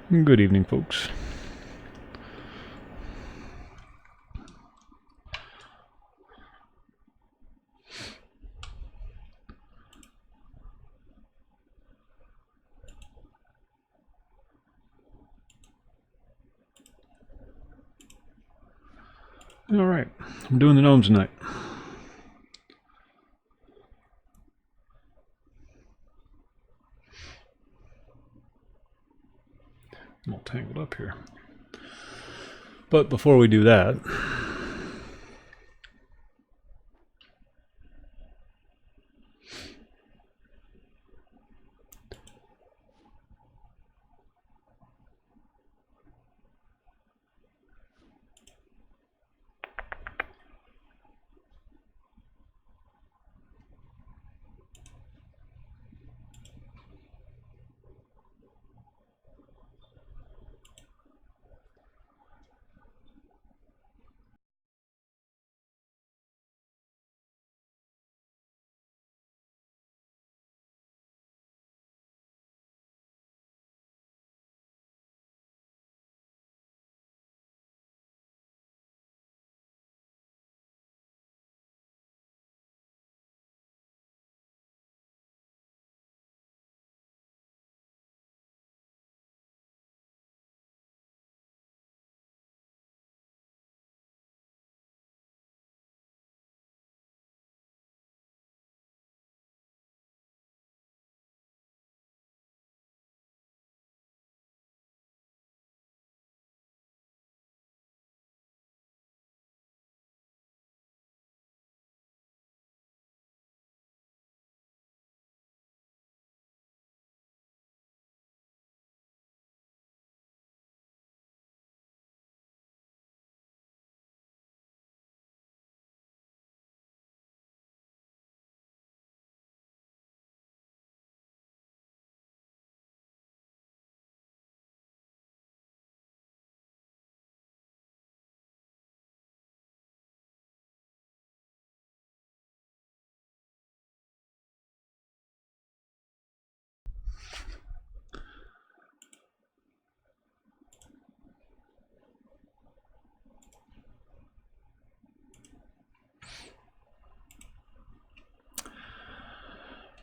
Good evening, folks. Alright, I'm doing the gnomes tonight. I'm all tangled up here. But before we do that,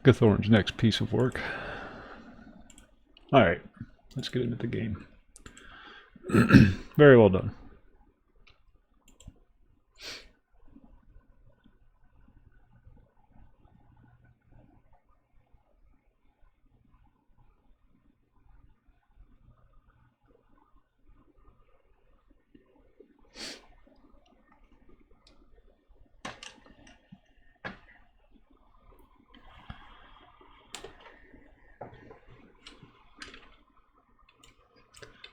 Gathorn's next piece of work. Alright, let's get into the game. Very well done.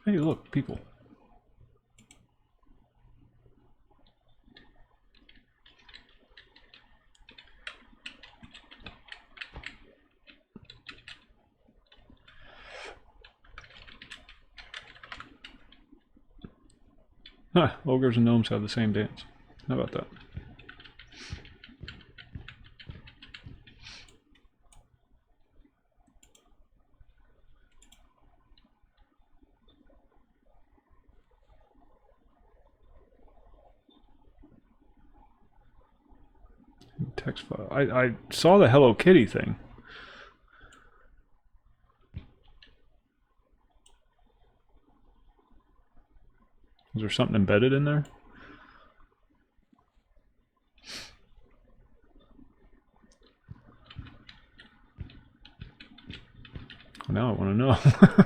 Hey, look, people. Huh, ogres and gnomes have the same dance. How about that? Text file. I saw the Hello Kitty thing. Is there something embedded in there? Now I want to know.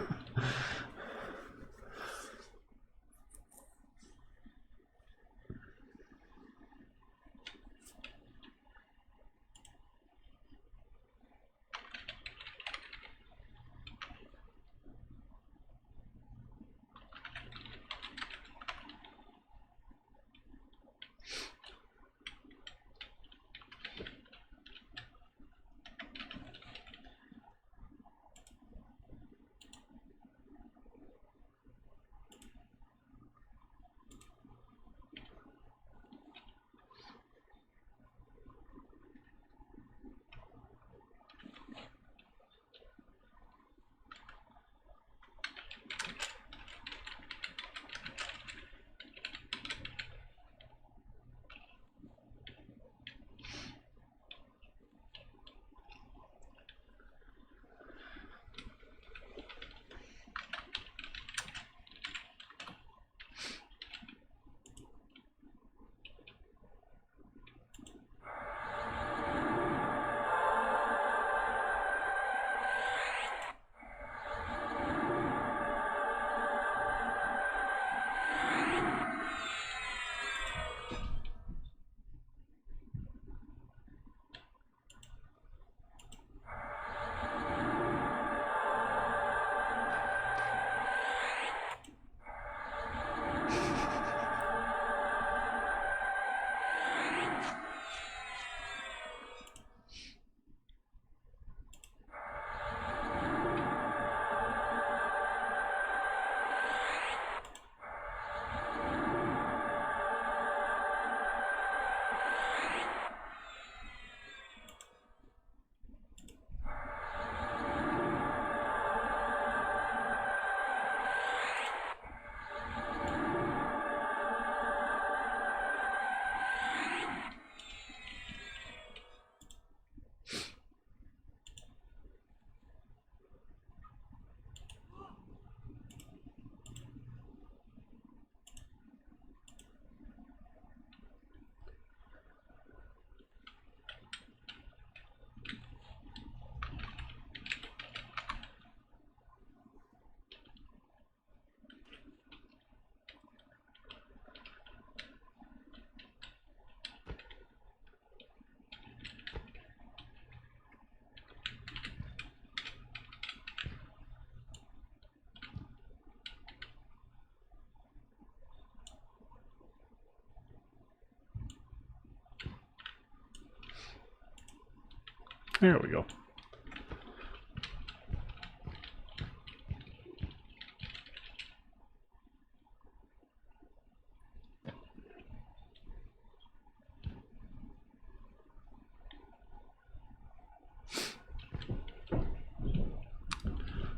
There we go.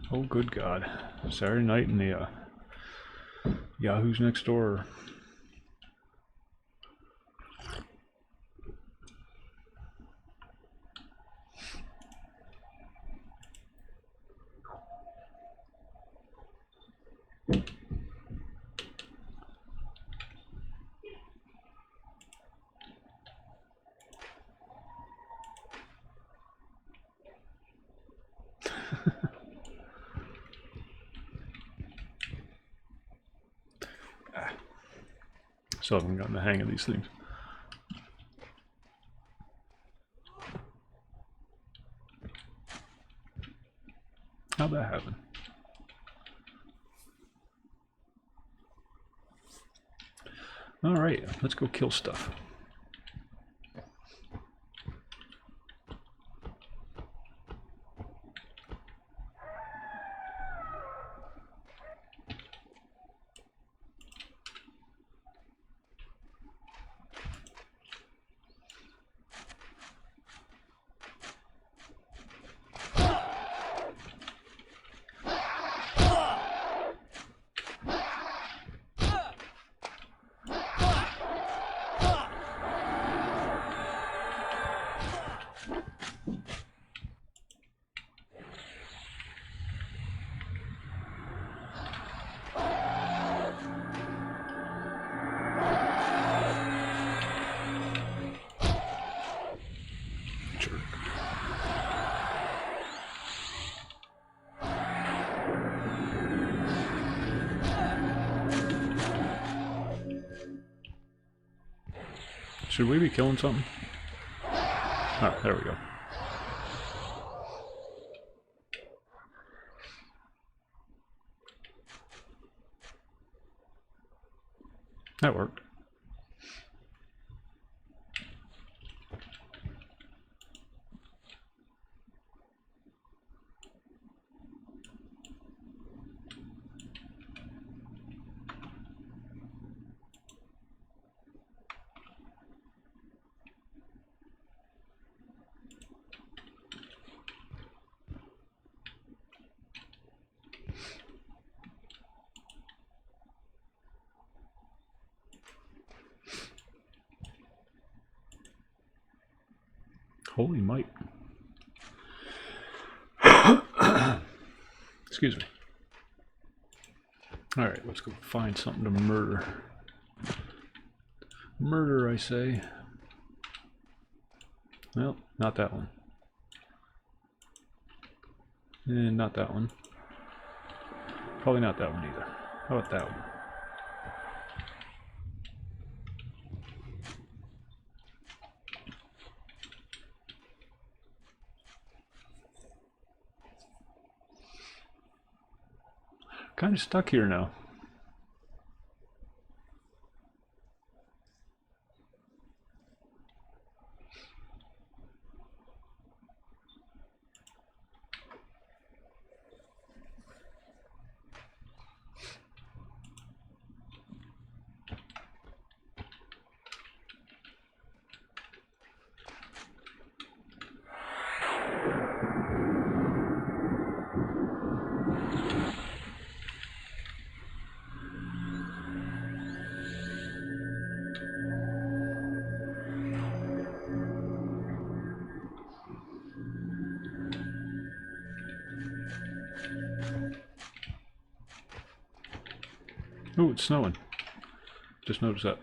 Oh, good God. Saturday night in the Yahoo's next door. Still haven't gotten the hang of these things. How'd that happen? Alright, let's go kill stuff. Should we be killing something? Oh, there we go. That worked. Holy Mike. Excuse me. Alright, let's go find something to murder. Murder, I say. Well, not that one. And not that one. Probably not that one either. How about that one? Kind of stuck here now. Oh, it's snowing. Just noticed that.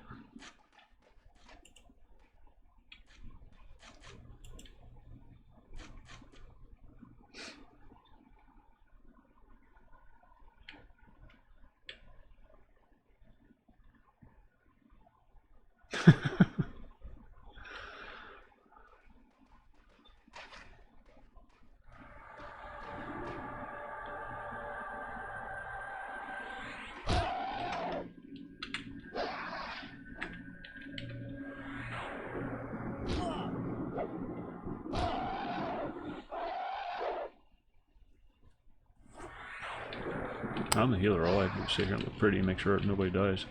I'm a healer. All I have to do is sit here and look pretty and make sure nobody dies.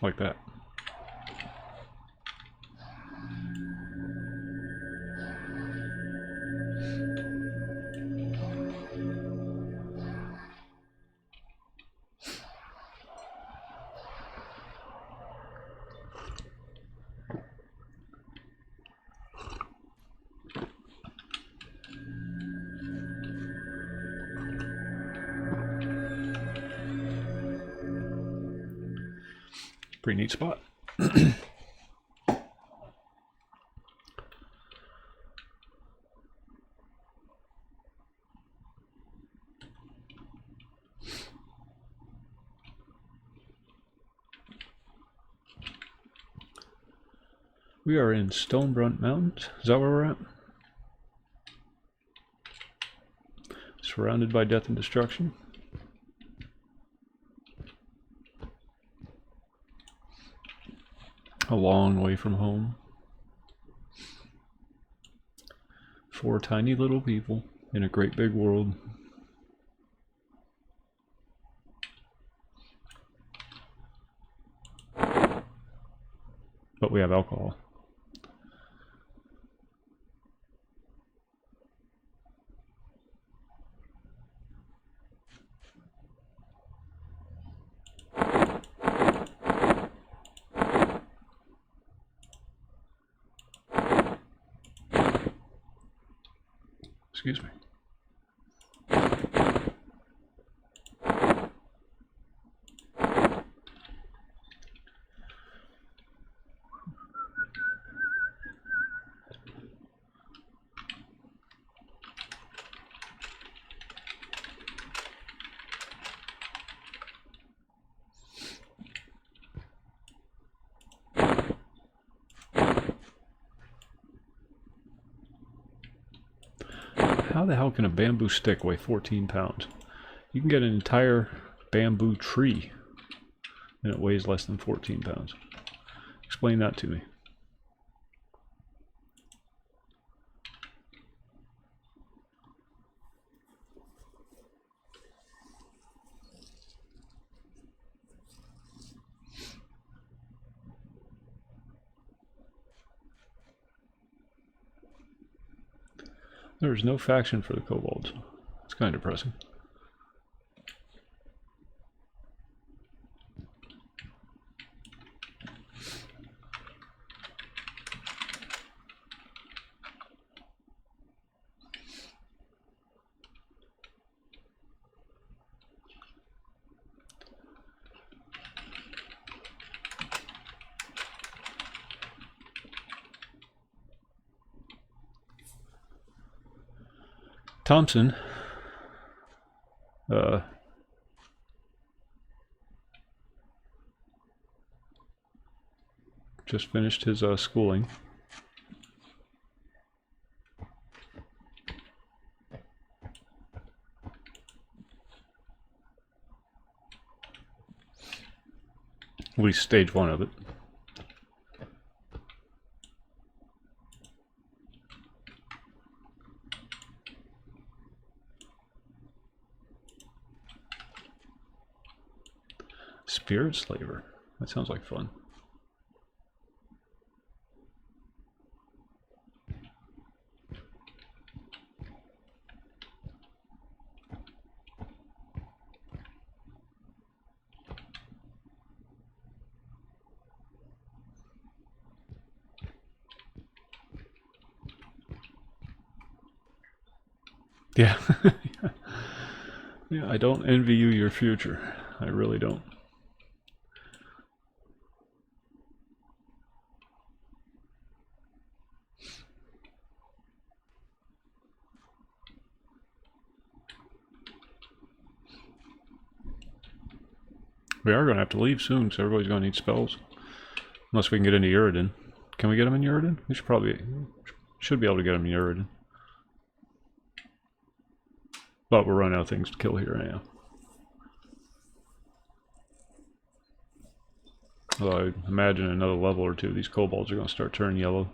Like that. Pretty neat spot. We are in Stonebrunt Mountains. Is that where we're at? Surrounded by death and destruction. A long way from home. 4 tiny little people in a great big world. But we have alcohol. Excuse me. How the hell can a bamboo stick weigh 14 pounds? You can get an entire bamboo tree and it weighs less than 14 pounds. Explain that to me. There's no faction for the kobolds. It's kind of depressing. Thompson just finished his schooling. At least stage 1 of it. Spirit Slaver. That sounds like fun. Yeah. Yeah, I don't envy you your future. I really don't. We are going to have to leave soon, so everybody's going to need spells. Unless we can get into Uridin. Can we get them in Uridin? We should be able to get them in Uridin. But we're running out of things to kill here anyhow. Although I imagine another level or two, these kobolds are going to start turning yellow.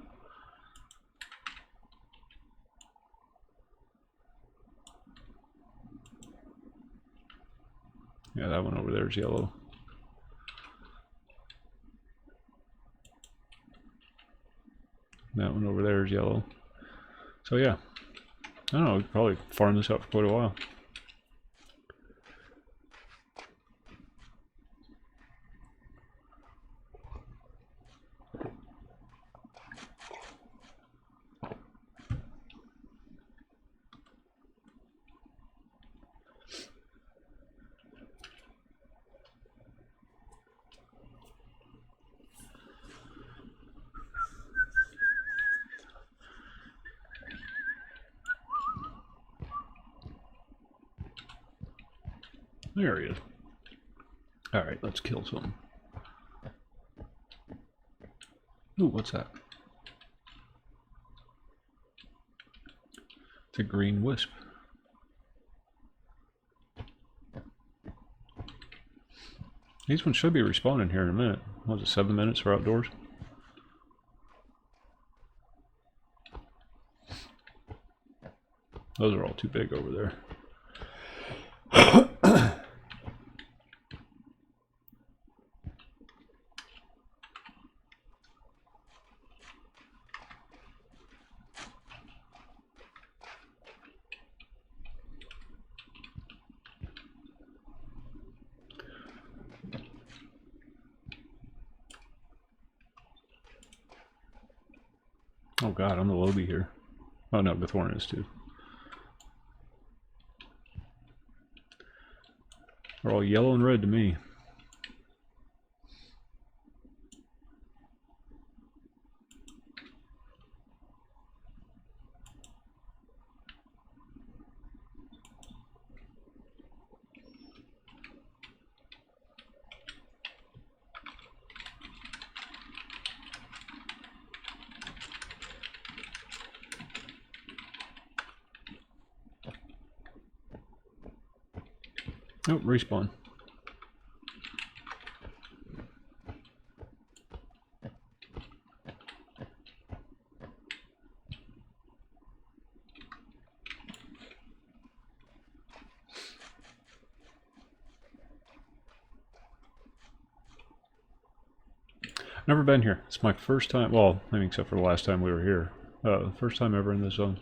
Yeah, that one over there is yellow. That one over there is yellow. So yeah, I don't know, we could probably farm this out for quite a while. There he is. Alright, let's kill some. Ooh, what's that? It's a green wisp. These ones should be respawning here in a minute. What was it, 7 minutes for outdoors? Those are all too big over there. Oh god, I'm the lobby here. Oh no, Gathorn is too. They're all yellow and red to me. Oh, respawn. Never been here. It's my first time, well, I mean, except for the last time we were here. First time ever in this zone.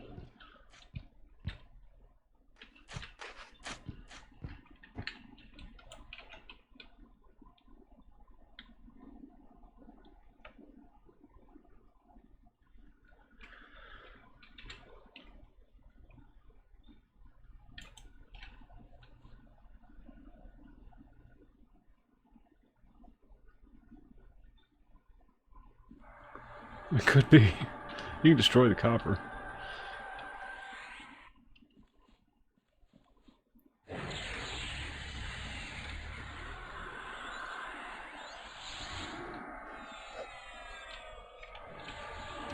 It could be. You can destroy the copper.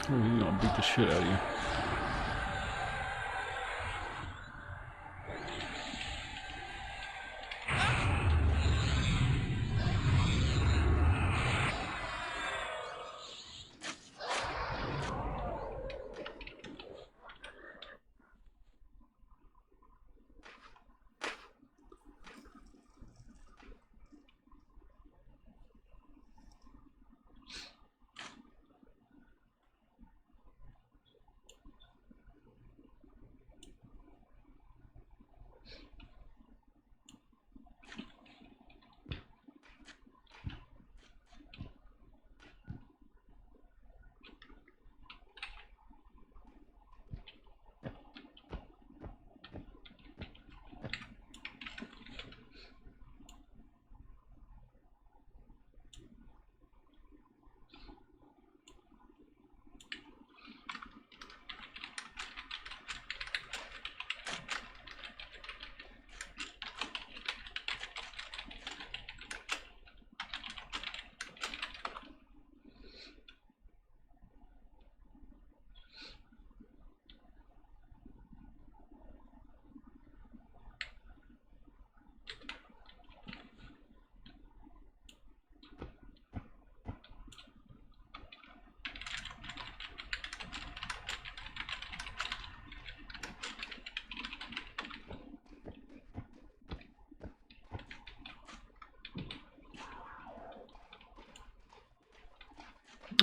Oh, he's gonna beat the shit out of you.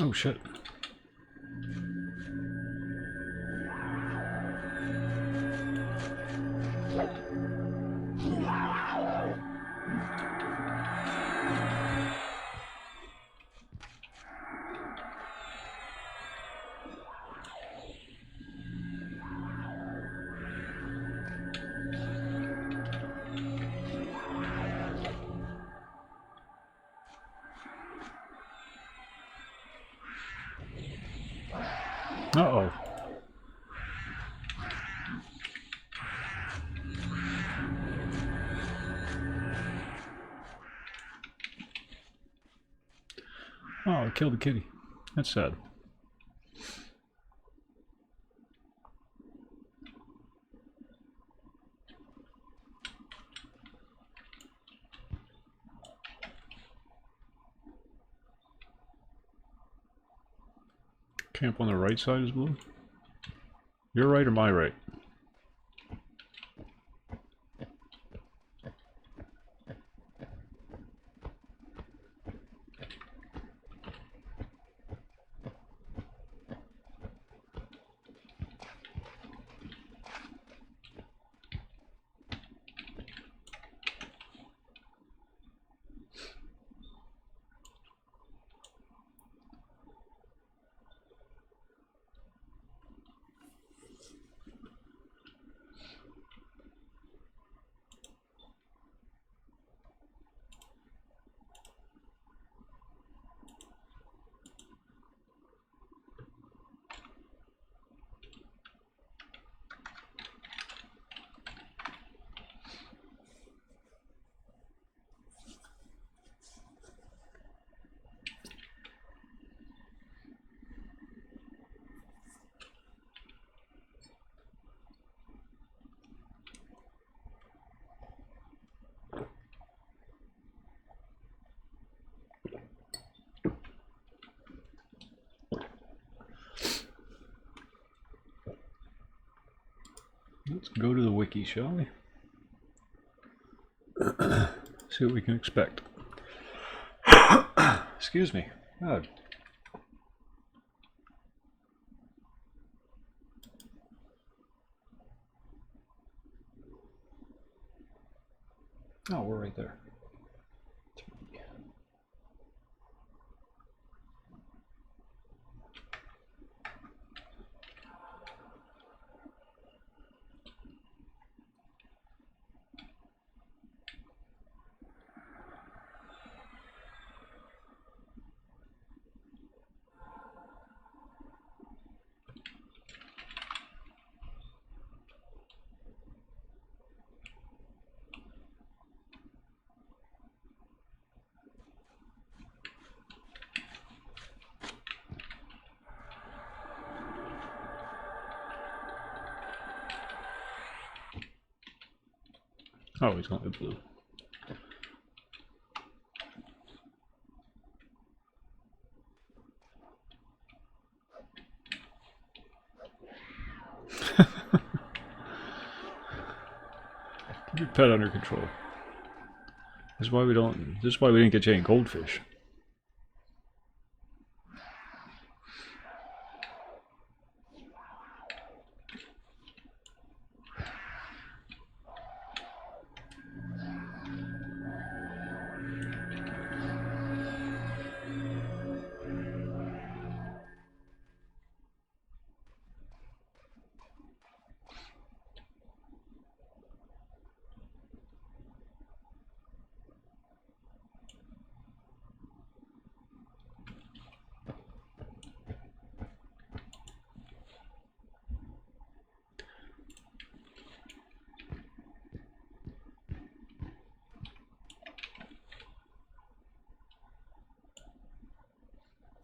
Oh shit. Uh-oh. Oh, I killed the kitty. That's sad. Camp on the right side is blue? Your right or my right? Let's go to the wiki, shall we? See what we can expect. Excuse me. God. Oh, we're right there. Oh, he's going to blue. Keep your pet under control. This is why we don't. This is why we didn't get you any goldfish.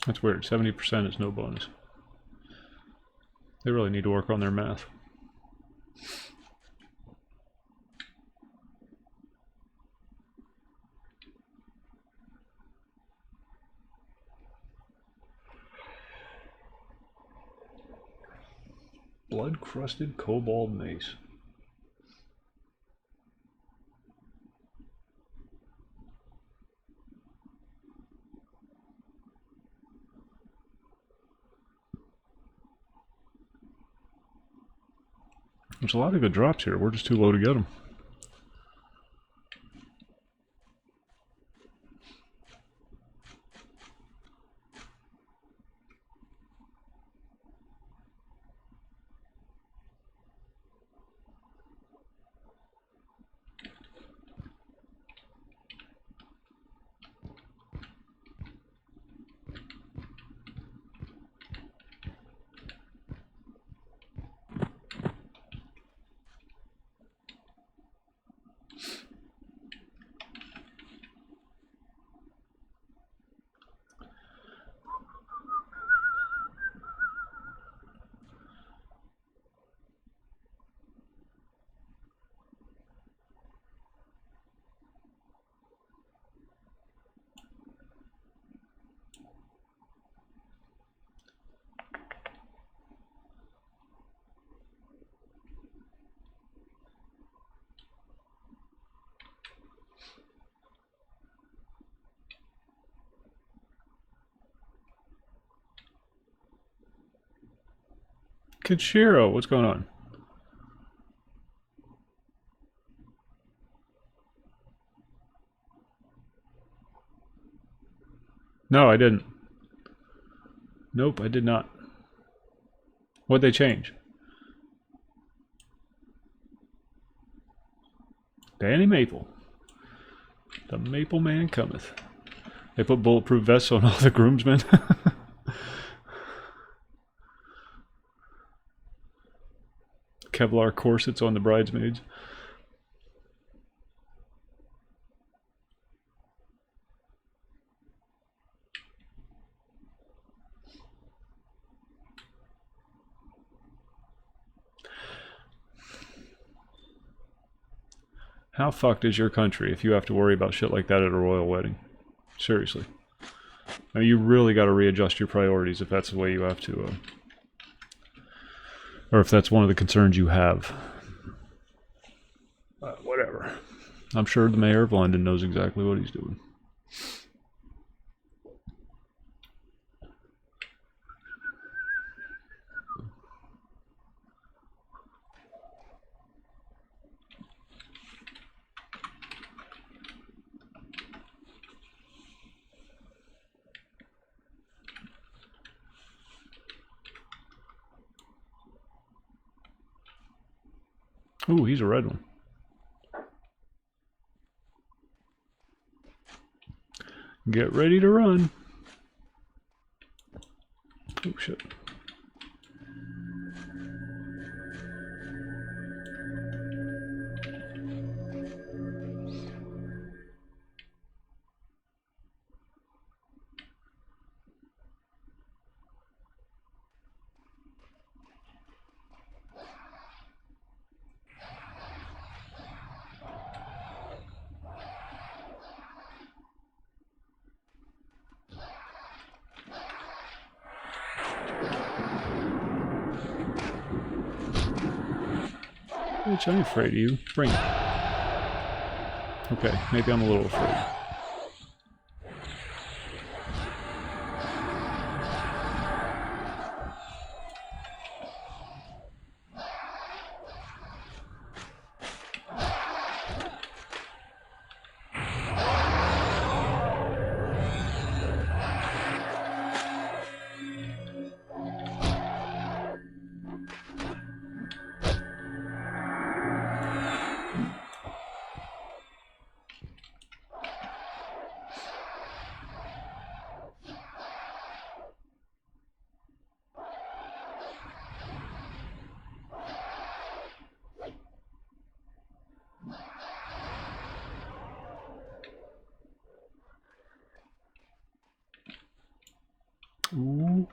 That's weird. 70% is no bonus. They really need to work on their math. Blood-crusted cobalt mace. There's a lot of good drops here. We're just too low to get them. Kenshiro, what's going on? No, I didn't. Nope, I did not. What'd they change? Danny Maple. The Maple Man cometh. They put bulletproof vests on all the groomsmen. Kevlar corsets on the bridesmaids. How fucked is your country if you have to worry about shit like that at a royal wedding? Seriously. I mean, you really got to readjust your priorities if that's the way you have to, or if that's one of the concerns you have. Whatever. I'm sure the mayor of London knows exactly what he's doing. Ooh, he's a red one. Get ready to run. Oh shit. Bitch, I ain't afraid of you. Bring it. Okay, maybe I'm a little afraid. Ooh.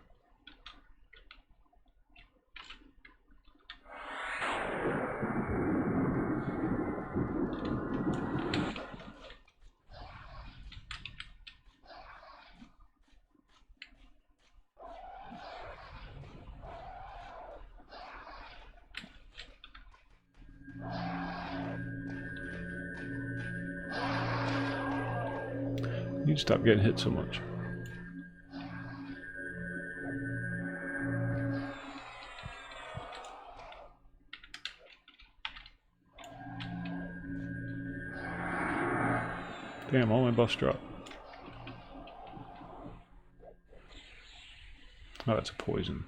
You need to stop getting hit so much. Damn, all my buffs drop. Oh, that's a poison.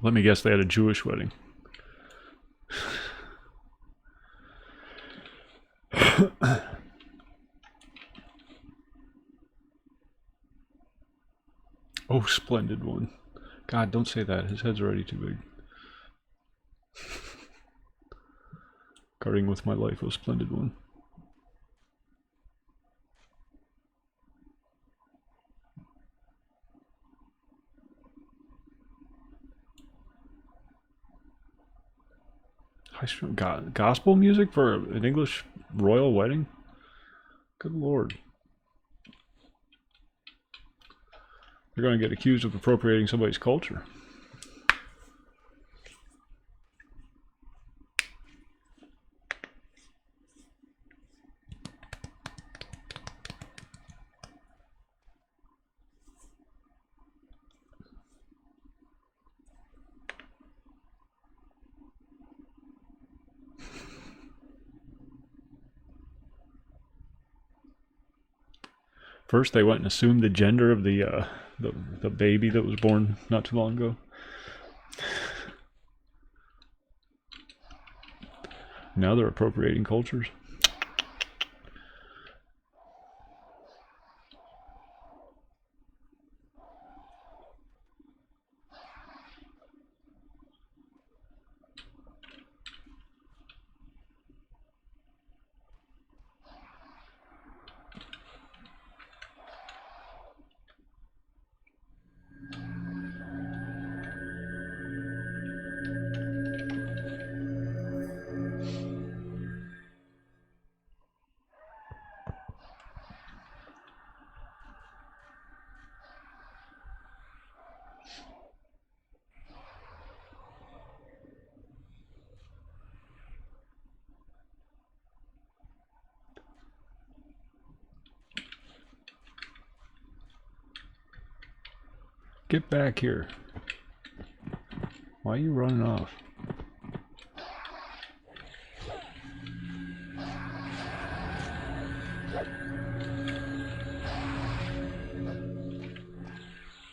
Let me guess, they had a Jewish wedding. Oh, splendid one. God, don't say that. His head's already too big. Guarding with my life, oh splendid one. Gospel music for an English royal wedding? Good lord. They're going to get accused of appropriating somebody's culture. First, they went and assumed the gender of the baby that was born not too long ago. Now they're appropriating cultures. Get back here. Why are you running off?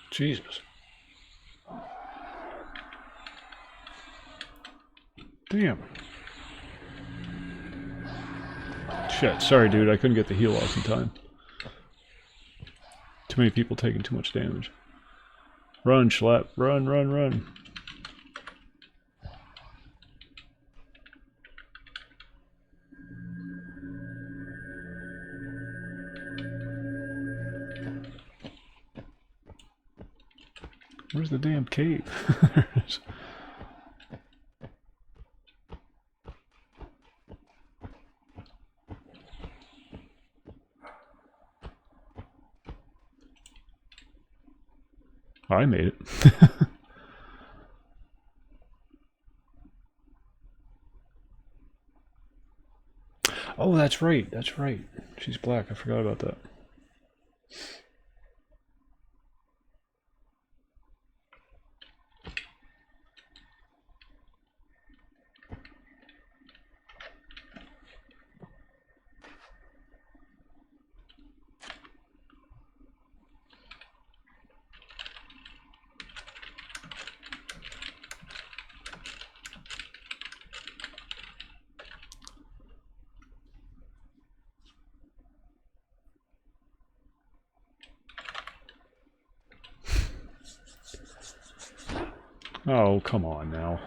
Jesus. Damn. Shit, sorry dude, I couldn't get the heal off in time. Too many people taking too much damage. Run, Schlapp. Run, run, run. Where's the damn cave? There it is. I made it. Oh, that's right. That's right. She's black. I forgot about that. Oh, come on now.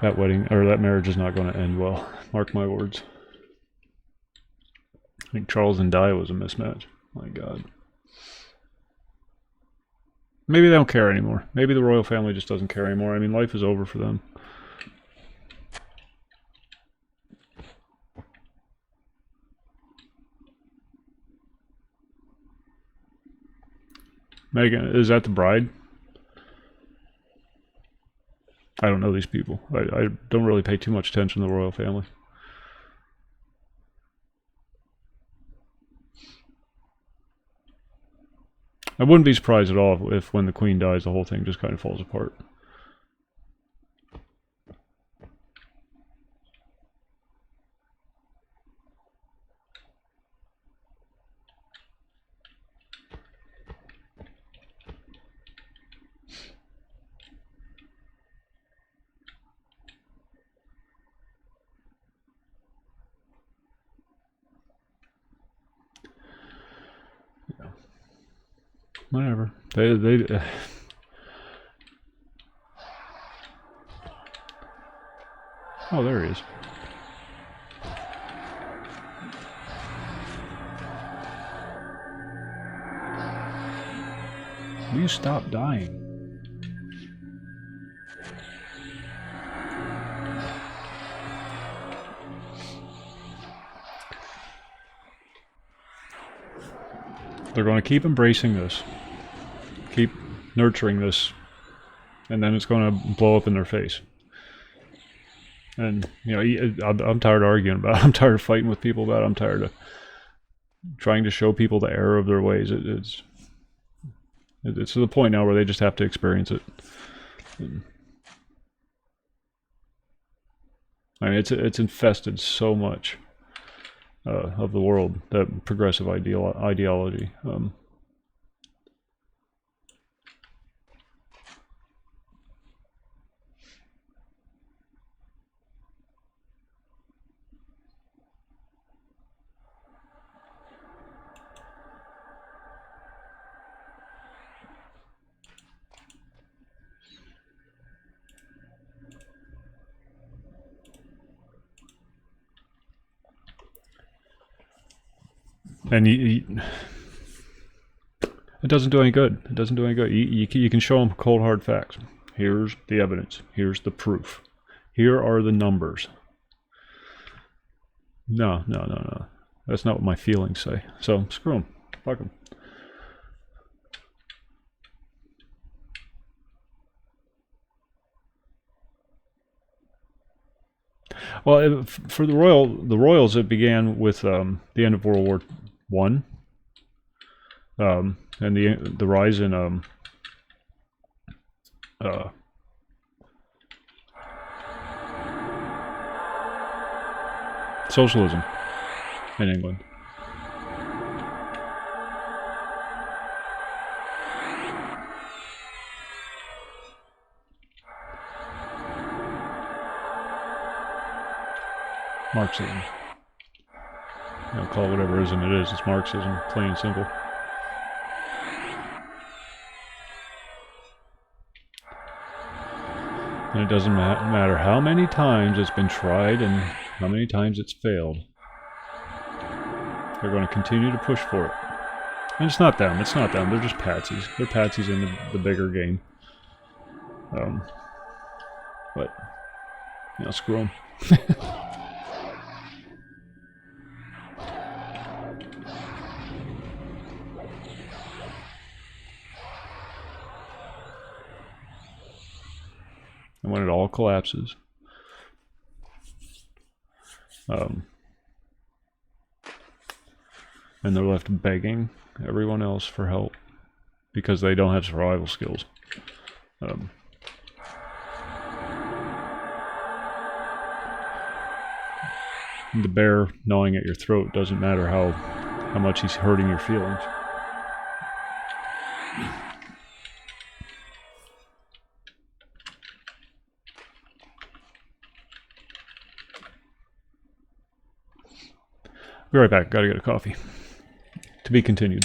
That wedding, or that marriage is not going to end well. Mark my words. I think Charles and Di was a mismatch. My God. Maybe they don't care anymore. Maybe the royal family just doesn't care anymore. I mean, life is over for them. Megan, is that the bride? I don't know these people. I don't really pay too much attention to the royal family. I wouldn't be surprised at all if when the queen dies, the whole thing just kind of falls apart. Yeah. Whatever. They Oh, there he is. Will you stop dying? They're going to keep embracing this. Keep nurturing this. And then it's going to blow up in their face. And, you know, I'm tired of arguing about it. I'm tired of fighting with people about it. I'm tired of trying to show people the error of their ways. It's to the point now where they just have to experience it. I mean, it's infested so much of the world, that progressive ideology. And it doesn't do any good. It doesn't do any good. You can show them cold hard facts. Here's the evidence. Here's the proof. Here are the numbers. No. That's not what my feelings say. So screw them. Fuck them. Well, for the royals, it began with the end of World War I, and the rise in socialism in England. Marxism. You know, call it whatever ism it is. It's Marxism, plain and simple. And it doesn't matter how many times it's been tried and how many times it's failed. They're going to continue to push for it. And it's not them. It's not them. They're just patsies. They're patsies in the bigger game. But, you know, screw them. And when it all collapses, and they're left begging everyone else for help because they don't have survival skills. The bear gnawing at your throat doesn't matter how much he's hurting your feelings. Be right back. Gotta get a coffee. To be continued.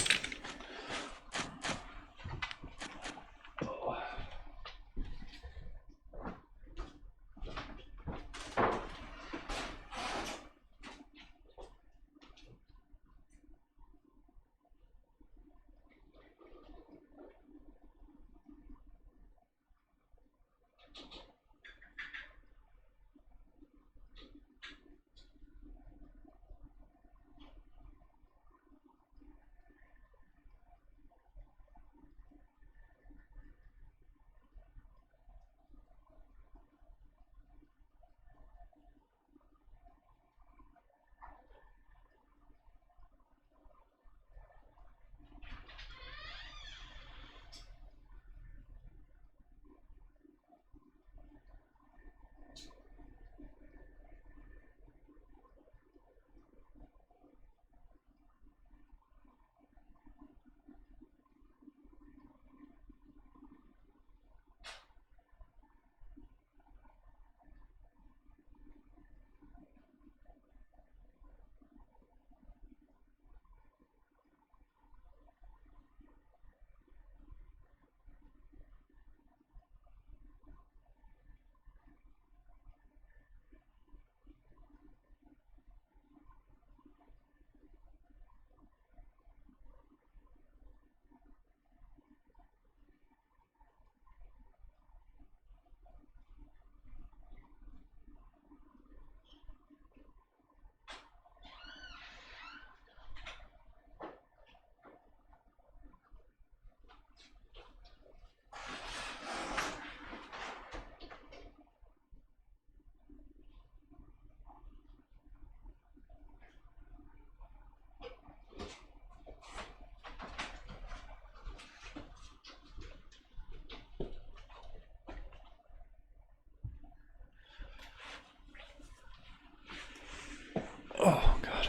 Oh, God.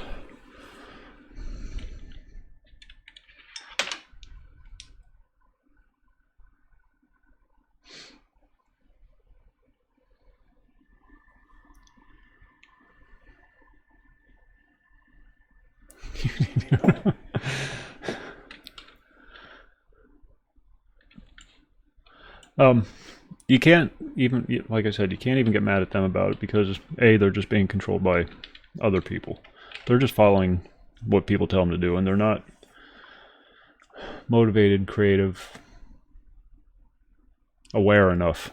You can't even, like I said, you can't even get mad at them about it because A, they're just being controlled by other people. They're just following what people tell them to do, and they're not motivated, creative, aware enough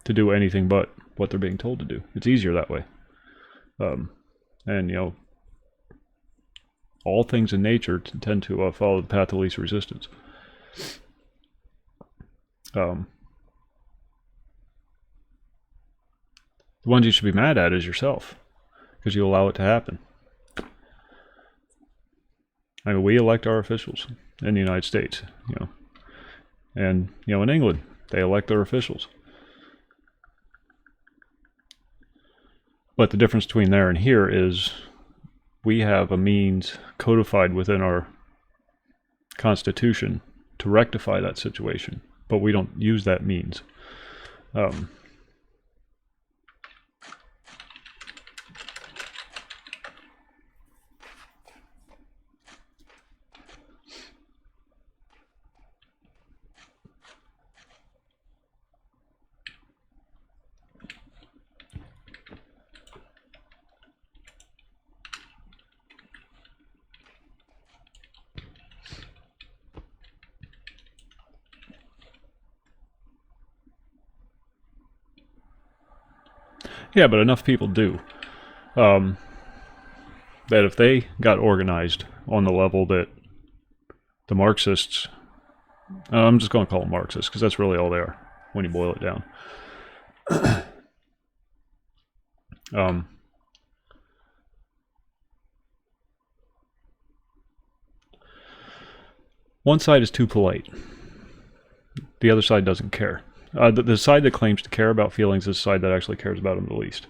to do anything but what they're being told to do. It's easier that way. And, you know, all things in nature tend to follow the path of least resistance. The ones you should be mad at is yourself, because you allow it to happen. I mean, we elect our officials in the United States, you know, and, you know, in England, they elect their officials. But the difference between there and here is we have a means codified within our Constitution to rectify that situation, but we don't use that means. Yeah, but enough people do. That if they got organized on the level that the Marxists, I'm just going to call them Marxists because that's really all they are when you boil it down. One side is too polite. The other side doesn't care. The side that claims to care about feelings is the side that actually cares about them the least.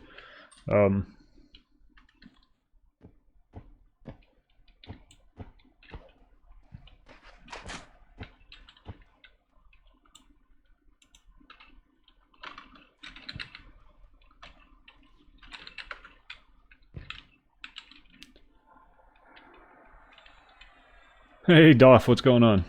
Hey, Doff, what's going on?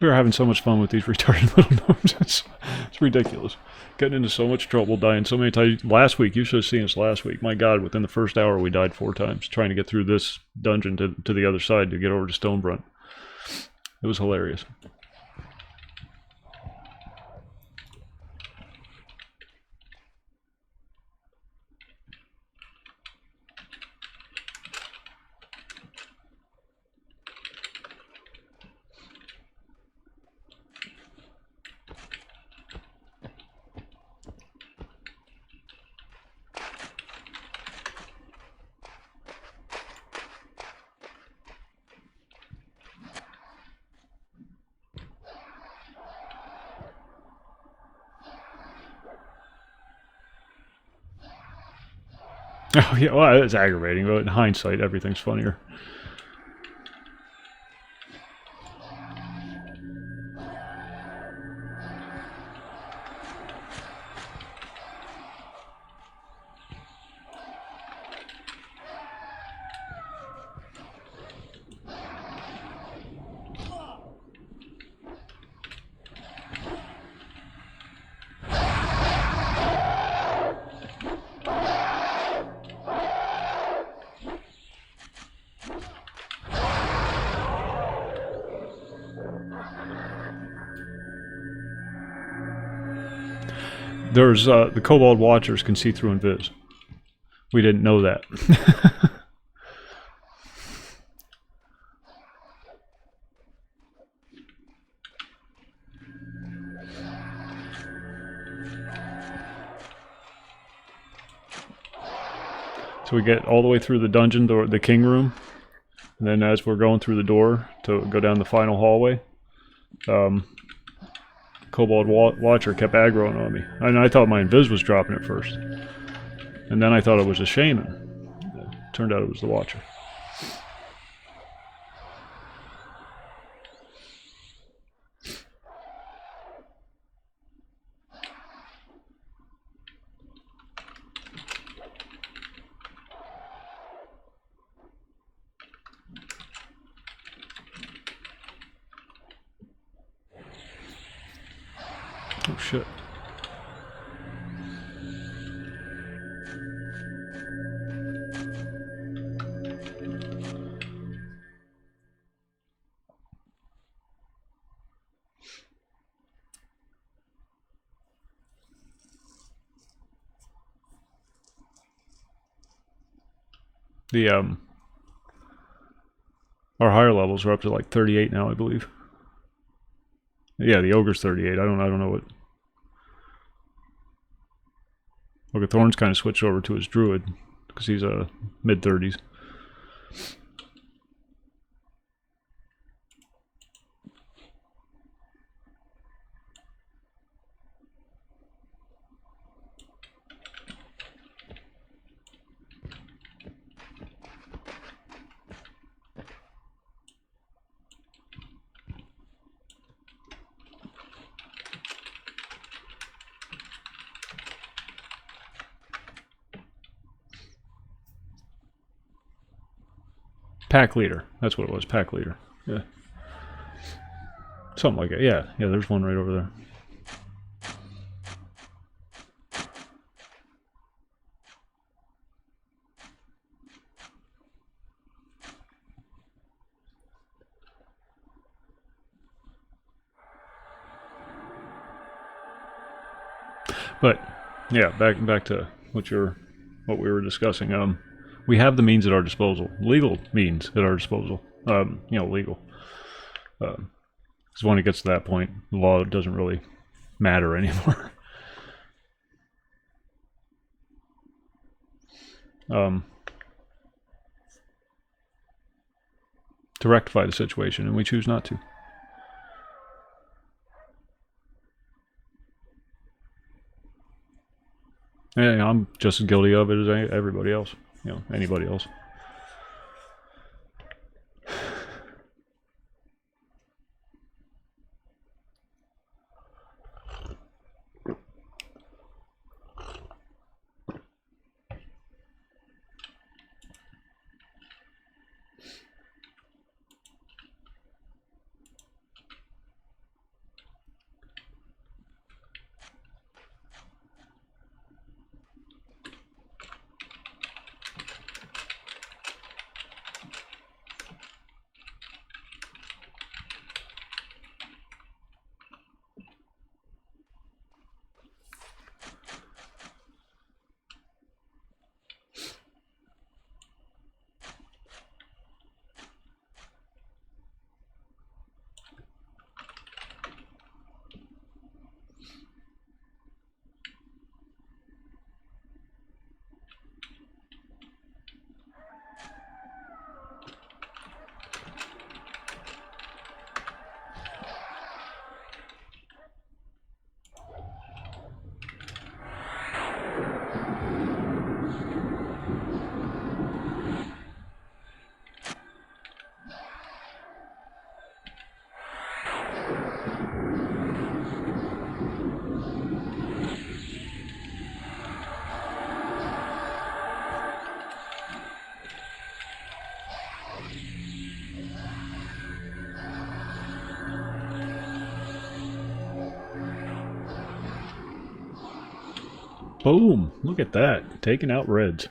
We are having so much fun with these retarded little gnomes. It's ridiculous. Getting into so much trouble, dying so many times. Last week, you should have seen us last week. My God, within the first hour, we died 4 times trying to get through this dungeon to the other side to get over to Stonebrunt. It was hilarious. Oh yeah, well, it's aggravating, but in hindsight, everything's funnier. There's the Kobold Watchers can see through invis. We didn't know that. So we get all the way through the dungeon door, the king room, and then as we're going through the door to go down the final hallway, Kobold Watcher kept aggroing on me. And I thought my invis was dropping at first. And then I thought it was a shaman. Turned out it was the Watcher. Oh shit. The our higher levels are up to like 38 now, I believe. Yeah, the ogre's 38. I don't know what. Gathorn's kind of switched over to his druid because he's a mid-30s. Pack leader. That's what it was. Pack leader. Yeah. Something like it. Yeah. Yeah, there's one right over there. But yeah, back to what we were discussing. We have the means at our disposal, legal means at our disposal. Legal. Because when it gets to that point, the law doesn't really matter anymore. To rectify the situation, and we choose not to. And I'm just as guilty of it as everybody else. Anybody else. Boom! Look at that. Taking out reds.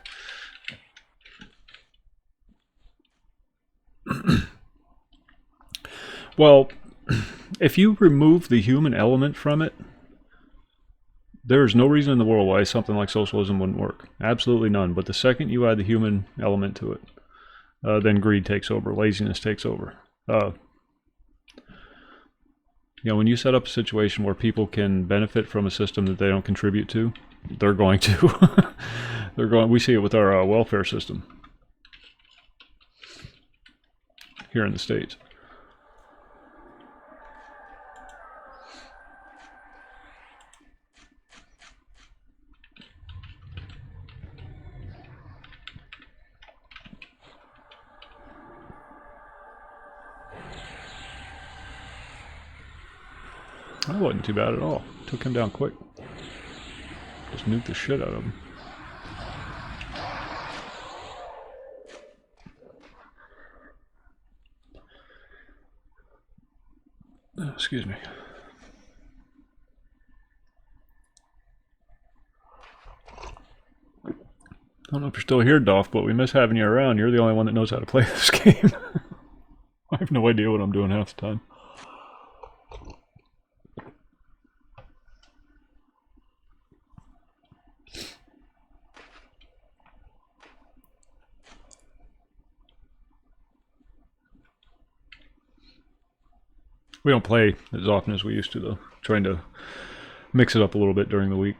Well, if you remove the human element from it, there is no reason in the world why something like socialism wouldn't work. Absolutely none. But the second you add the human element to it, then greed takes over, laziness takes over. You know, when you set up a situation where people can benefit from a system that they don't contribute to, they're going to. We see it with our welfare system here in the States. That wasn't too bad at all. Took him down quick. Just nuked the shit out of him. Excuse me. I don't know if you're still here, Dolph, but we miss having you around. You're the only one that knows how to play this game. I have no idea what I'm doing half the time. We don't play as often as we used to, though. Trying to mix it up a little bit during the week.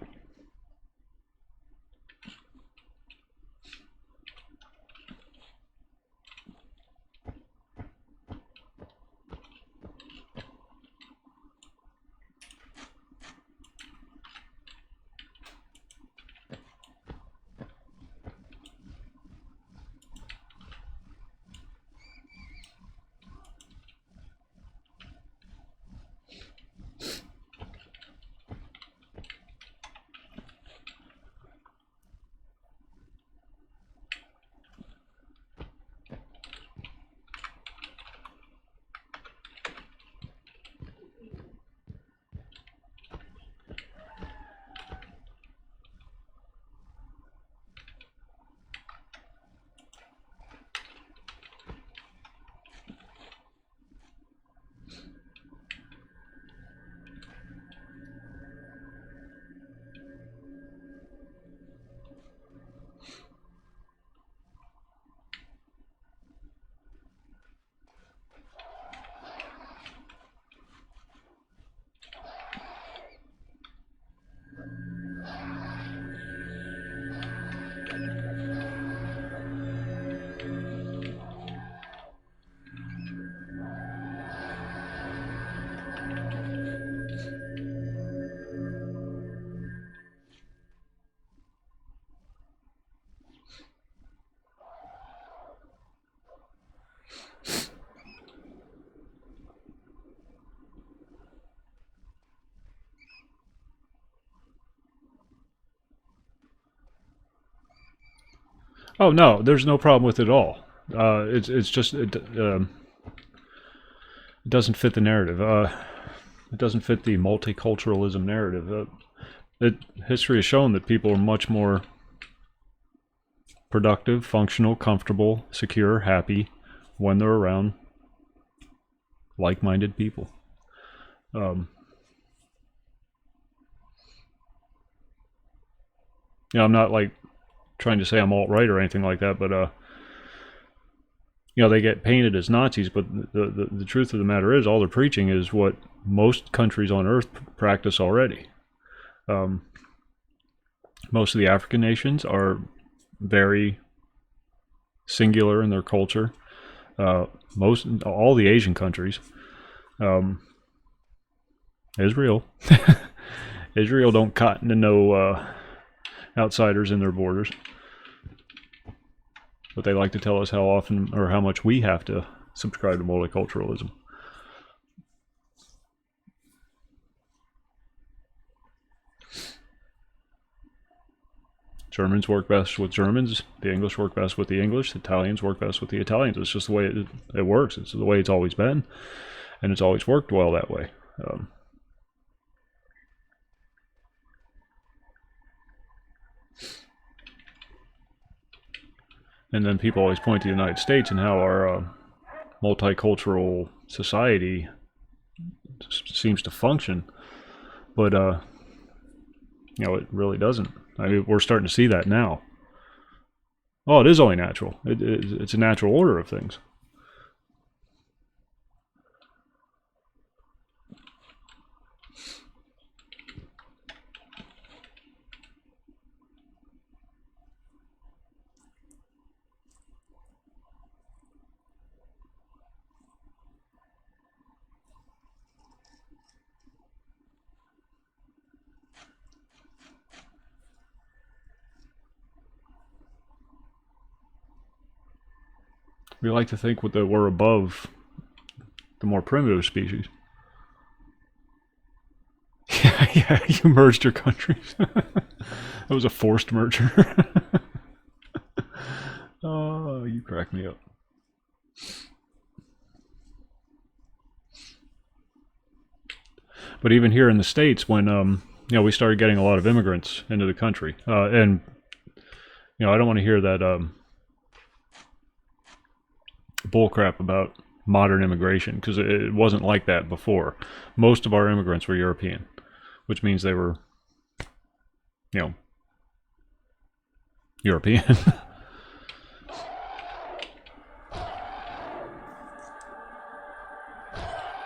Oh no, there's no problem with it at all. It's just it doesn't fit the narrative. It doesn't fit the multiculturalism narrative. History has shown that people are much more productive, functional, comfortable, secure, happy when they're around like-minded people. You know, I'm not like trying to say I'm alt-right or anything like that, but you know, they get painted as Nazis, but the truth of the matter is all they're preaching is what most countries on earth practice already. Most of the African nations are very singular in their culture. All the Asian countries, Israel, Israel don't cotton to no outsiders in their borders. But they like to tell us how often or how much we have to subscribe to multiculturalism. Germans work best with Germans. The English work best with the English. The Italians work best with the Italians. It's just the way it works. It's the way it's always been. And it's always worked well that way. And then people always point to the United States and how our multicultural society seems to function, but you know, it really doesn't. I mean, we're starting to see that now. Oh, it is only natural. It's a natural order of things. We like to think that we're above the more primitive species. Yeah, you merged your countries. That was a forced merger. Oh, you crack me up. But even here in the States, when you know, we started getting a lot of immigrants into the country, and you know, I don't want to hear that bullcrap about modern immigration, because it wasn't like that before. Most of our immigrants were European, which means they were, you know, European.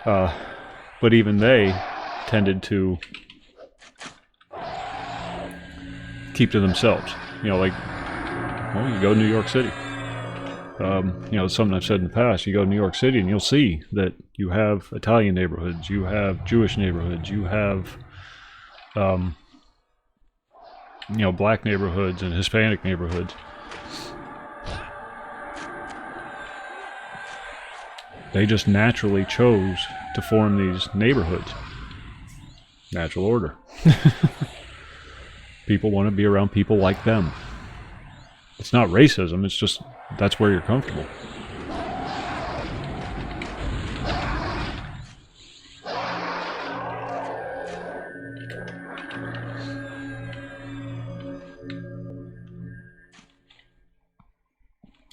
But even they tended to keep to themselves. You know, like, well, you go to New York City. You know, something I've said in the past, you go to New York City and you'll see that you have Italian neighborhoods, you have Jewish neighborhoods, you have, you know, black neighborhoods and Hispanic neighborhoods. They just naturally chose to form these neighborhoods. Natural order. People want to be around people like them. It's not racism, it's just that's where you're comfortable.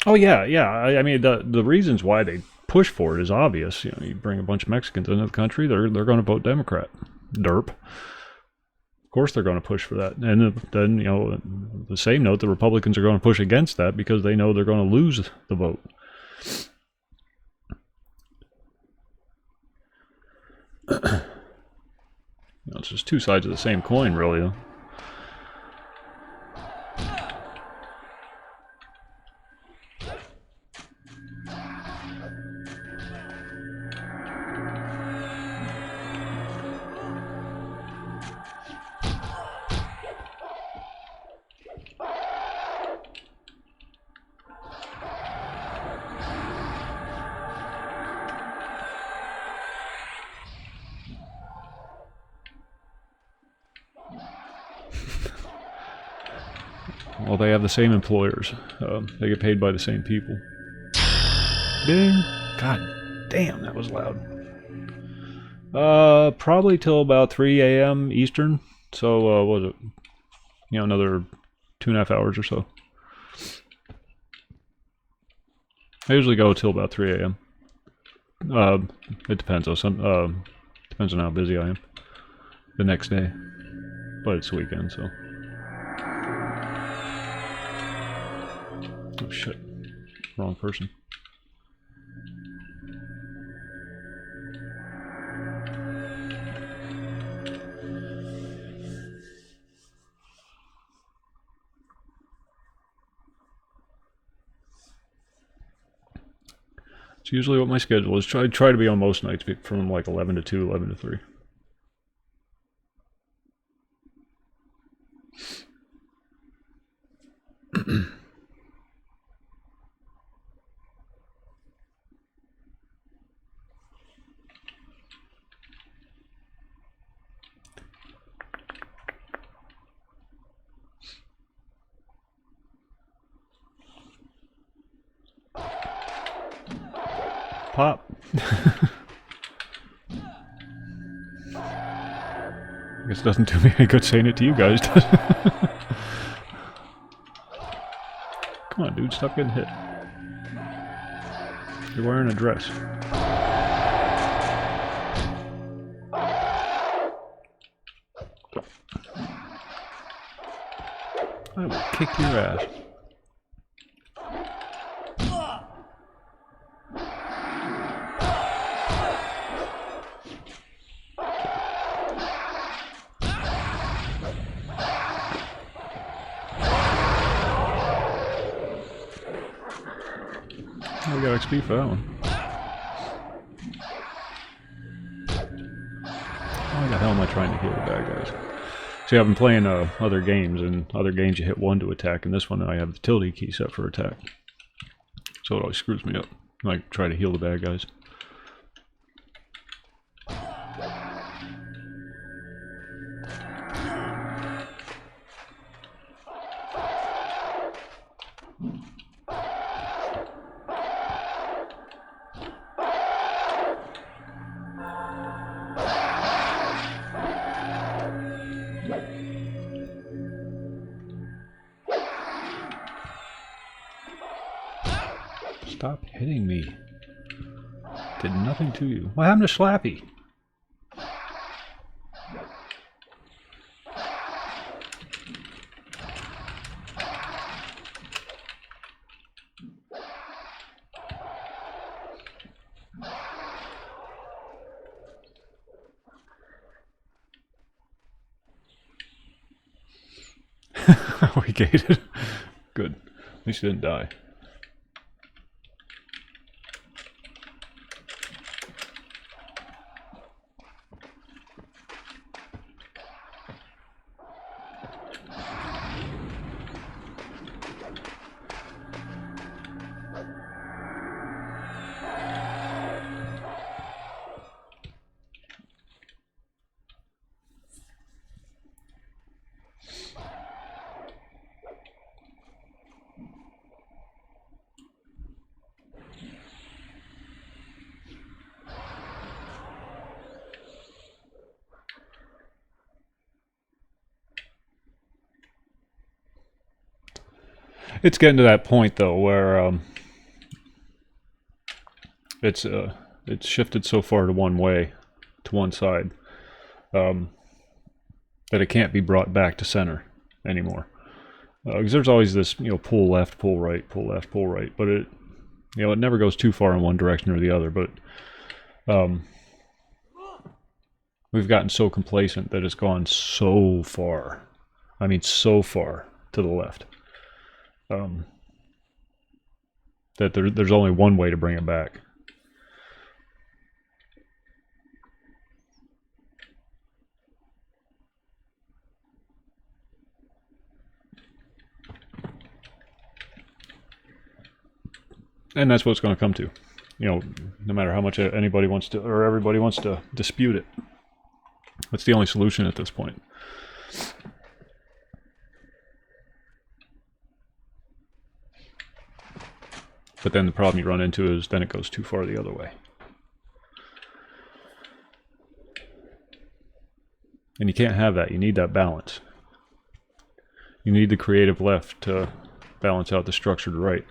Oh yeah, yeah. I mean, the reasons why they push for it is obvious. You know, you bring a bunch of Mexicans into the country, they're going to vote Democrat. Derp. Of course they're going to push for that. And then, you know, the same note, the Republicans are going to push against that because they know they're going to lose the vote. You know, it's just two sides of the same coin, really, though. Well, they have the same employers. They get paid by the same people. Ding! God damn, that was loud. Probably till about 3 a.m. Eastern. So, what was it? You know, another 2.5 hours or so. I usually go till about 3 a.m. It depends though. Depends on how busy I am the next day. But it's the weekend, so. Oh shit. Wrong person. It's usually what my schedule is. I try to be on most nights from like 11 to 2, 11 to 3. Pop. I guess it doesn't do me any good saying it to you guys, does it? Come Come on, dude, stop getting hit. You're wearing a dress. I will kick your ass. Oh, we got XP for that one. Why the hell am I trying to heal the bad guys? See, I've been playing other games, and other games you hit 1 to attack, and this one I have the tilde key set for attack. So it always screws me up. I try to heal the bad guys. Stop hitting me. Did nothing to you. What happened to Slappy? We gated. Good. At least you didn't die. It's getting to that point though where it's shifted so far to one way, to one side, that it can't be brought back to center anymore. Because there's always this, pull left, pull right, pull left, pull right, but it never goes too far in one direction or the other. But we've gotten so complacent that it's gone so far. I mean, so far to the left. That there's only one way to bring it back. And that's what it's going to come to. No matter how much anybody wants to, or everybody wants to dispute it. That's the only solution at this point. But then the problem you run into is then it goes too far the other way. And you can't have that. You need that balance. You need the creative left to balance out the structured right.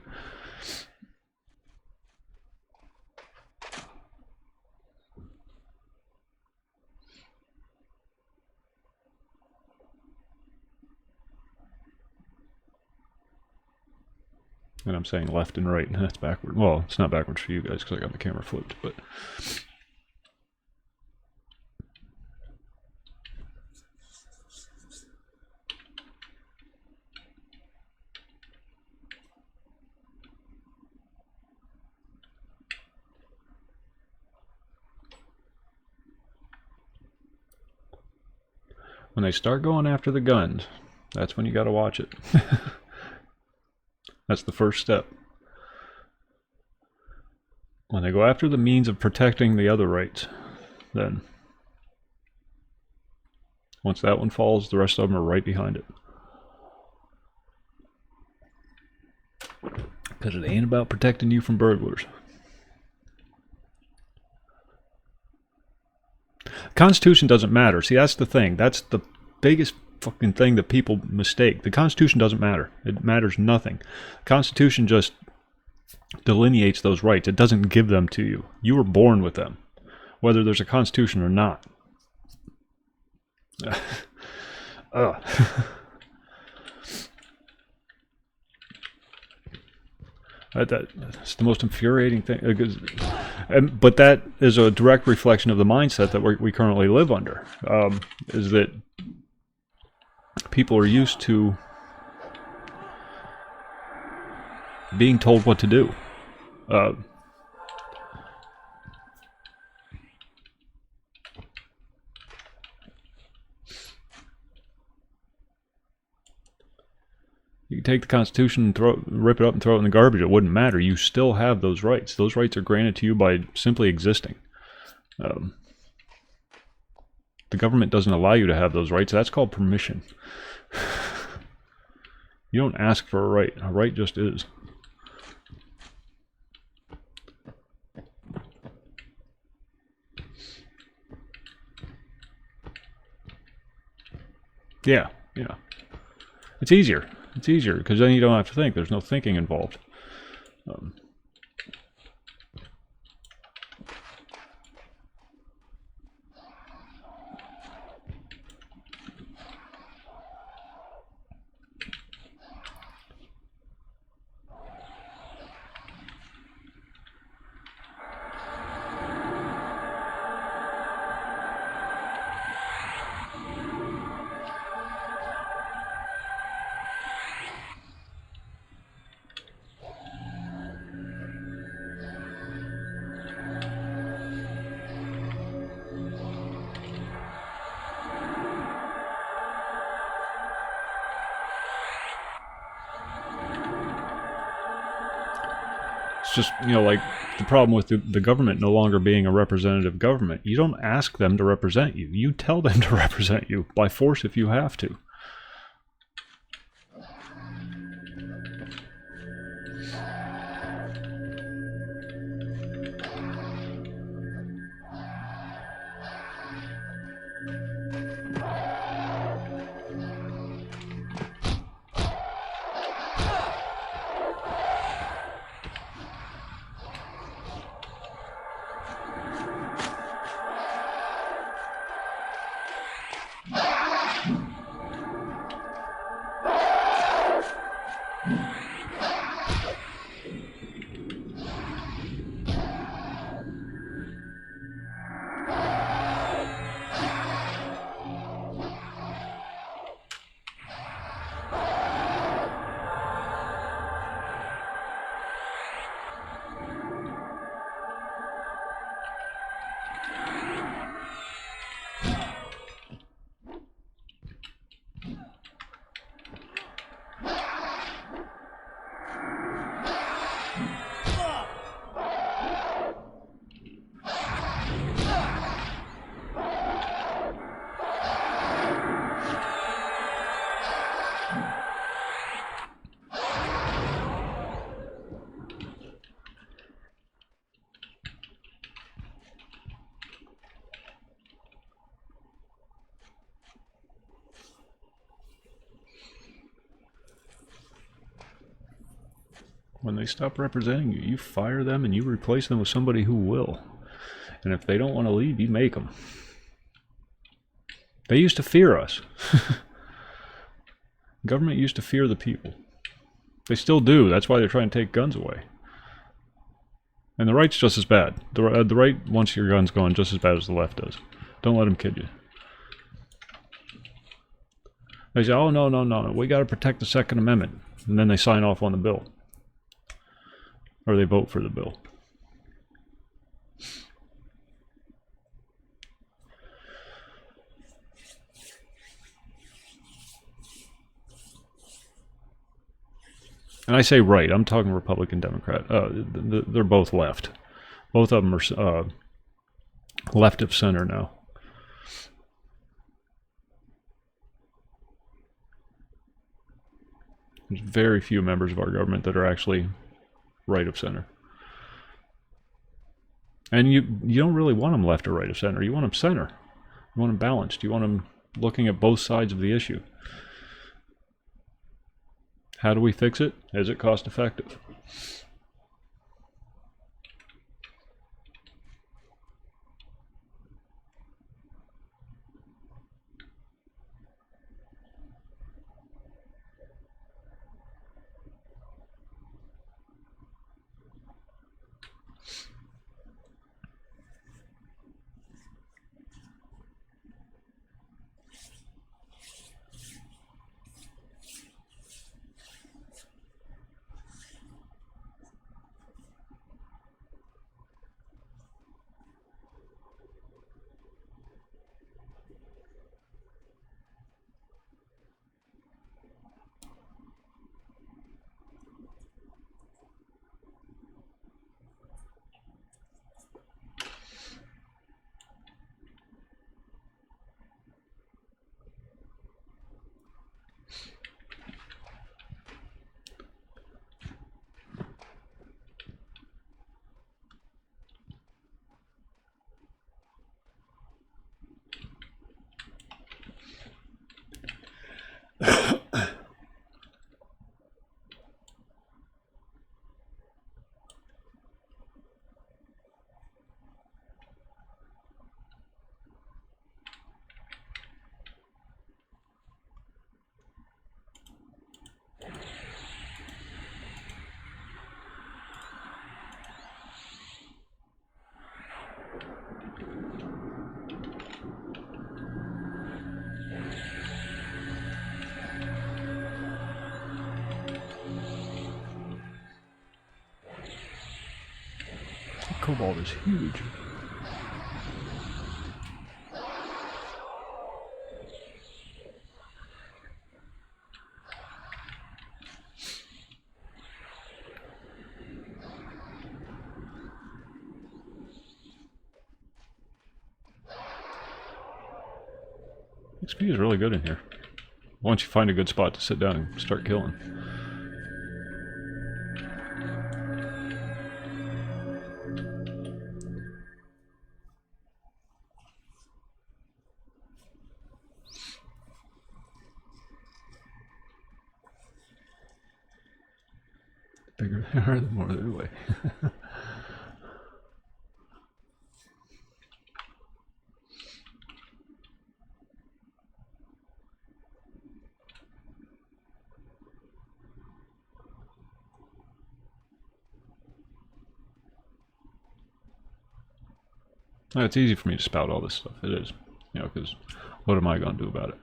And I'm saying left and right, and that's backward. Well, it's not backwards for you guys because I got the camera flipped, but... when they start going after the guns, that's when you got to watch it. That's the first step. When they go after the means of protecting the other rights, then once that one falls, the rest of them are right behind it. Because it ain't about protecting you from burglars. Constitution doesn't matter. See, that's the thing. That's the biggest fucking thing that people mistake. The Constitution doesn't matter. It matters nothing. The Constitution just delineates those rights. It doesn't give them to you. You were born with them, whether there's a Constitution or not. That's the most infuriating thing. But that is a direct reflection of the mindset that we currently live under. Is that people are used to being told what to do. You can take the Constitution and rip it up and throw it in the garbage. It wouldn't matter. You still have those rights. Those rights are granted to you by simply existing. The government doesn't allow you to have those rights. That's called permission. You don't ask for a right. A right just is. Yeah. It's easier. It's easier because then you don't have to think. There's no thinking involved. It's just, like the problem with the government no longer being a representative government. You don't ask them to represent you. You tell them to represent you by force if you have to. When they stop representing you, you fire them and you replace them with somebody who will. And if they don't want to leave, you make them. They used to fear us. Government used to fear the people. They still do. That's why they're trying to take guns away. And the right's just as bad. The right wants your guns gone just as bad as the left does. Don't let them kid you. They say, oh, no, we got to protect the Second Amendment. And then they sign off on the bill. Or they vote for the bill. And I say right, I'm talking Republican, Democrat. They're both left. Both of them are left of center now. There's very few members of our government that are actually right of center. And you don't really want them left or right of center. You want them center. You want them balanced. You want them looking at both sides of the issue. How do we fix it? Is it cost effective? Cobalt is huge. XP is really good in here. Once you find a good spot to sit down and start killing. The bigger they are, the more they weigh. It's easy for me to spout all this stuff. It is, you know, because what am I going to do about it?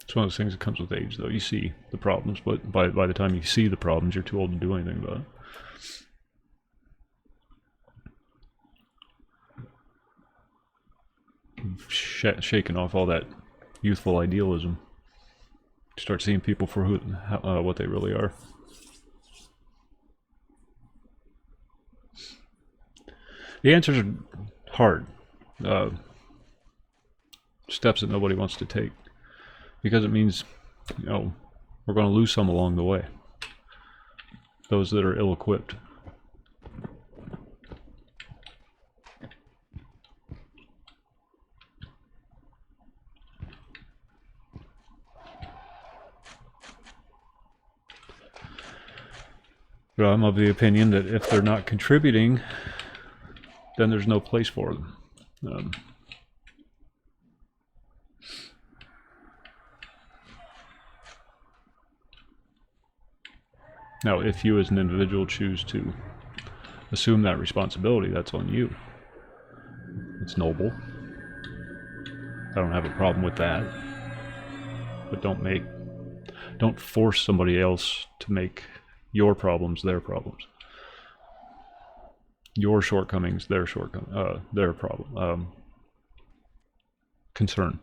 It's one of those things that comes with age, though. You see the problems, but by the time you see the problems, you're too old to do anything about it. Shaking off all that youthful idealism. Start seeing people for what they really are. The answers are hard. Steps that nobody wants to take. Because it means, you know, we're going to lose some along the way. Those that are ill-equipped. But I'm of the opinion that if they're not contributing, then there's no place for them. Now, if you as an individual choose to assume that responsibility, that's on you. It's noble. I don't have a problem with that. But don't force somebody else to make your problems their problems. Your shortcomings, their problem. Concern.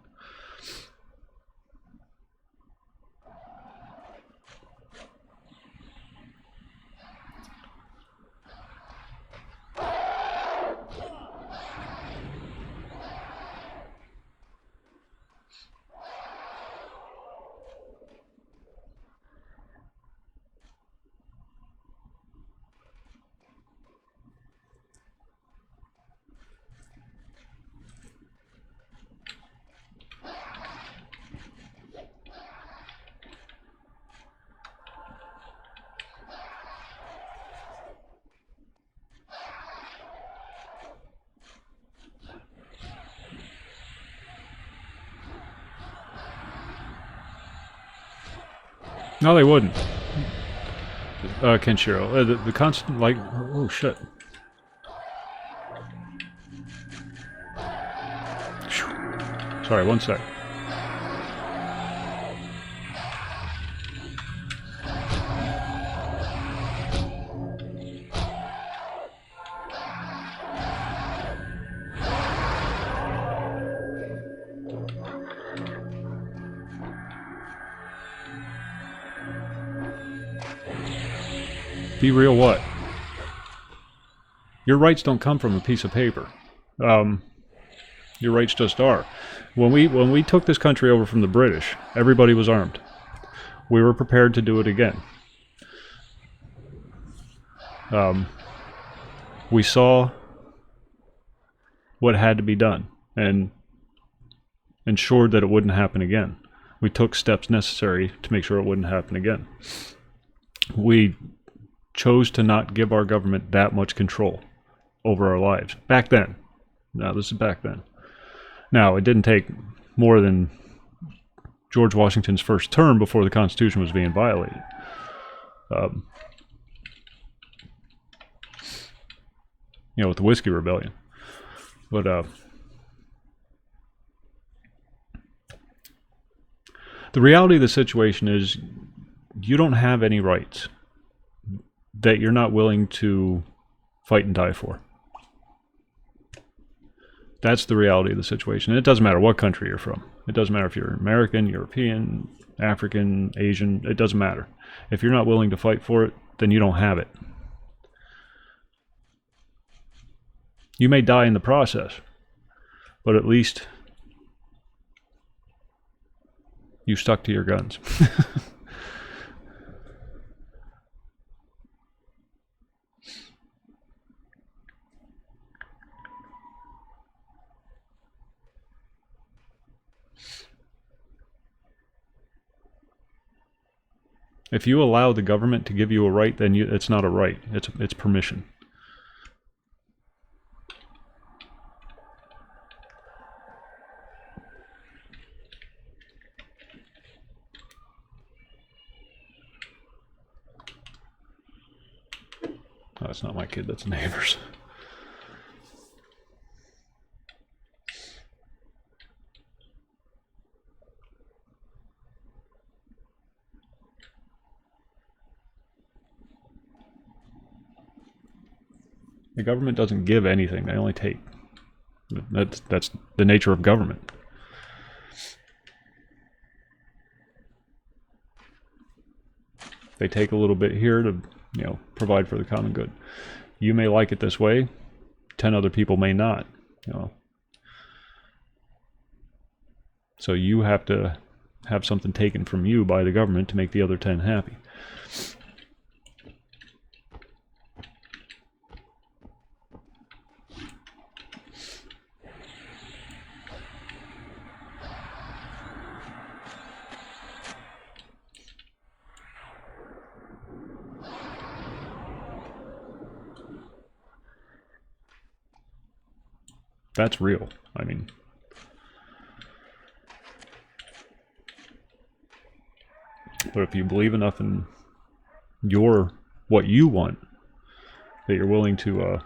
No, they wouldn't. Kenshiro. The constant, like, oh shit. Sorry, one sec. Be real what? Your rights don't come from a piece of paper. Your rights just are. When we took this country over from the British, everybody was armed. We were prepared to do it again. We saw what had to be done and ensured that it wouldn't happen again. We took steps necessary to make sure it wouldn't happen again. We chose to not give our government that much control over our lives. Back then. Now, this is back then. Now, it didn't take more than George Washington's first term before the Constitution was being violated. You know, with the Whiskey Rebellion. But, the reality of the situation is you don't have any rights that you're not willing to fight and die for. That's the reality of the situation. And it doesn't matter what country you're from. It doesn't matter if you're American, European, African, Asian. It doesn't matter. If you're not willing to fight for it, then you don't have it. You may die in the process, but at least you stuck to your guns. If you allow the government to give you a right, then it's not a right. It's permission. Oh, that's not my kid, that's the neighbor's. The government doesn't give anything, they only take. That's the nature of government. They take a little bit here to, you know, provide for the common good. You may like it this way, 10 other people may not, you know. So you have to have something taken from you by the government to make the other 10 happy. That's real. I mean, but if you believe enough in what you want, that you're willing to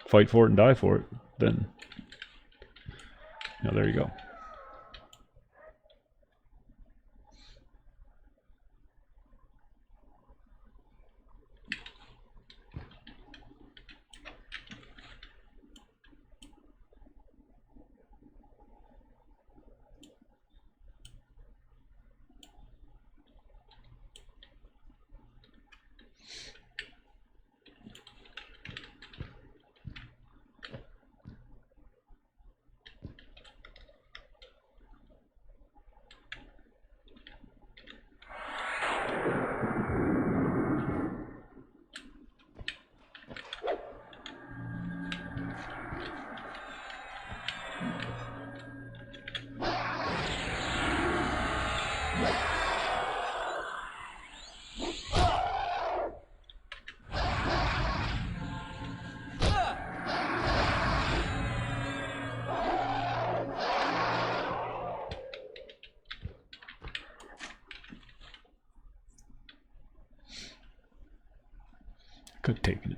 fight for it and die for it, then, you know, there you go. Could have taken it.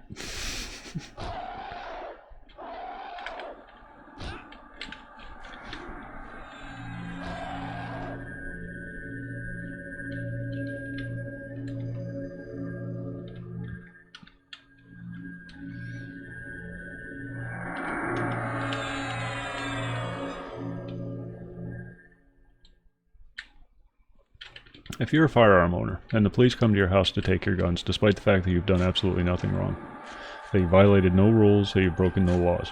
If you're a firearm owner and the police come to your house to take your guns, despite the fact that you've done absolutely nothing wrong, that you violated no rules, that you've broken no laws,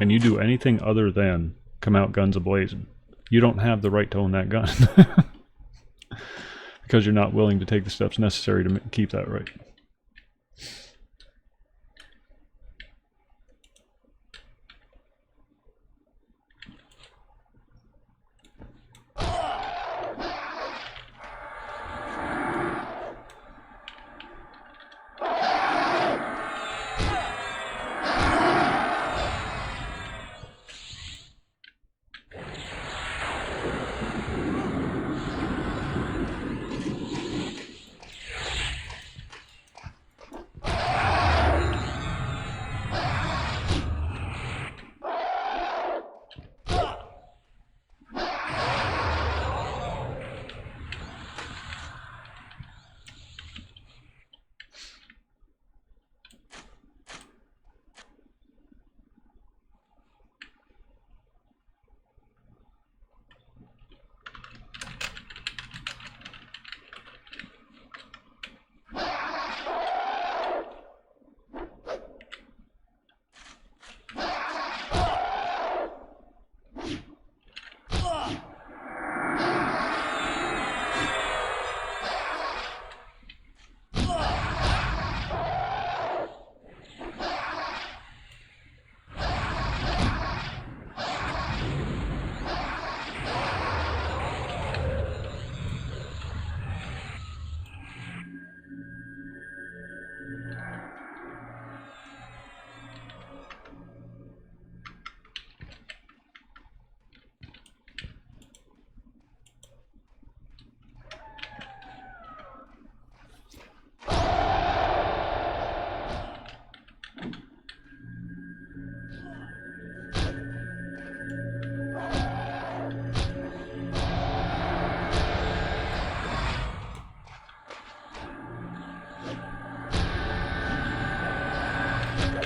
and you do anything other than come out guns a-blazing, you don't have the right to own that gun. Because you're not willing to take the steps necessary to keep that right.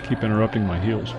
Keep interrupting my heals.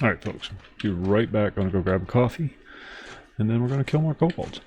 Alright, folks. Be right back. Gonna go grab a coffee. And then we're gonna kill more kobolds.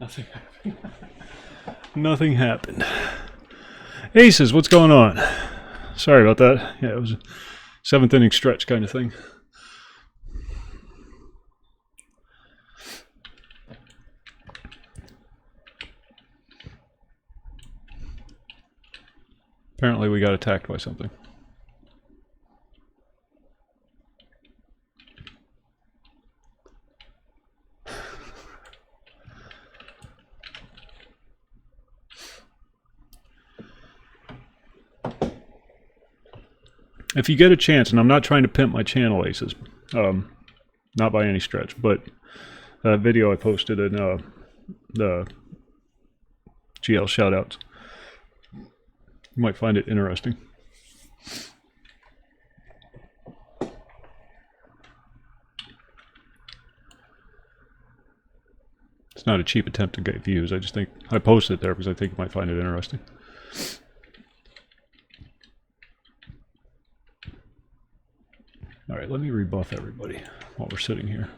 Nothing happened. Nothing happened. Aces, what's going on? Sorry about that. Yeah, it was a 7th inning stretch kind of thing. Apparently we got attacked by something. If you get a chance, and I'm not trying to pimp my channel, Aces, not by any stretch, but that video I posted in the GL shoutouts, you might find it interesting. It's not a cheap attempt to get views. I just think I posted it there because I think you might find it interesting. All right, let me rebuff everybody while we're sitting here.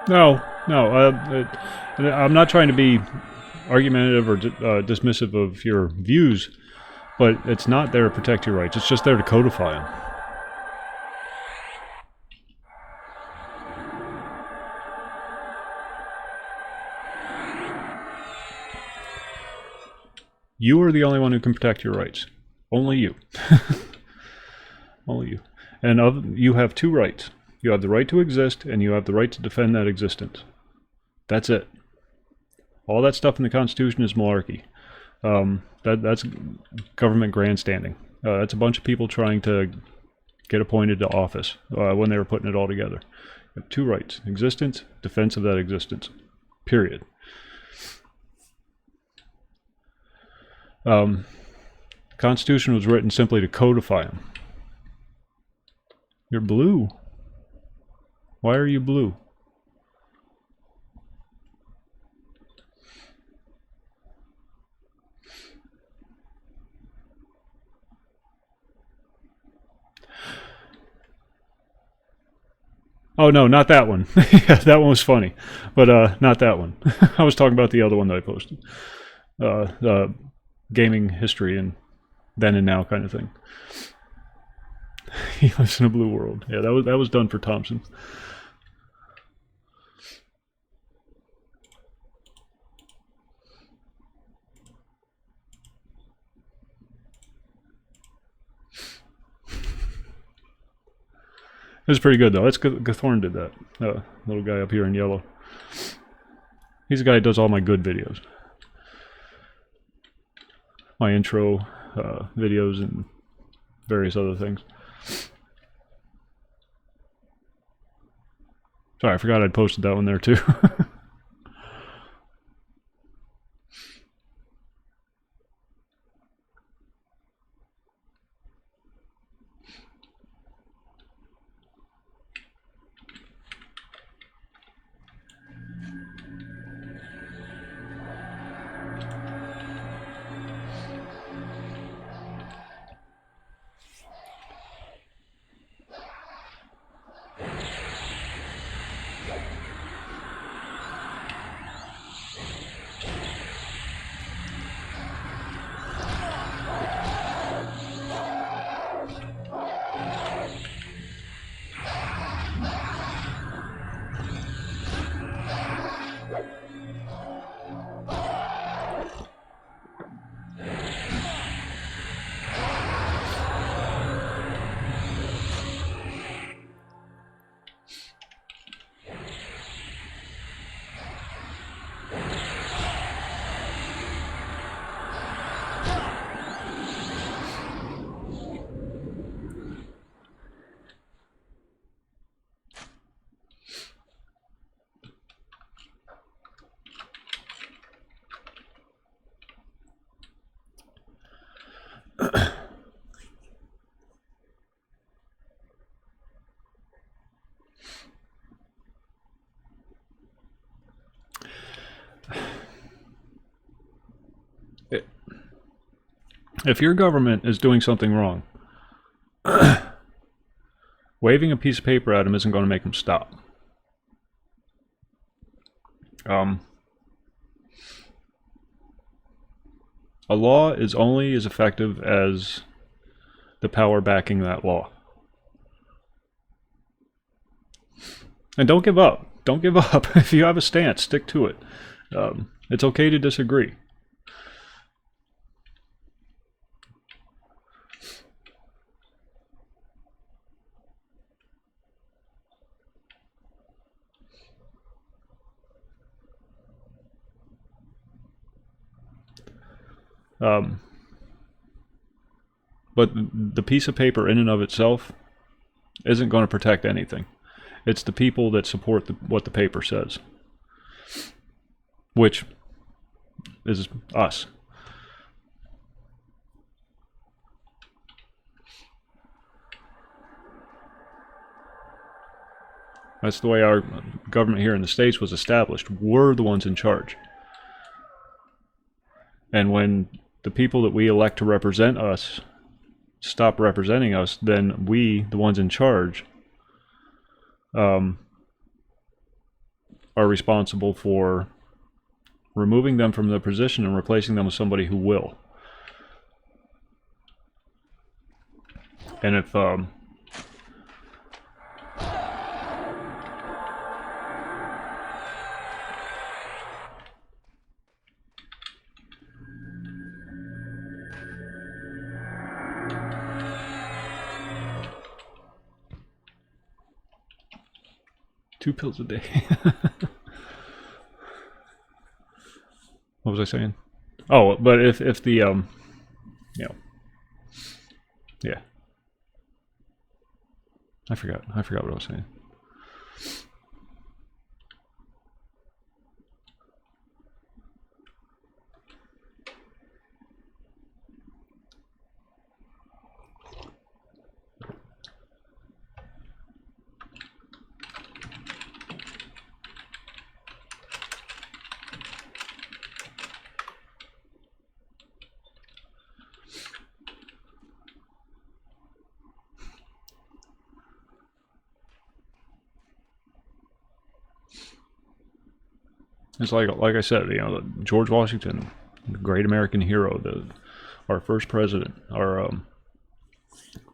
No, I'm not trying to be argumentative or dismissive of your views, but it's not there to protect your rights. It's just there to codify them. You are the only one who can protect your rights. Only you. Only you. And you have 2 rights. You have the right to exist, and you have the right to defend that existence. That's it. All that stuff in the Constitution is malarkey. That's government grandstanding. That's a bunch of people trying to get appointed to office when they were putting it all together. You have 2 rights: existence, defense of that existence. Period. The Constitution was written simply to codify them. You're blue. Why are you blue? Oh no, not that one. Yeah, that one was funny, but not that one. I was talking about the other one that I posted. The gaming history and then and now kind of thing. He lives in a blue world. Yeah, that was done for Thompson. It was pretty good though. That's Gathorn did that. Little guy up here in yellow. He's the guy who does all my good videos. My intro videos and various other things. Sorry, I forgot I'd posted that one there too. If your government is doing something wrong, waving a piece of paper at them isn't going to make them stop. A law is only as effective as the power backing that law. And don't give up. Don't give up. If you have a stance, stick to it. It's okay to disagree. But the piece of paper in and of itself isn't going to protect anything. It's the people that support what the paper says, which is us. That's the way our government here in the States was established. We're the ones in charge. And when the people that we elect to represent us stop representing us, then we, the ones in charge, are responsible for removing them from their position and replacing them with somebody who will. And if two pills a day. What was I saying? Oh, but if the you know, yeah, I forgot what I was saying. It's like I said, you know, George Washington, the great American hero, our first president, our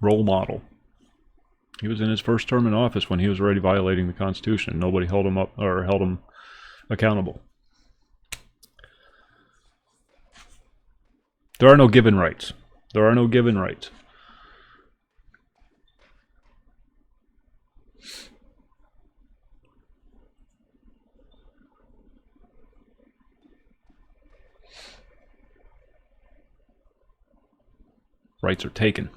role model. He was in his first term in office when he was already violating the Constitution. Nobody held him up or held him accountable. There are no given rights. There are no given rights. Rights are taken.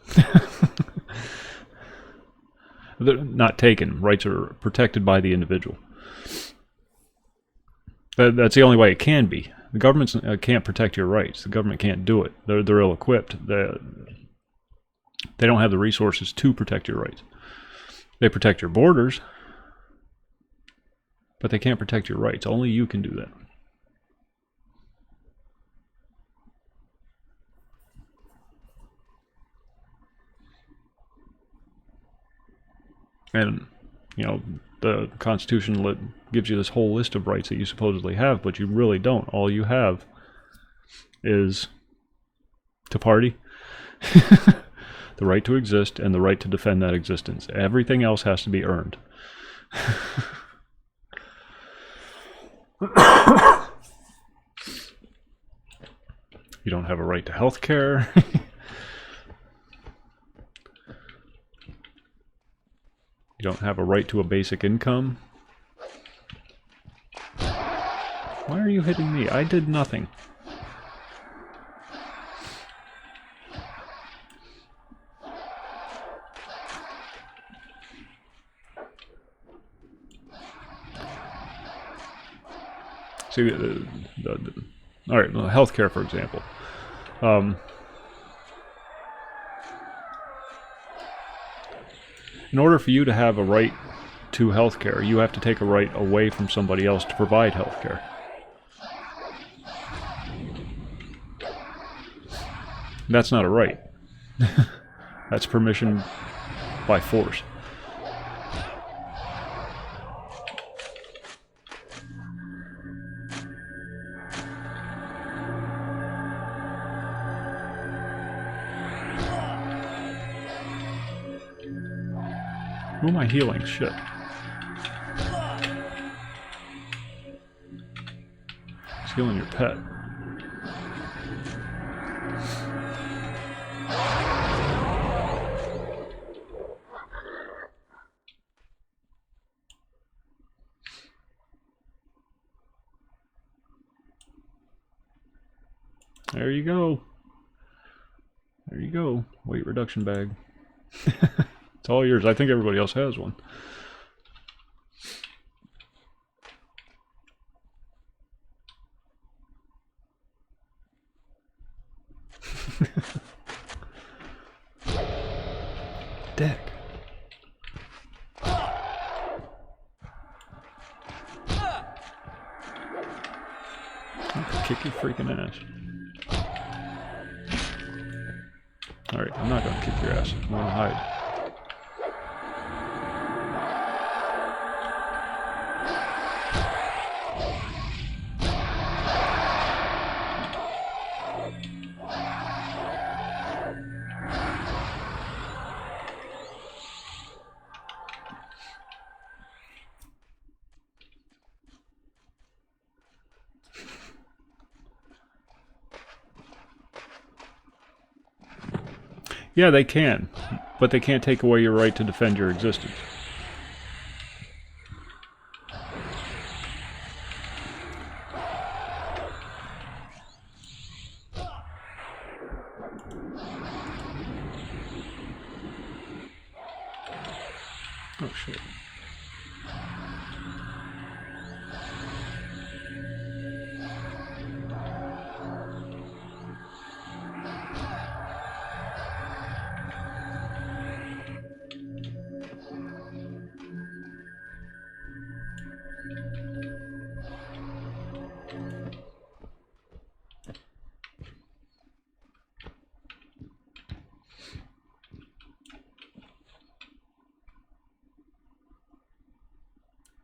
They're not taken. Rights are protected by the individual. That's the only way it can be. The government can't protect your rights. The government can't do it. They're ill-equipped. They don't have the resources to protect your rights. They protect your borders, but they can't protect your rights. Only you can do that. And, you know, the Constitution gives you this whole list of rights that you supposedly have, but you really don't. All you have is to party, the right to exist, and the right to defend that existence. Everything else has to be earned. You don't have a right to health care. You don't have a right to a basic income. Why are you hitting me? I did nothing. See, all right, healthcare, for example. In order for you to have a right to healthcare, you have to take a right away from somebody else to provide healthcare. That's not a right. That's permission by force. Who am I healing? Shit. It's healing your pet. There you go. There you go. Weight reduction bag. It's all yours. I think everybody else has one. Deck. I'll kick your freaking ass. Alright, I'm not gonna kick your ass. I'm gonna hide. Yeah, they can, but they can't take away your right to defend your existence. Oh shit.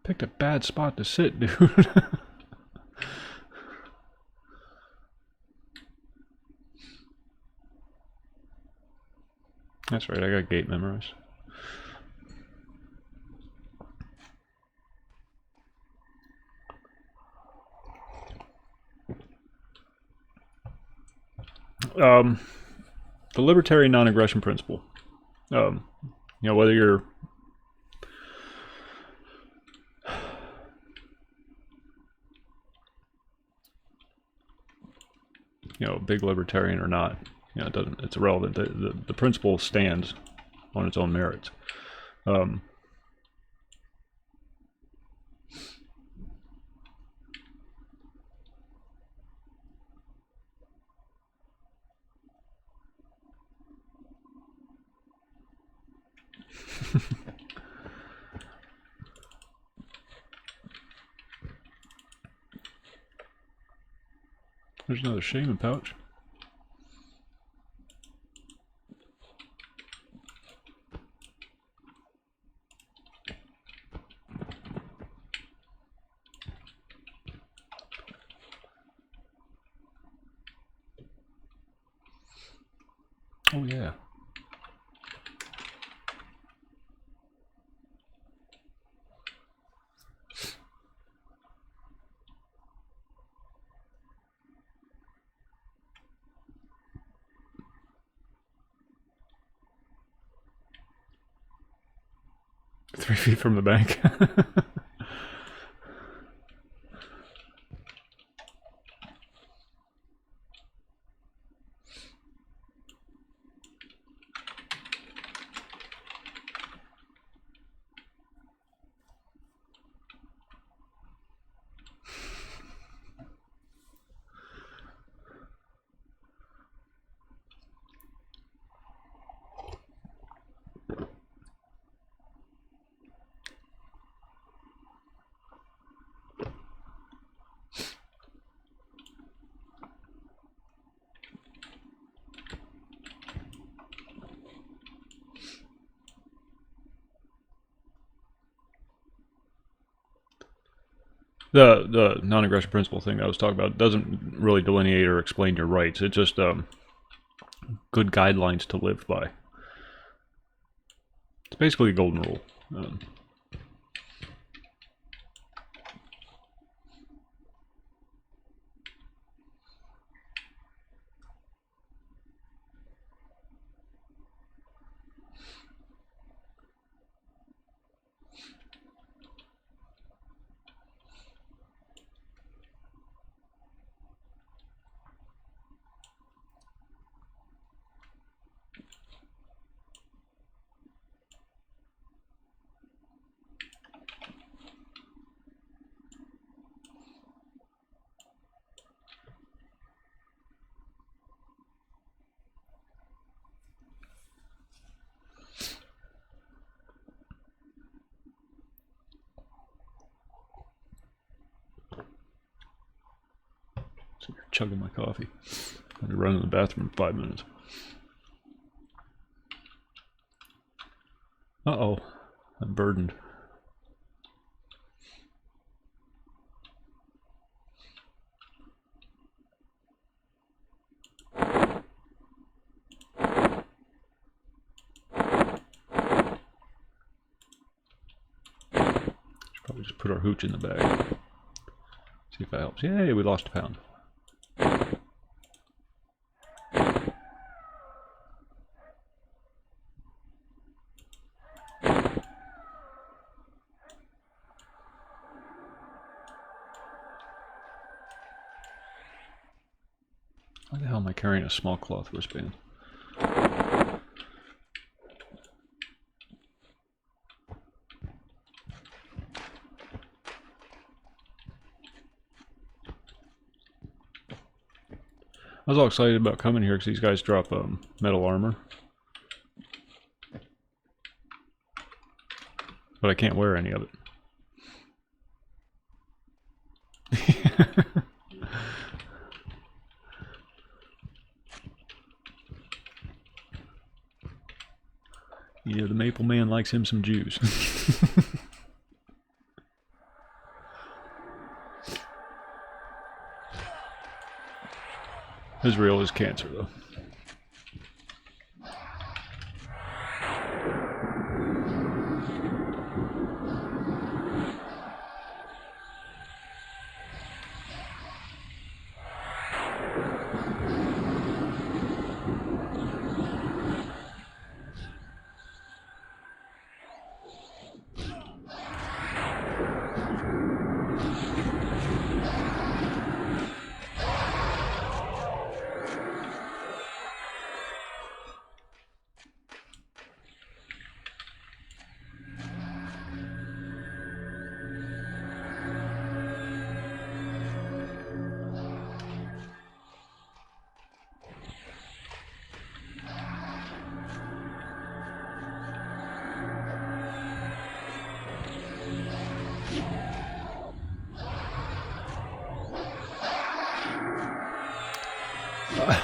Picked a bad spot to sit, dude. That's right, I got gate memorized. The libertarian non-aggression principle. You know, whether you're big libertarian or not, it doesn't. It's irrelevant. The principle stands on its own merits. There's another shaman pouch. Oh yeah. Three feet from the bank. The non-aggression principle thing that I was talking about doesn't really delineate or explain your rights. It's just good guidelines to live by. It's basically a golden rule. So you're chugging my coffee. I'm going to run to the bathroom in 5 minutes. Uh-oh. I'm burdened. Should probably just put our hooch in the bag. See if that helps. Yay, we lost a pound. Why the hell am I carrying a small cloth wristband? I was all excited about coming here because these guys drop metal armor. But I can't wear any of it. Yeah, the Maple Man likes him some Jews. Israel is cancer, though.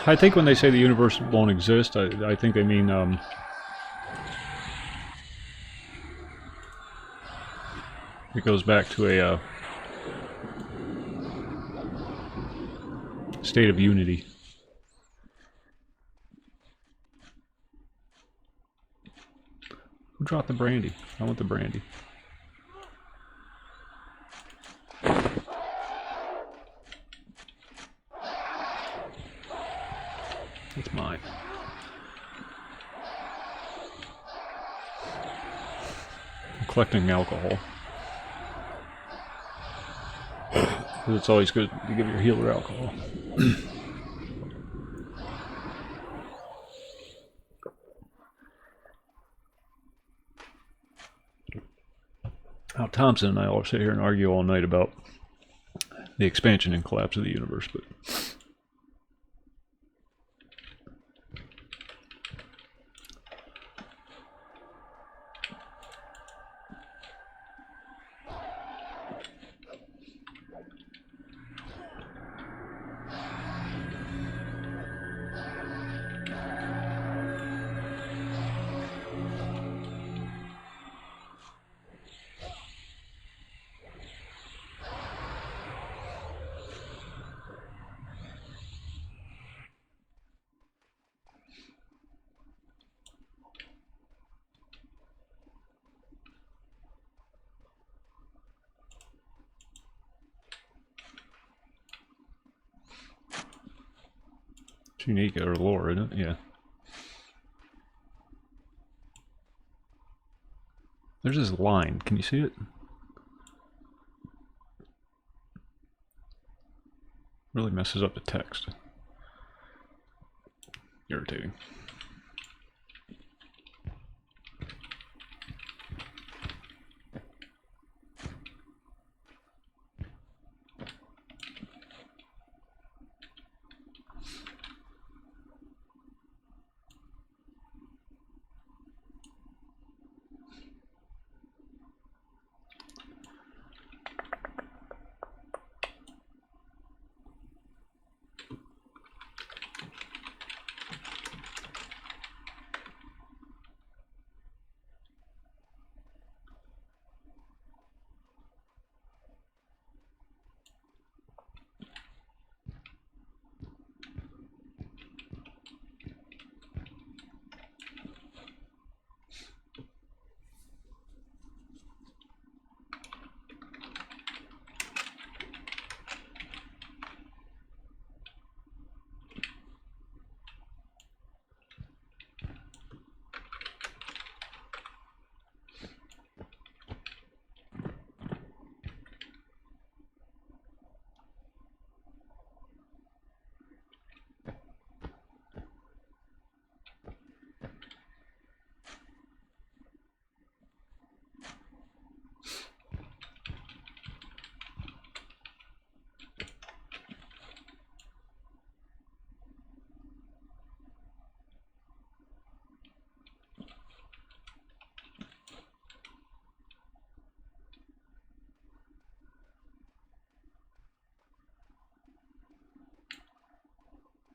I think when they say the universe won't exist, I think they mean it goes back to a state of unity. Who dropped the brandy? I want the brandy. It's mine. I'm collecting alcohol. Because it's always good to give your healer alcohol. Now, Thompson and I all sit here and argue all night about the expansion and collapse of the universe, but It's unique or lore, isn't it? Yeah. There's this line. Can you see it? Really messes up the text. Irritating.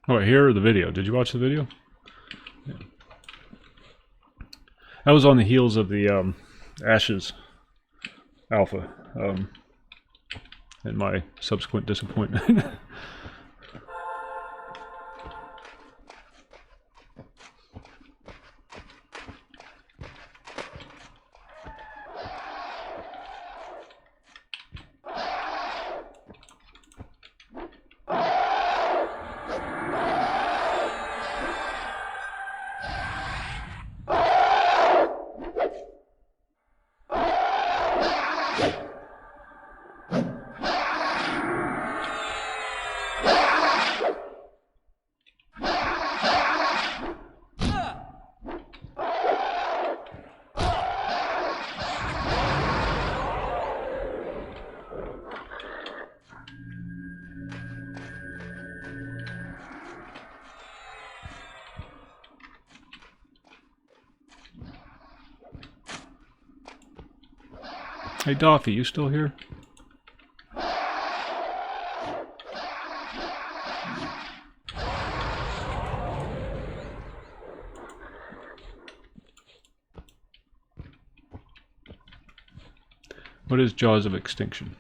Oh, here or the video? Did you watch the video? Yeah. That was on the heels of the Ashes Alpha and my subsequent disappointment. Hey, Doffy, you still here? What is Jaws of Extinction?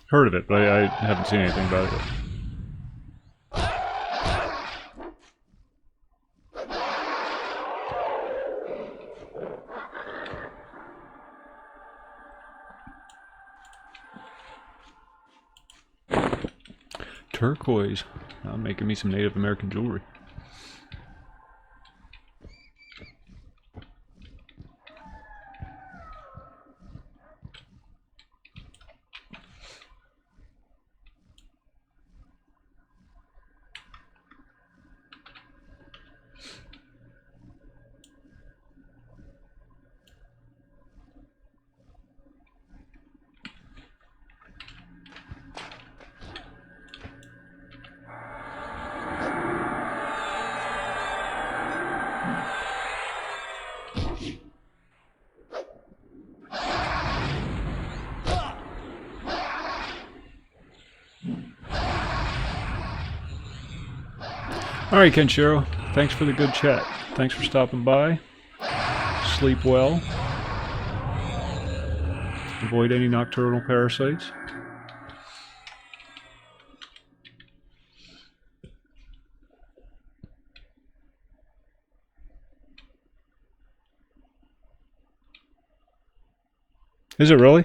Heard of it, but I haven't seen anything about it yet. Turquoise. I'm making me some Native American jewelry. Alright, Kenshiro, thanks for the good chat. Thanks for stopping by. Sleep well. Avoid any nocturnal parasites. Is it really?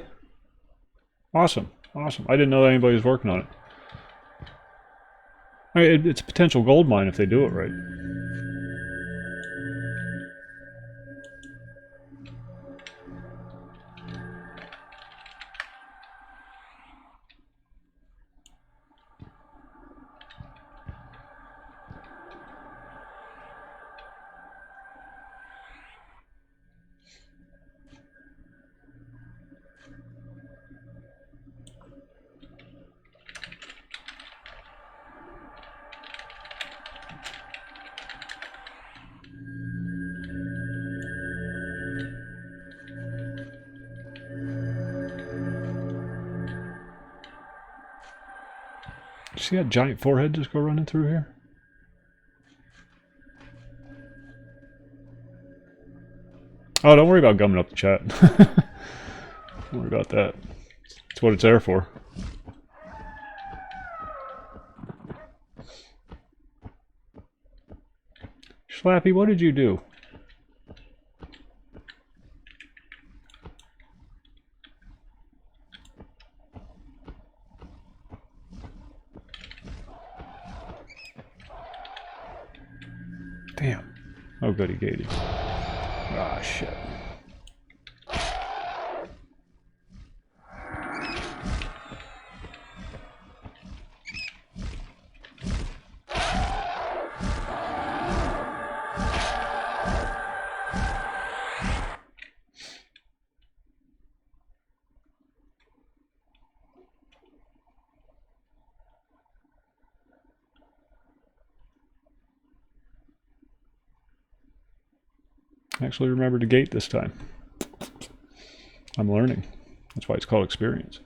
Awesome. Awesome. I didn't know that anybody was working on it. I mean, it's a potential gold mine if they do it right. See that giant forehead just go running through here? Oh, don't worry about gumming up the chat. Don't worry about that. That's what it's there for. Slappy, what did you do? Damn. Oh, good, he gated. Ah, shit. Actually remembered to gate this time. I'm learning. That's why it's called experience.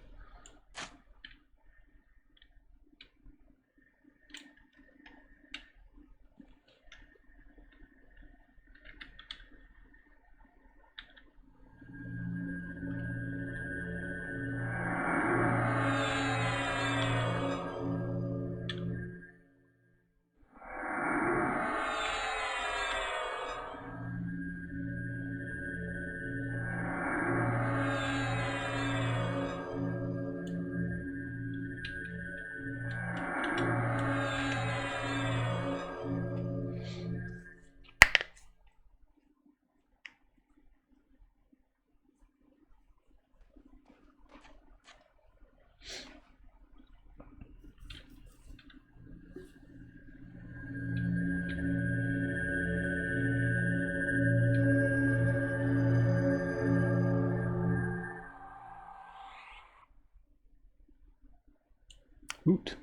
Oot.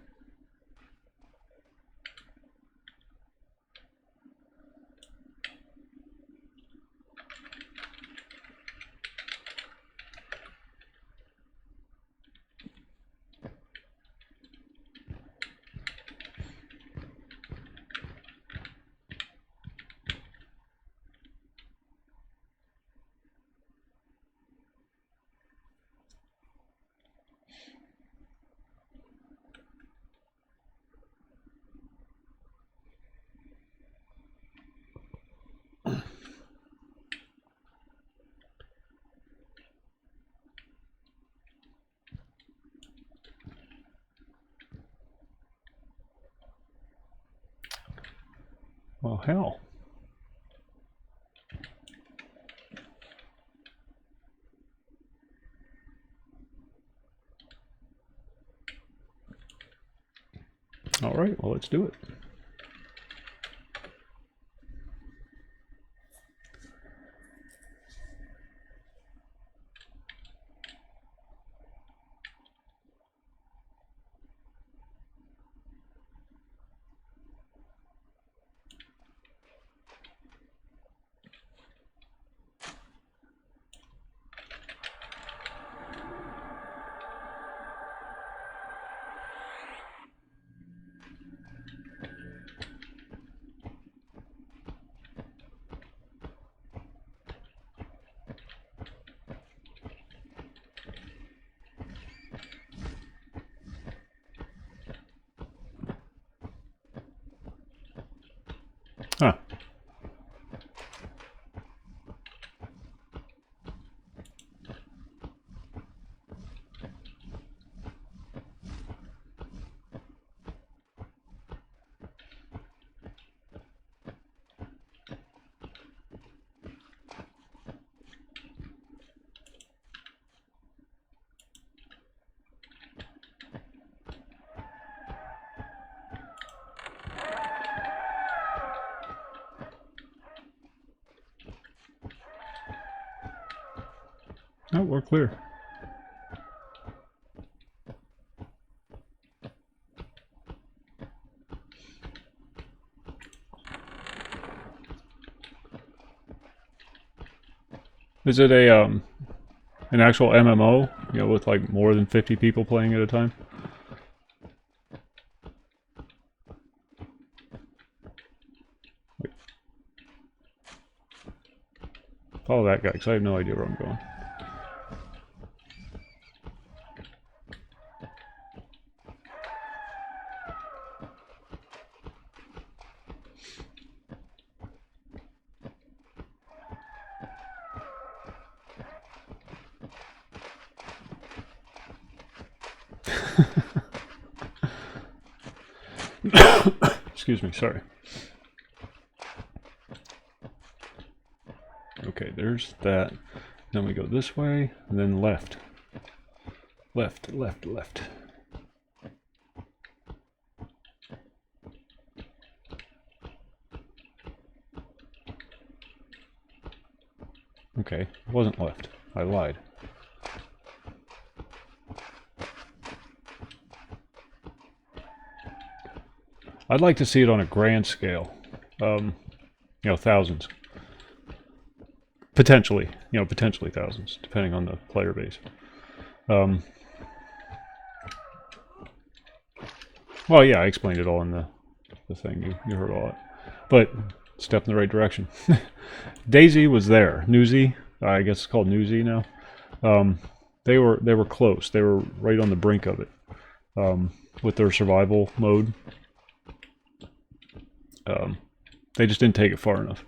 Well, hell. All right, well, let's do it. No, we're clear. Is it a an actual MMO, you know, with like more than 50 people playing at a time? Wait. Follow that guy, because I have no idea where I'm going. Excuse me, sorry. Okay, there's that. Then we go this way, and then left. Left, left, left. Okay, it wasn't left. I lied. I'd like to see it on a grand scale. You know, thousands. Potentially. You know, potentially thousands, depending on the player base. Well, yeah, I explained it all in the thing. You heard all that. But, step in the right direction. Daisy was there. Newsy, I guess it's called Newsy now. They were close. They were right on the brink of it. With their survival mode. They just didn't take it far enough.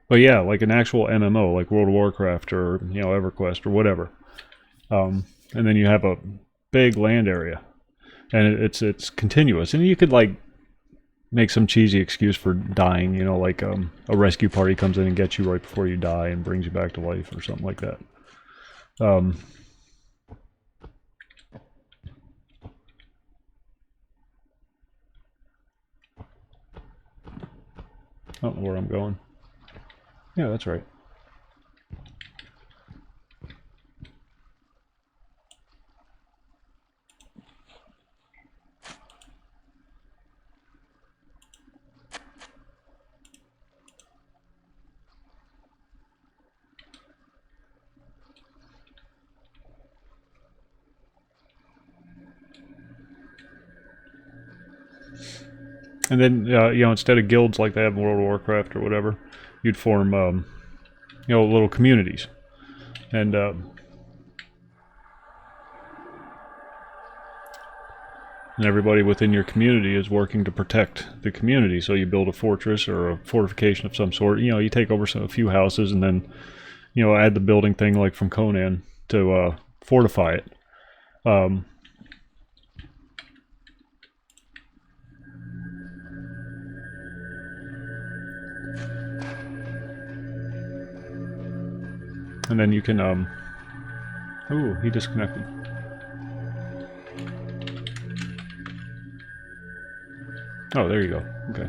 But yeah, like an actual MMO, like World of Warcraft or, you know, EverQuest or whatever. And then you have a big land area. And it's continuous. And you could, like, make some cheesy excuse for dying, you know, like a rescue party comes in and gets you right before you die and brings you back to life or something like that. I don't know where I'm going. Yeah, that's right. And then, you know, instead of guilds like they have in World of Warcraft or whatever, you'd form, you know, little communities. And everybody within your community is working to protect the community. So you build a fortress or a fortification of some sort. You know, you take over a few houses and then, you know, add the building thing like from Conan to fortify it. And then you can, ooh, he disconnected. Oh, there you go. Okay.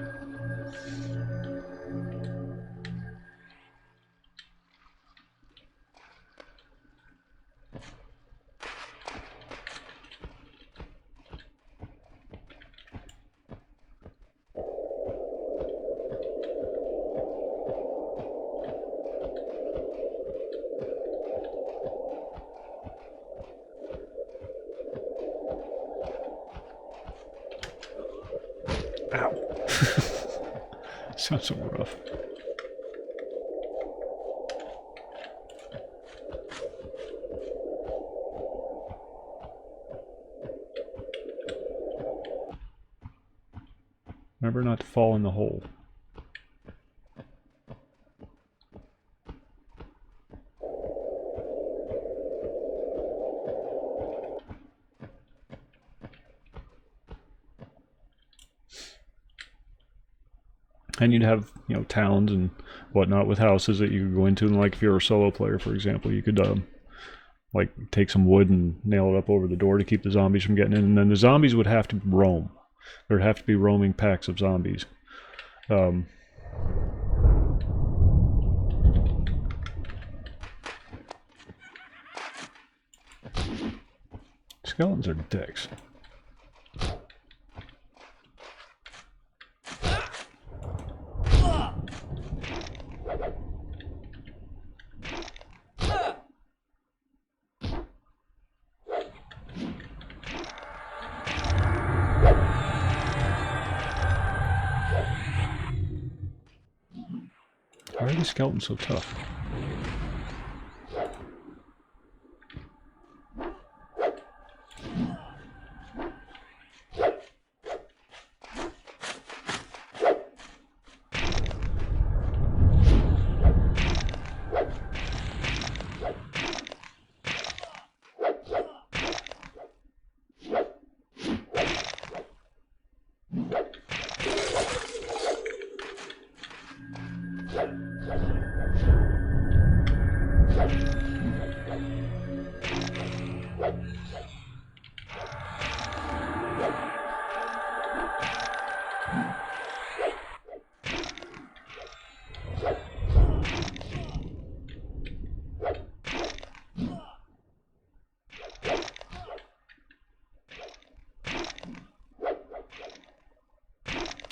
Ow. Sounds so rough. Remember not to fall in the hole. And you'd have, you know, towns and whatnot with houses that you could go into. And like if you're a solo player, for example, you could like take some wood and nail it up over the door to keep the zombies from getting in. And then the zombies would have to roam. There'd have to be roaming packs of zombies. Skeletons are dicks. Why are these skeletons so tough?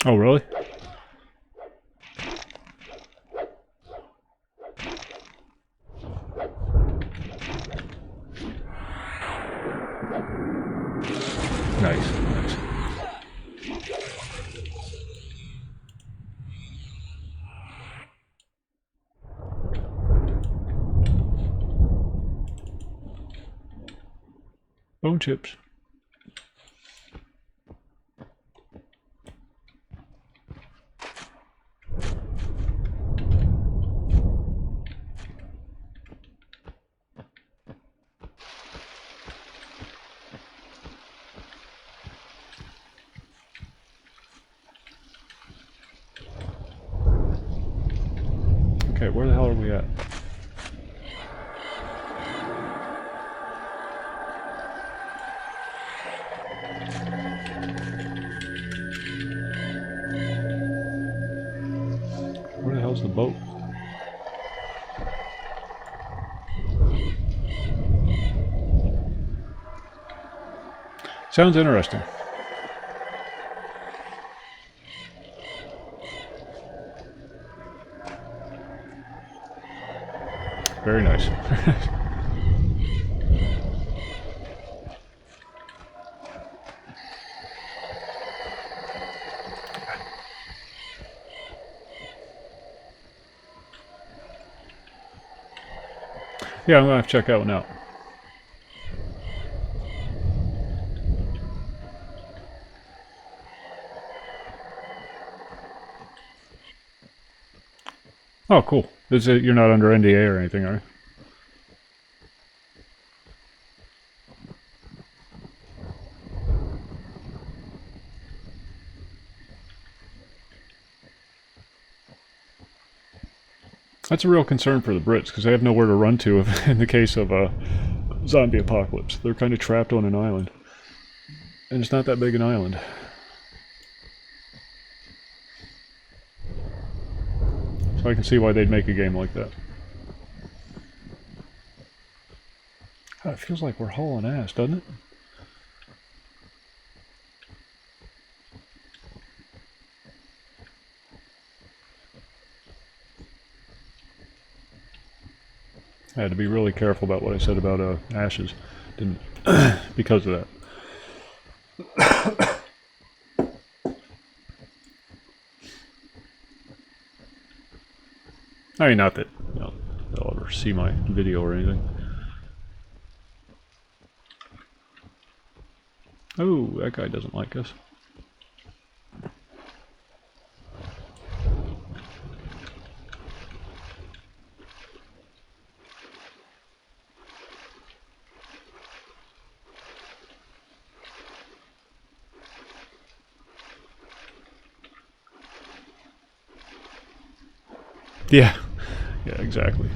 Oh, really? Nice, nice. Bone chips. Okay, where the hell are we at? Where the hell's the boat? Sounds interesting. Very nice. Yeah, I'm gonna have to check that one out. Oh, cool. You're not under NDA or anything, are you? That's a real concern for the Brits, because they have nowhere to run to if, in the case of a zombie apocalypse. They're kind of trapped on an island. And it's not that big an island. So I can see why they'd make a game like that. God, it feels like we're hauling ass, doesn't it? I had to be really careful about what I said about ashes. Didn't because of that. I mean, not that they'll ever see my video or anything. Oh, that guy doesn't like us. Yeah, yeah, exactly.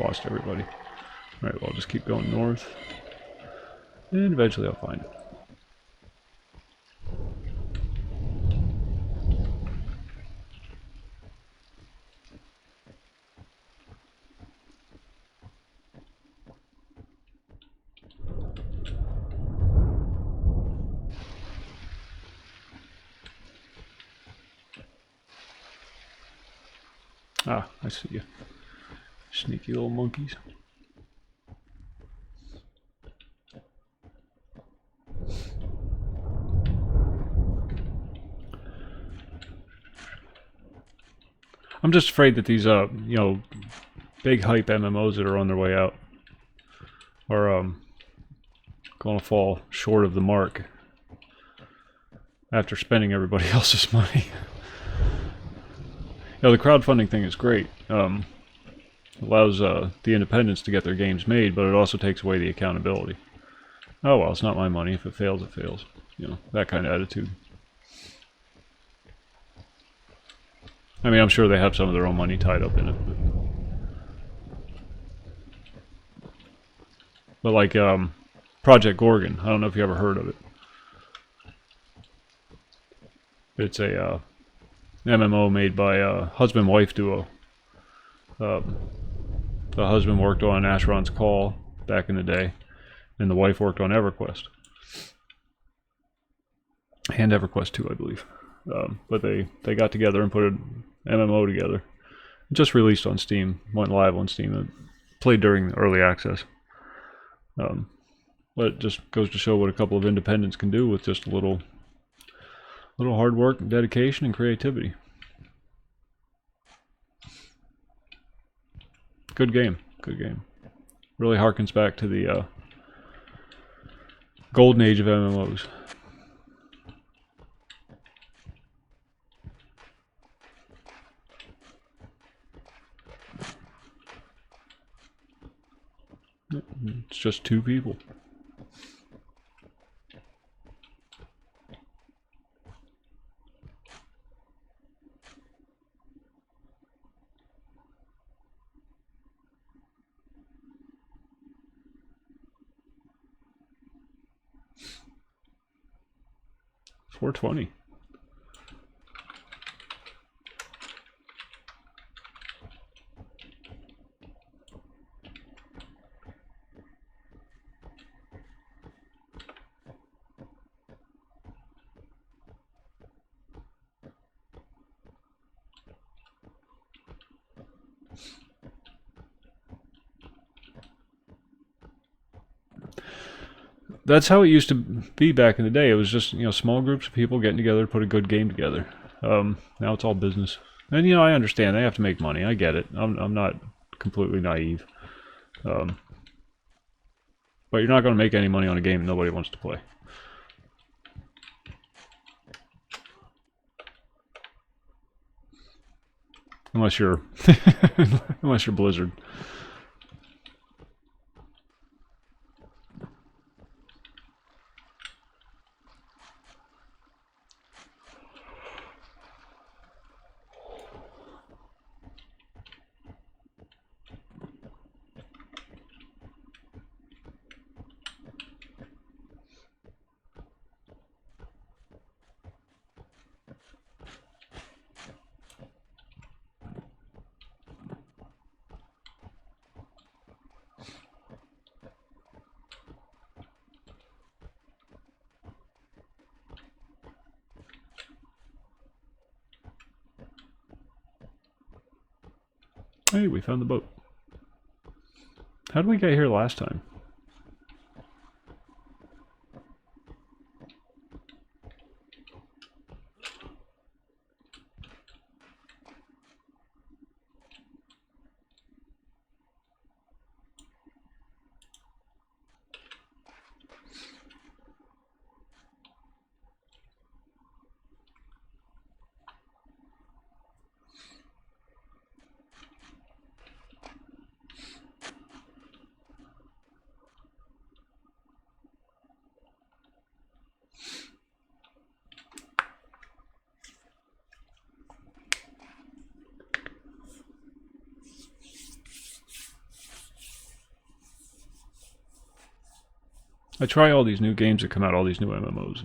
lost everybody. Alright, well, I'll just keep going north. And eventually I'll find it. Ah, I see you. Sneaky little monkeys. I'm just afraid that these, you know, big hype MMOs that are on their way out are, going to fall short of the mark after spending everybody else's money. You know, the crowdfunding thing is great. Allows the independents to get their games made, but it also takes away the accountability. Oh well, it's not my money. If it fails, it fails. You know, that kind of attitude. I mean, I'm sure they have some of their own money tied up in it. But like Project Gorgon, I don't know if you ever heard of it. It's a MMO made by a husband-wife duo. The husband worked on Asheron's Call back in the day, and the wife worked on EverQuest. And EverQuest 2, I believe. But they got together and put an MMO together. It just released on Steam, went live on Steam, and played during early access. But it just goes to show what a couple of independents can do with just a little hard work, dedication, and creativity. Good game, good game. Really harkens back to the golden age of MMOs. It's just two people. $4.20. That's how it used to be back in the day. It was just, you know, small groups of people getting together to put a good game together. Now it's all business. And, you know, I understand. They have to make money. I get it. I'm not completely naive. But you're not going to make any money on a game that nobody wants to play. Unless you're... unless you're Blizzard. Hey, we found the boat. How did we get here last time? I try all these new games that come out, all these new MMOs,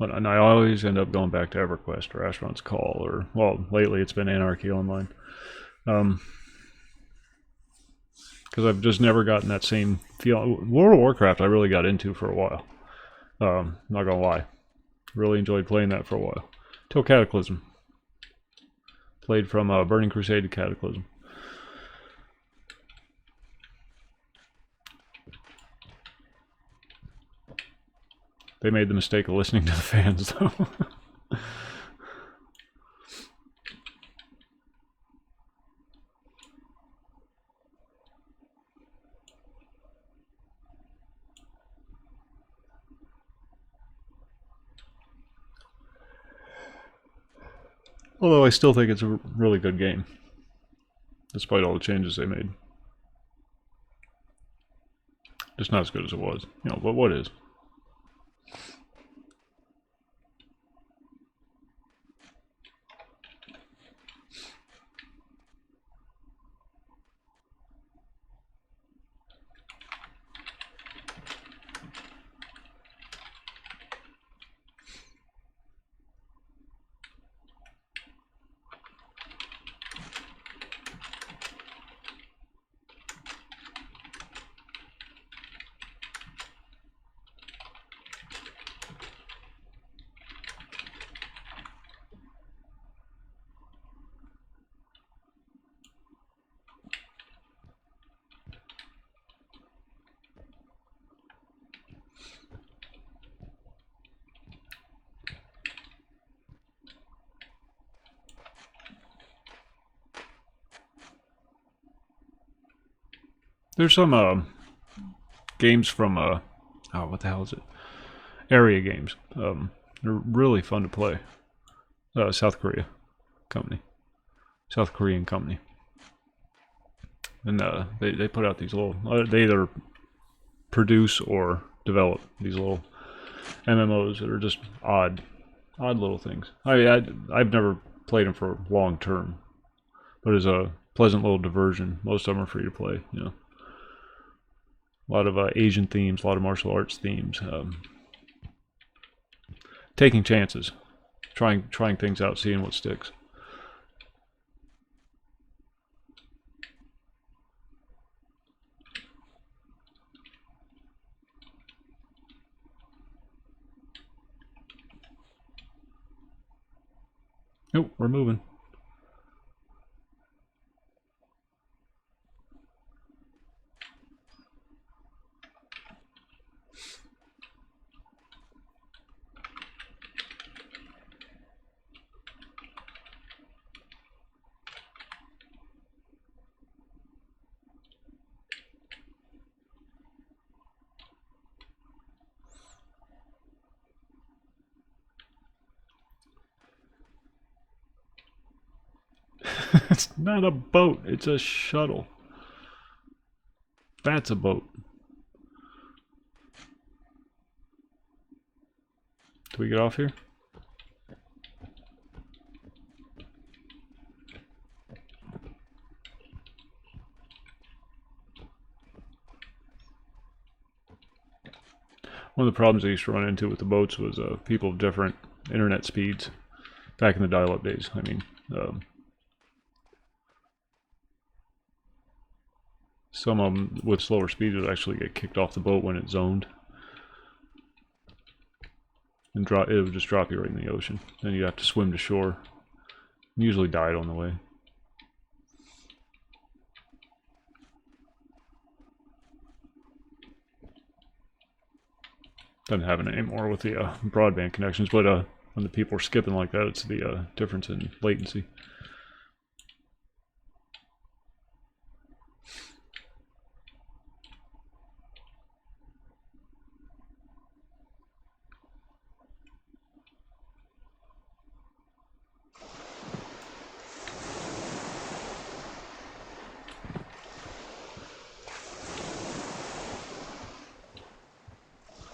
and I always end up going back to EverQuest or Astronaut's Call, or, well, lately it's been Anarchy Online. Because I've just never gotten that same feel. World of Warcraft I really got into for a while. Not gonna lie. Really enjoyed playing that for a while. Till Cataclysm. Played from Burning Crusade to Cataclysm. They made the mistake of listening to the fans, though. Although I still think it's a really good game, despite all the changes they made. Just not as good as it was. You know, but what is? There's some games from oh, what the hell is it? Area games. They're really fun to play. South Korea company, South Korean company, and they put out these little. They either produce or develop these little MMOs that are just odd little things. I've never played them for long term, but as a pleasant little diversion, most of them are free to play. You know. A lot of Asian themes, a lot of martial arts themes. Taking chances, trying things out, seeing what sticks. Nope, we're moving. It's not a boat, it's a shuttle. That's a boat. Do we get off here? One of the problems I used to run into with the boats was people of different internet speeds back in the dial-up days. I mean, some of them with slower speeds would actually get kicked off the boat when it's zoned. And it would just drop you right in the ocean. Then you'd have to swim to shore. Usually died on the way. Doesn't happen anymore with the broadband connections, but when the people are skipping like that, it's the difference in latency.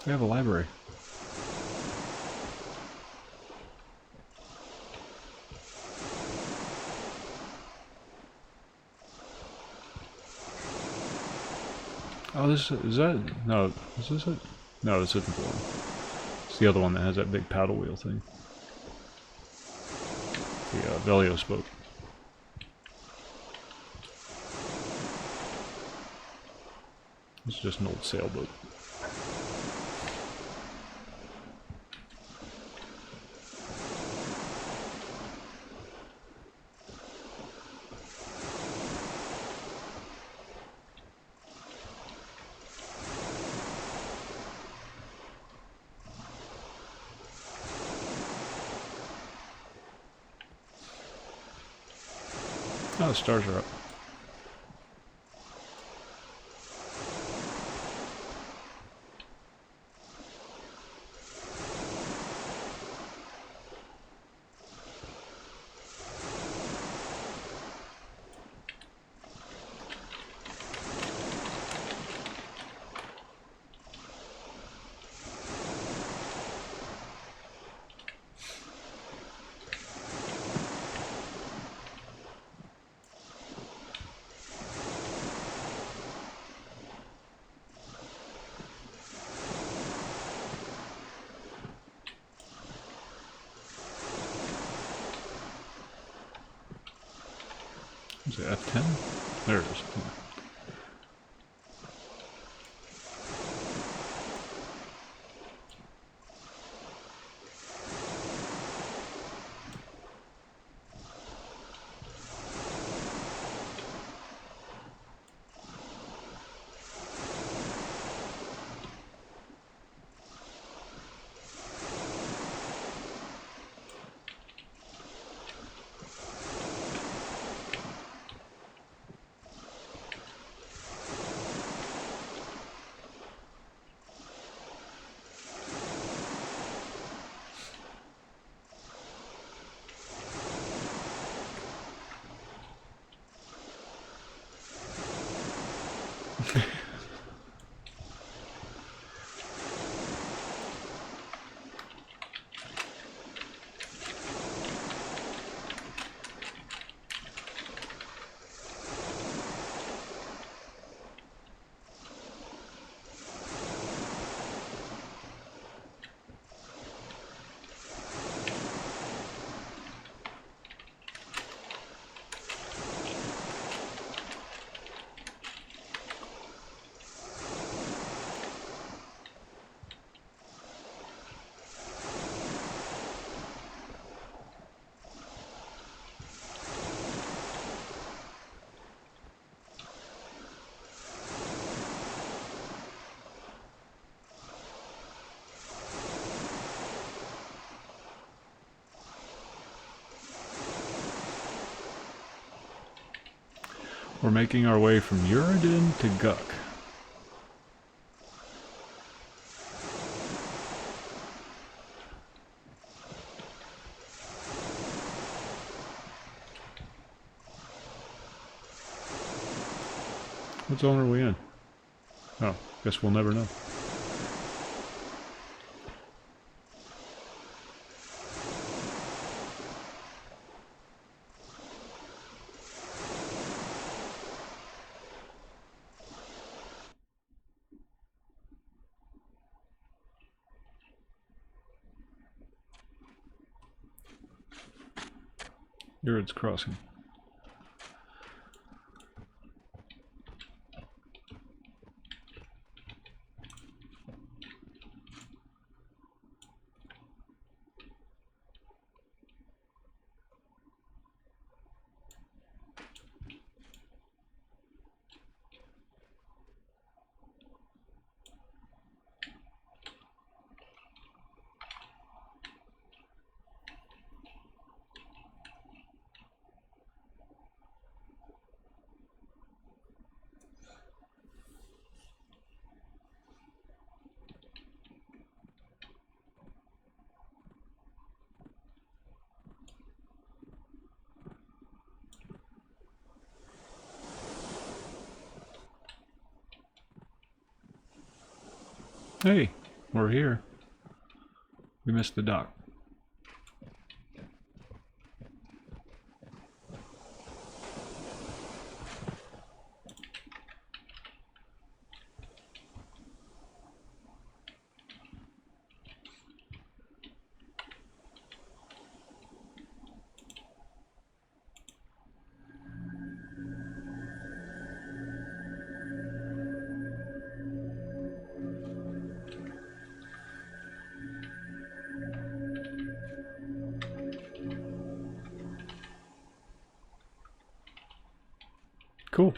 We have a library. Oh, this is that? No, is this it? No, this isn't the one. It's the other one that has that big paddle wheel thing. The Velios boat. It's just an old sailboat. Oh, the stars are up. Is it F10? There it is. Yeah. We're making our way from Uridin to Guk. What zone are we in? Oh, guess we'll never know. Urid's crossing. Hey, we're here. We missed the dock. Cool.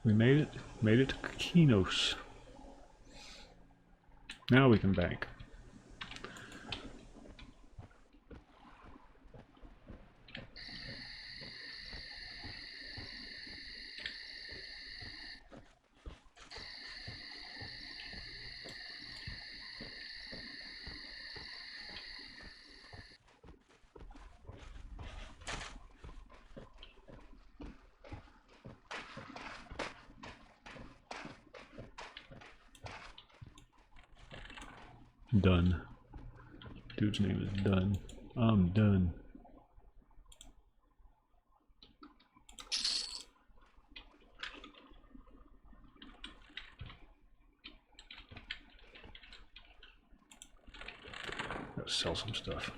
We made it. Made it to Gnomes. Now we can bank. Done. Dude's name is Done. I'm done. Gotta sell some stuff.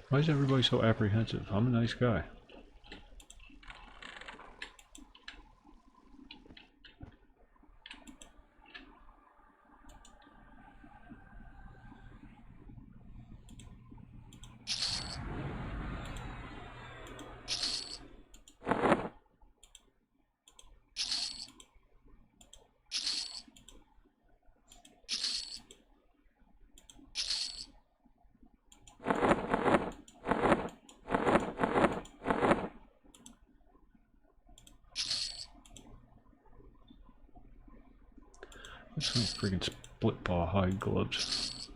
Why is everybody so apprehensive? I'm a nice guy. Some freaking split paw hide gloves.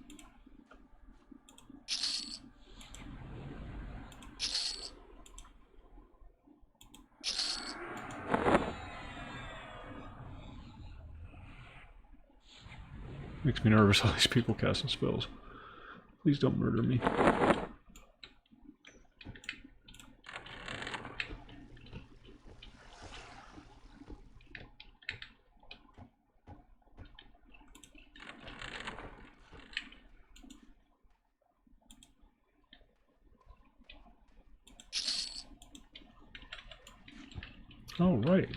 Makes me nervous, all these people casting spells. Please don't murder me. All right.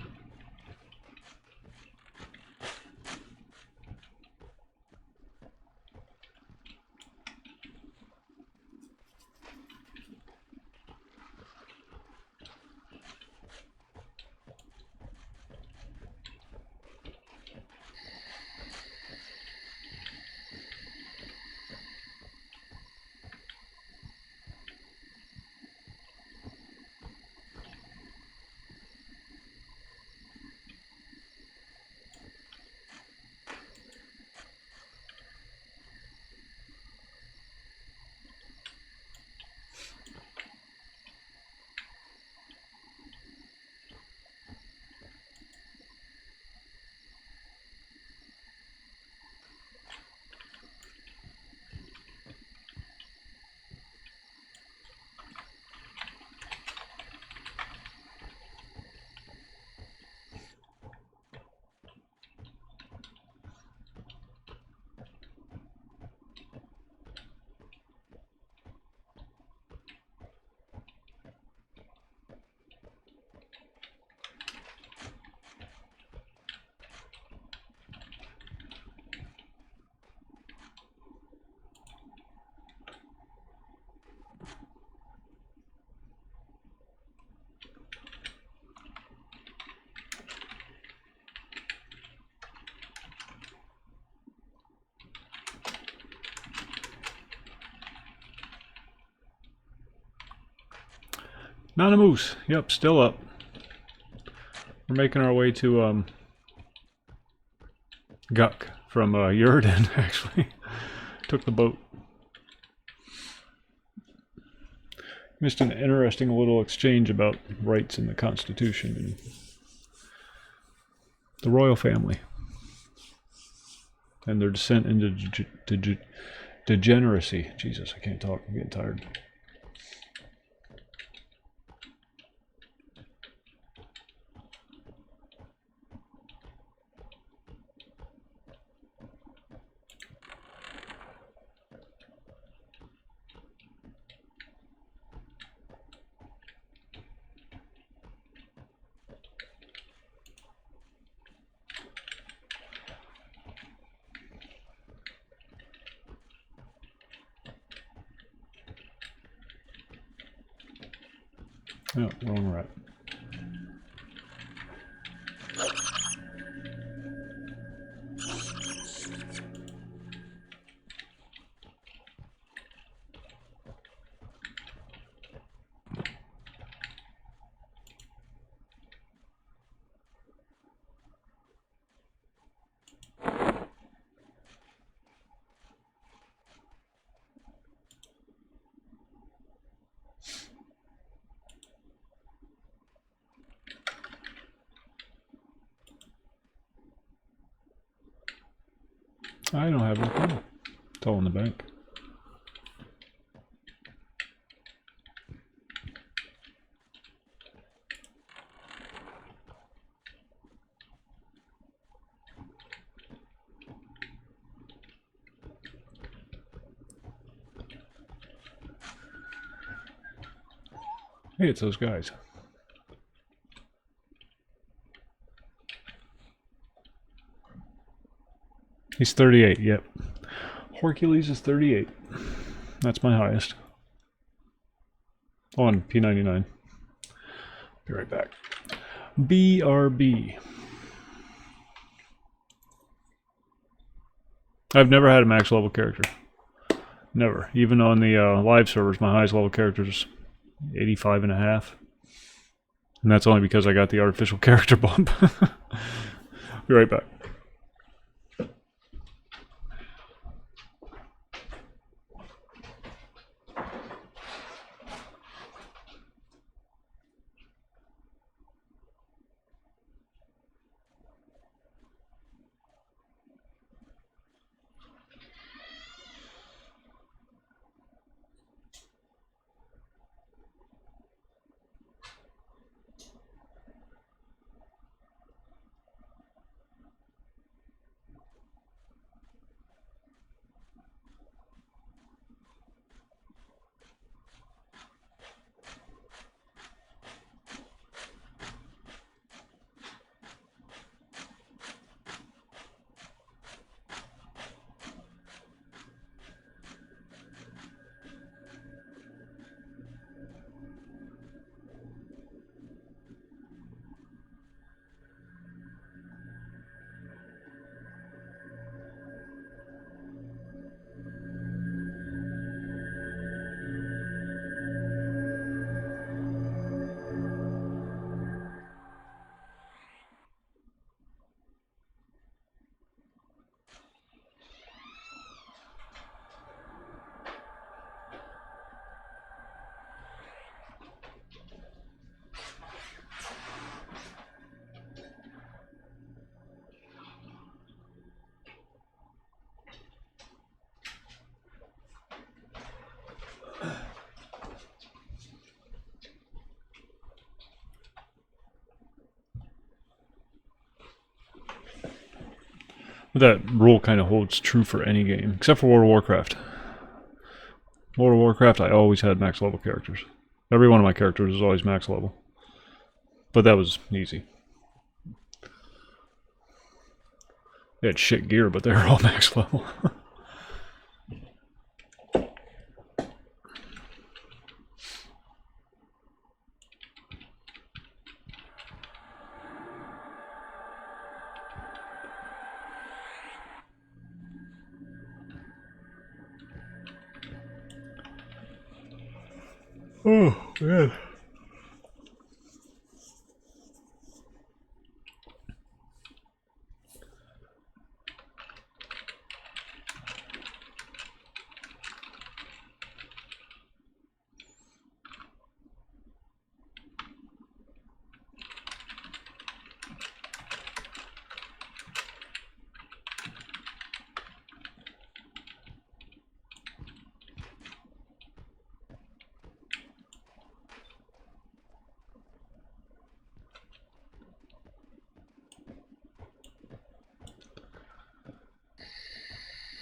Not a moose. Yep, still up. We're making our way to Guck from Yurden, actually. Took the boat. Missed an interesting little exchange about rights in the Constitution and the royal family and their descent into degeneracy. Jesus, I can't talk. I'm getting tired. Oh, wrong rat. I don't have anything. It's all in the bank. Hey, it's those guys. He's 38, yep. Hercules is 38. That's my highest. On P99. Be right back. BRB. I've never had a max level character. Never. Even on the live servers, my highest level character is 85.5. And that's only because I got the artificial character bump. Be right back. That rule kind of holds true for any game, except for World of Warcraft. World of Warcraft, I always had max level characters. Every one of my characters was always max level. But that was easy. They had shit gear, but they were all max level. Oh, man.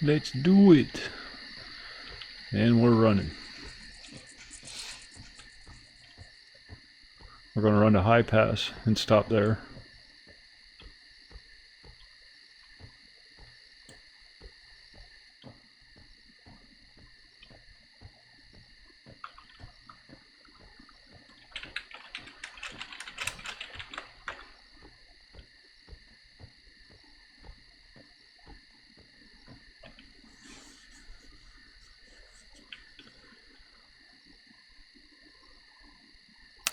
Let's do it. And we're running. We're going to run to High Pass and stop there.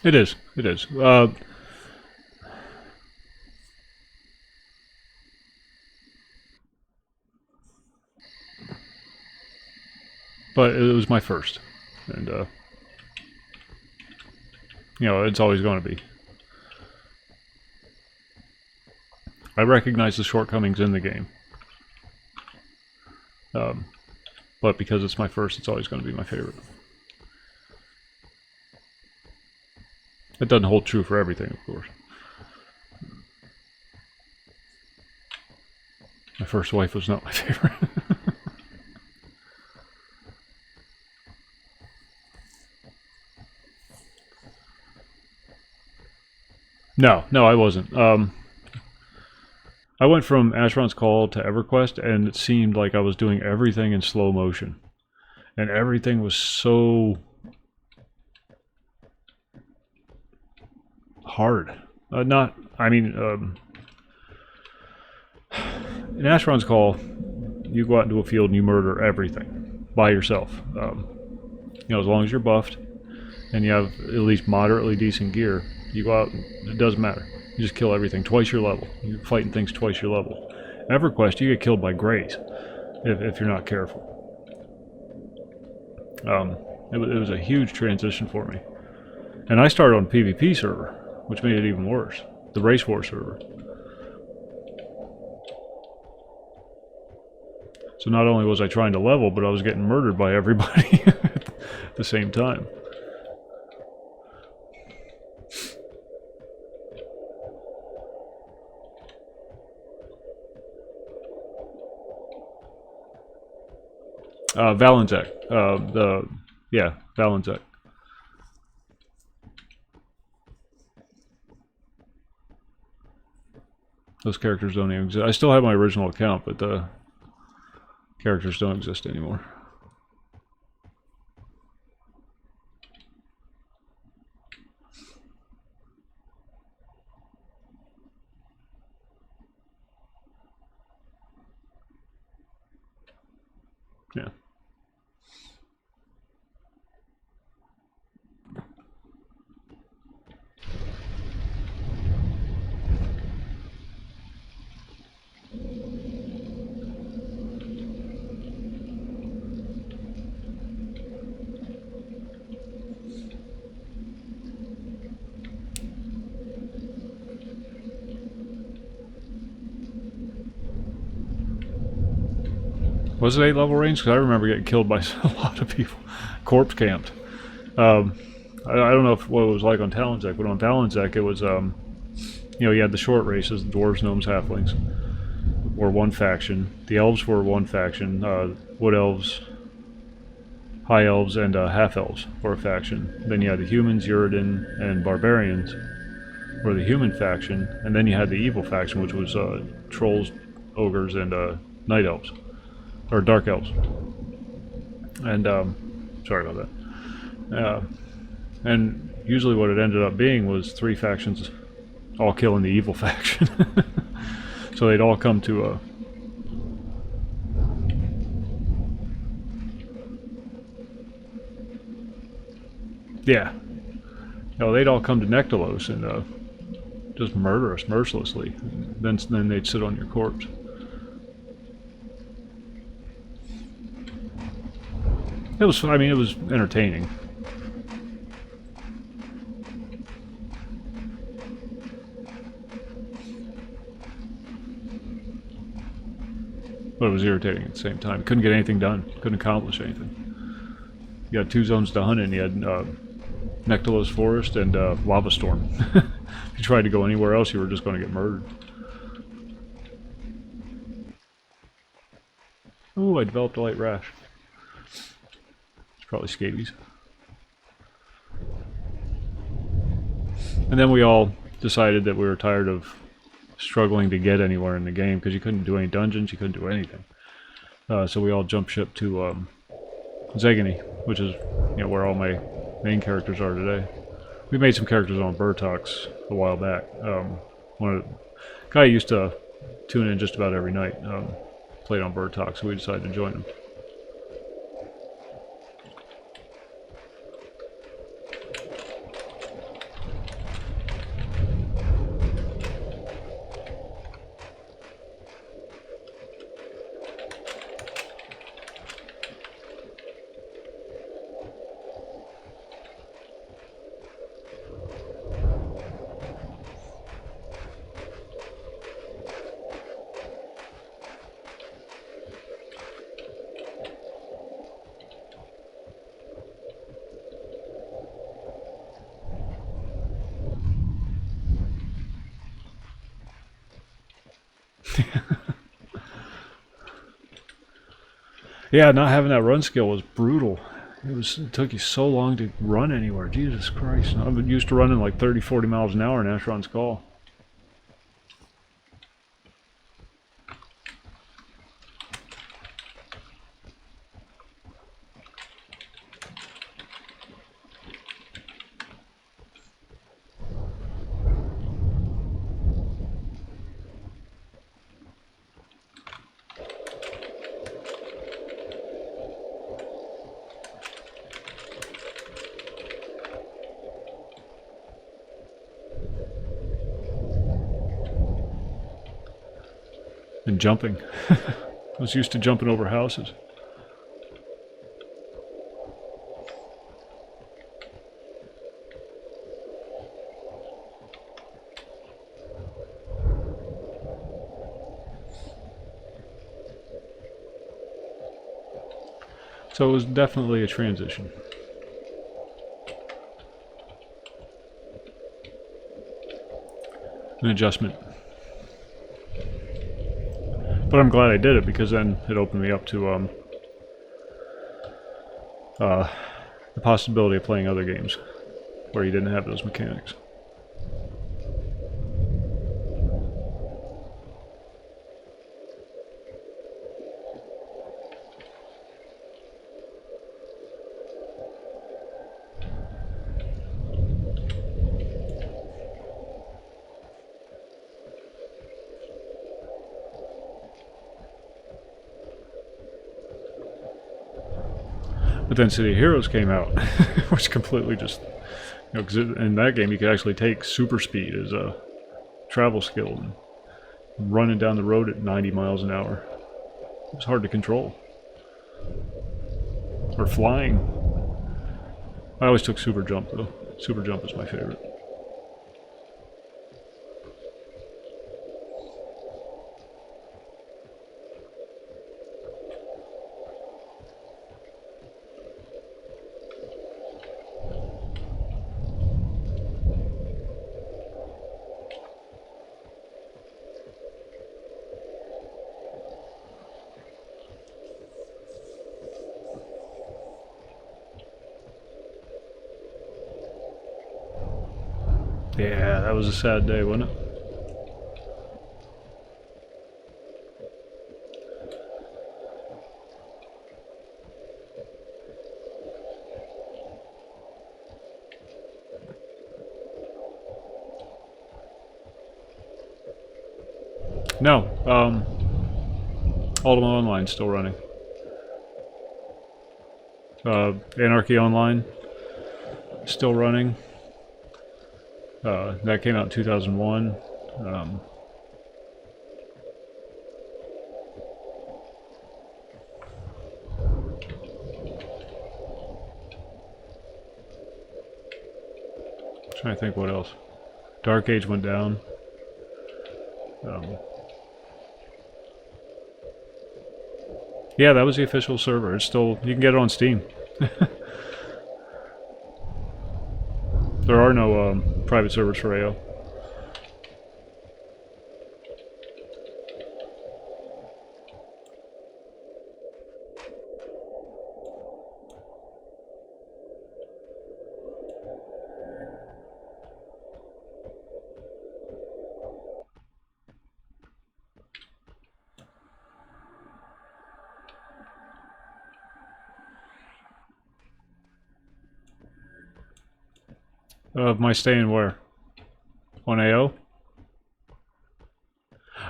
It is. It is. But it was my first. And, you know, it's always going to be. I recognize the shortcomings in the game. But because it's my first, it's always going to be my favorite. It doesn't hold true for everything, of course. My first wife was not my favorite. No, I wasn't. I went from Asheron's Call to EverQuest, and it seemed like I was doing everything in slow motion. And everything was so hard. In Asheron's Call, you go out into a field and you murder everything by yourself. You know, as long as you're buffed and you have at least moderately decent gear, you go out, it doesn't matter. You just kill everything twice your level. You're fighting things twice your level. EverQuest, you get killed by grays if you're not careful. It was a huge transition for me. And I started on PvP server, which made it even worse. The Race War server. So not only was I trying to level, but I was getting murdered by everybody at the same time. Valentek. Valentek. Those characters don't even exist. I still have my original account, but the characters don't exist anymore. Yeah. Was it 8 level range? Because I remember getting killed by a lot of people. Corpse camped. I don't know what it was like on Talonzek, but on Talonzek it was, you know, you had the short races, the dwarves, gnomes, halflings, were one faction. The elves were one faction. Wood elves, high elves, and half elves were a faction. Then you had the humans, Uridan, and barbarians were the human faction. And then you had the evil faction, which was trolls, ogres, and night elves. Or dark elves. And, sorry about that. And usually what it ended up being was 3 factions all killing the evil faction. So they'd all come to a... Yeah. No, they'd all come to Nectalos and just murder us mercilessly. Then they'd sit on your corpse. It was, I mean, it was entertaining. But it was irritating at the same time. Couldn't get anything done. Couldn't accomplish anything. You had 2 zones to hunt in. You had Nectalos Forest and Lava Storm. If you tried to go anywhere else, you were just going to get murdered. Ooh, I developed a light rash. Probably scabies. And then we all decided that we were tired of struggling to get anywhere in the game because you couldn't do any dungeons, you couldn't do anything. So we all jumped ship to Zegany, which is, you know, where all my main characters are today. We made some characters on Burtox a while back. One of the guy used to tune in just about every night. Played on Burtox, so we decided to join him. Yeah, not having that run skill was brutal. It took you so long to run anywhere. Jesus Christ. I'm used to running like 30, 40 miles an hour in Asheron's Call. And jumping. I was used to jumping over houses. So it was definitely a transition. An adjustment. But I'm glad I did it, because then it opened me up to the possibility of playing other games where you didn't have those mechanics. But then City of Heroes came out, which completely just, because in that game you could actually take super speed as a travel skill, and running down the road at 90 miles an hour. It was hard to control. Or flying. I always took super jump though. Super jump is my favorite. Yeah, that was a sad day, wasn't it? No, Ultima Online's still running. Anarchy Online, still running. That came out in 2001. Trying to think what else. Dark Age went down. Yeah, that was the official server. It's still, you can get it on Steam. There are no private servers for AO. Of my staying where? On AO?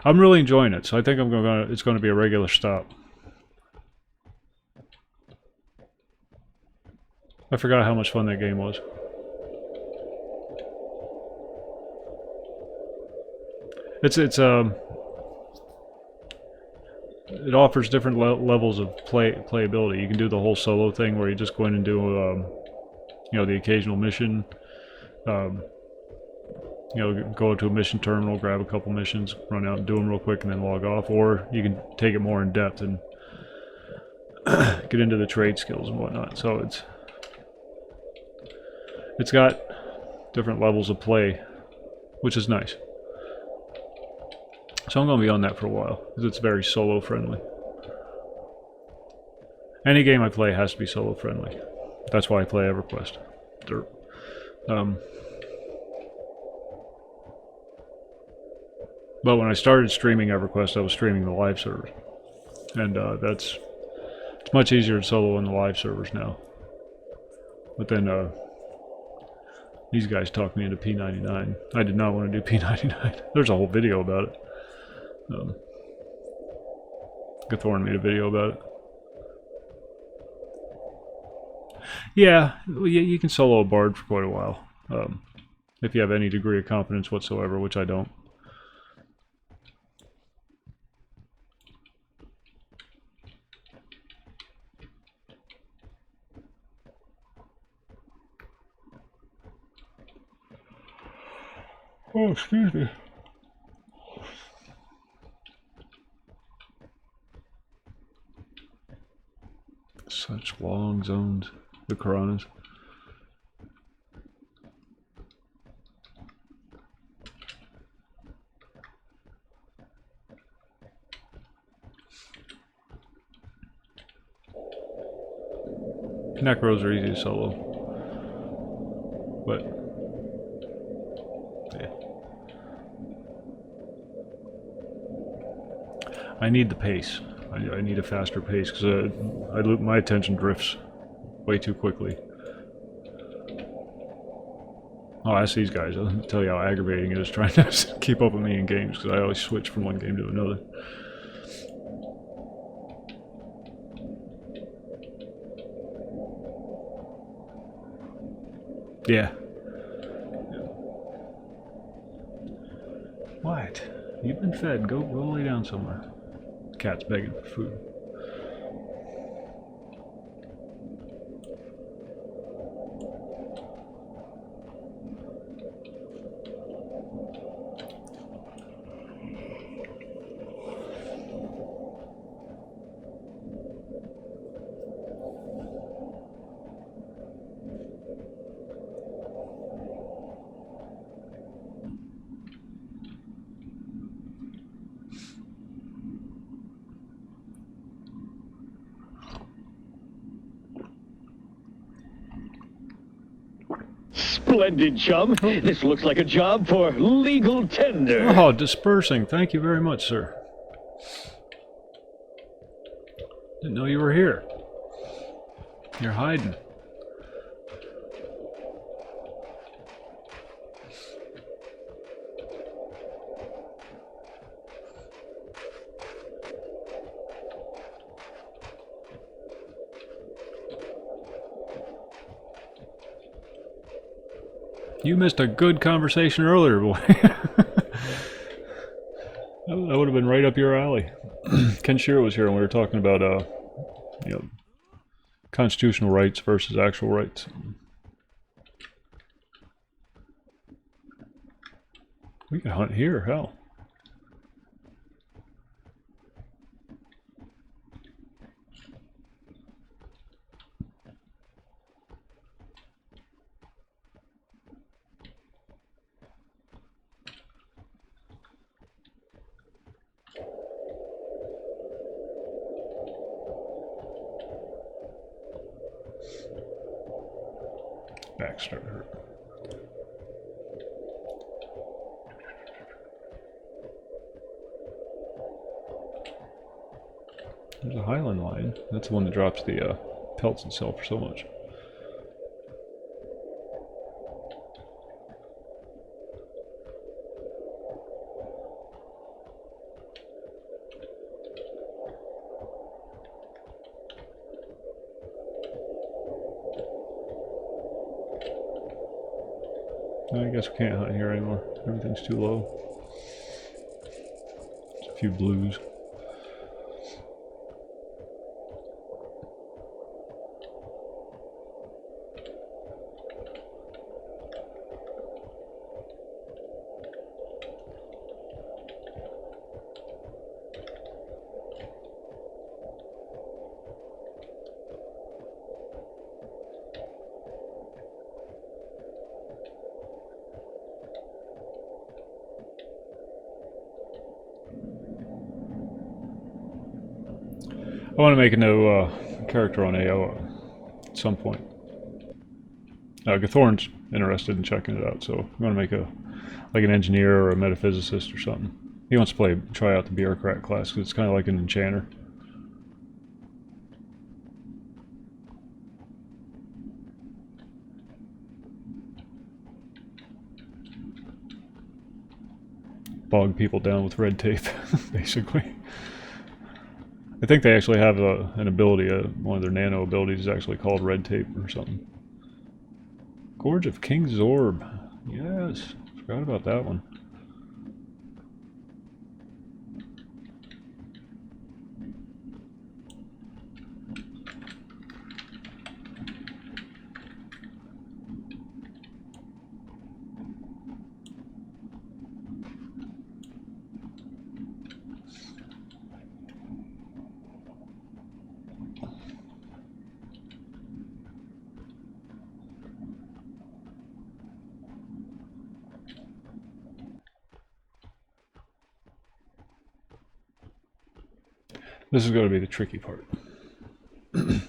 I'm really enjoying it, so I think it's going to be a regular stop. I forgot how much fun that game was. It offers different levels of playability. You can do the whole solo thing where you just go in and do the occasional mission. Go to a mission terminal, grab a couple missions, run out and do them real quick, and then log off. Or you can take it more in depth and get into the trade skills and whatnot. So it's got different levels of play, which is nice. So I'm going to be on that for a while, because it's very solo friendly. Any game I play has to be solo friendly. That's why I play EverQuest. Derp. But when I started streaming EverQuest, I was streaming the live servers. And it's much easier to solo on the live servers now. But then these guys talked me into P99. I did not want to do P99. There's a whole video about it. Gathorn made a video about it. Yeah, you can solo a bard for quite a while. If you have any degree of competence whatsoever, which I don't. Oh, excuse me. Such long zones, the Karanas. Necros are easy to solo. But yeah. I need the pace. I need a faster pace because my attention drifts way too quickly. Oh, that's these guys. I'll tell you how aggravating it is trying to keep up with me in games because I always switch from one game to another. Yeah. What? You've been fed. Go lay down somewhere. Cat's begging for food. Splendid, chum. This looks like a job for legal tender. Oh, dispersing. Thank you very much, sir. Didn't know you were here. You're hiding. You missed a good conversation earlier, boy. That would have been right up your alley. Ken Shiro was here and we were talking about, you know, constitutional rights versus actual rights. We can hunt here, hell. Back started hurt. There's a Highland lion. That's the one that drops the pelts itself for so much. I guess we can't hunt here anymore. Everything's too low. Just a few blues. I want to make a new character on AO at some point. Gathorn's interested in checking it out, so I'm going to make like an engineer or a metaphysicist or something. He wants to try out the bureaucrat class because it's kind of like an enchanter. Bog people down with red tape, basically. I think they actually have an ability, one of their nano abilities is actually called red tape or something. Gorge of King's Orb. Yes, forgot about that one. This is going to be the tricky part. And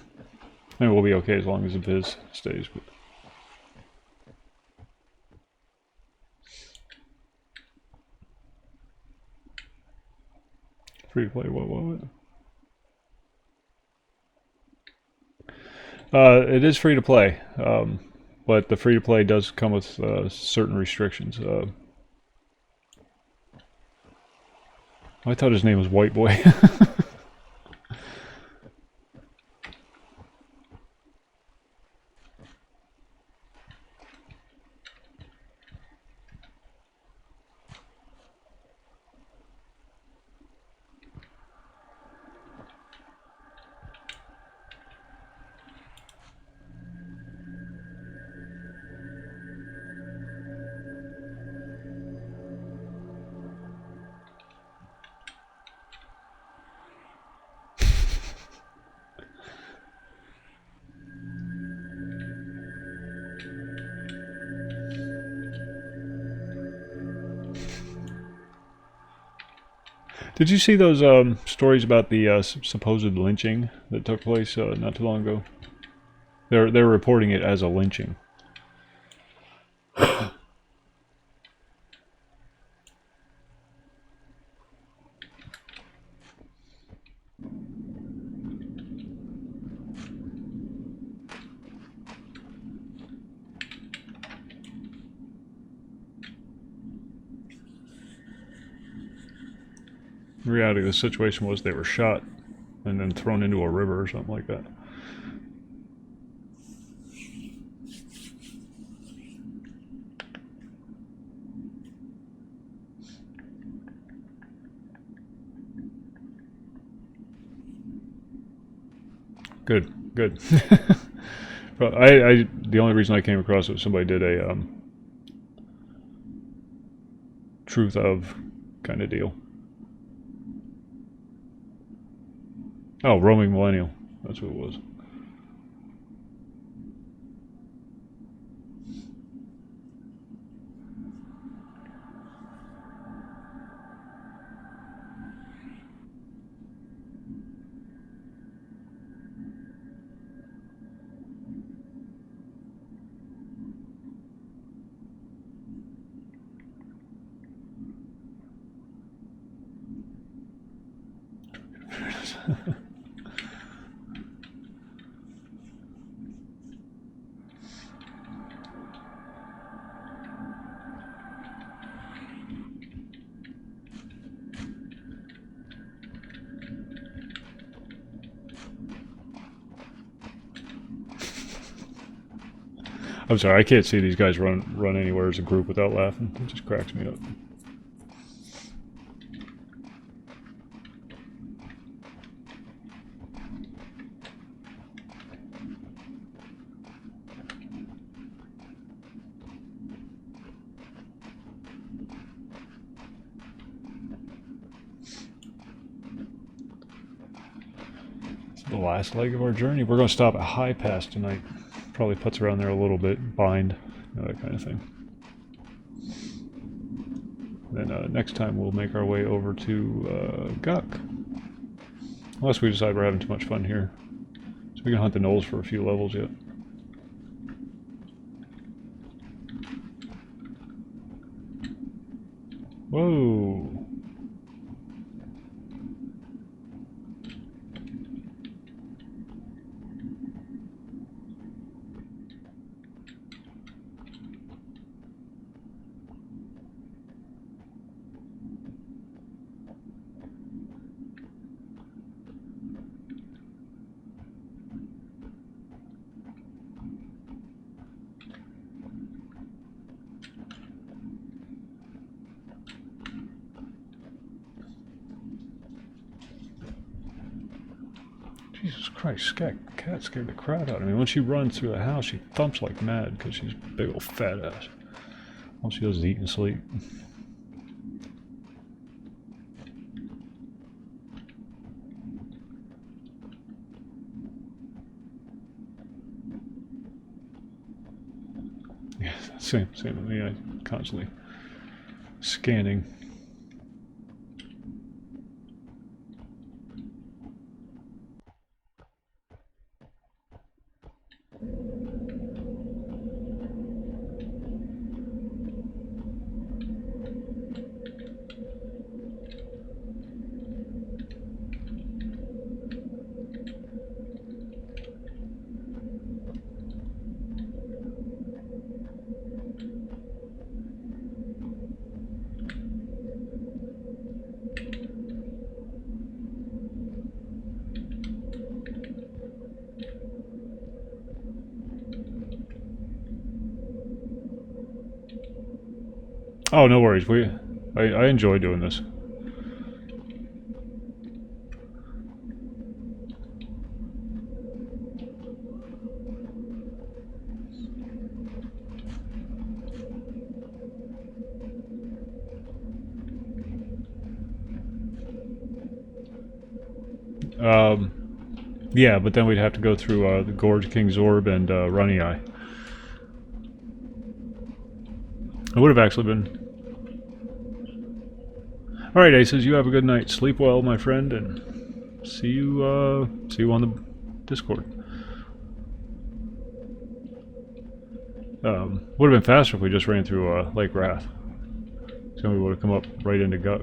we'll be okay as long as the viz stays. But free to play, what? It is free to play, but the free to play does come with certain restrictions. I thought his name was White Boy. Did you see those stories about the supposed lynching that took place not too long ago? They're reporting it as a lynching. In reality, the situation was they were shot and then thrown into a river or something like that. Good. But the only reason I came across it was somebody did a truth of kind of deal. Oh, roaming millennial. That's what it was. I'm sorry, I can't see these guys run anywhere as a group without laughing. It just cracks me up. It's the last leg of our journey. We're going to stop at High Pass tonight. Probably puts around there a little bit, bind, that kind of thing. Then next time we'll make our way over to Guk. Unless we decide we're having too much fun here. So we can hunt the gnolls for a few levels yet. Whoa! Jesus Christ, cat scared the crap out of me. When she runs through the house, she thumps like mad because she's a big old fat ass. All she does is eat and sleep. Yeah, same with me. I'm constantly scanning. Oh, no worries. I enjoy doing this. Yeah, but then we'd have to go through the Gorge King's Orb and Runny Eye. It would have actually been. Alright, Aces, you have a good night. Sleep well, my friend, and see you on the Discord. Would have been faster if we just ran through Lake Wrath. So we would have come up right into Guck.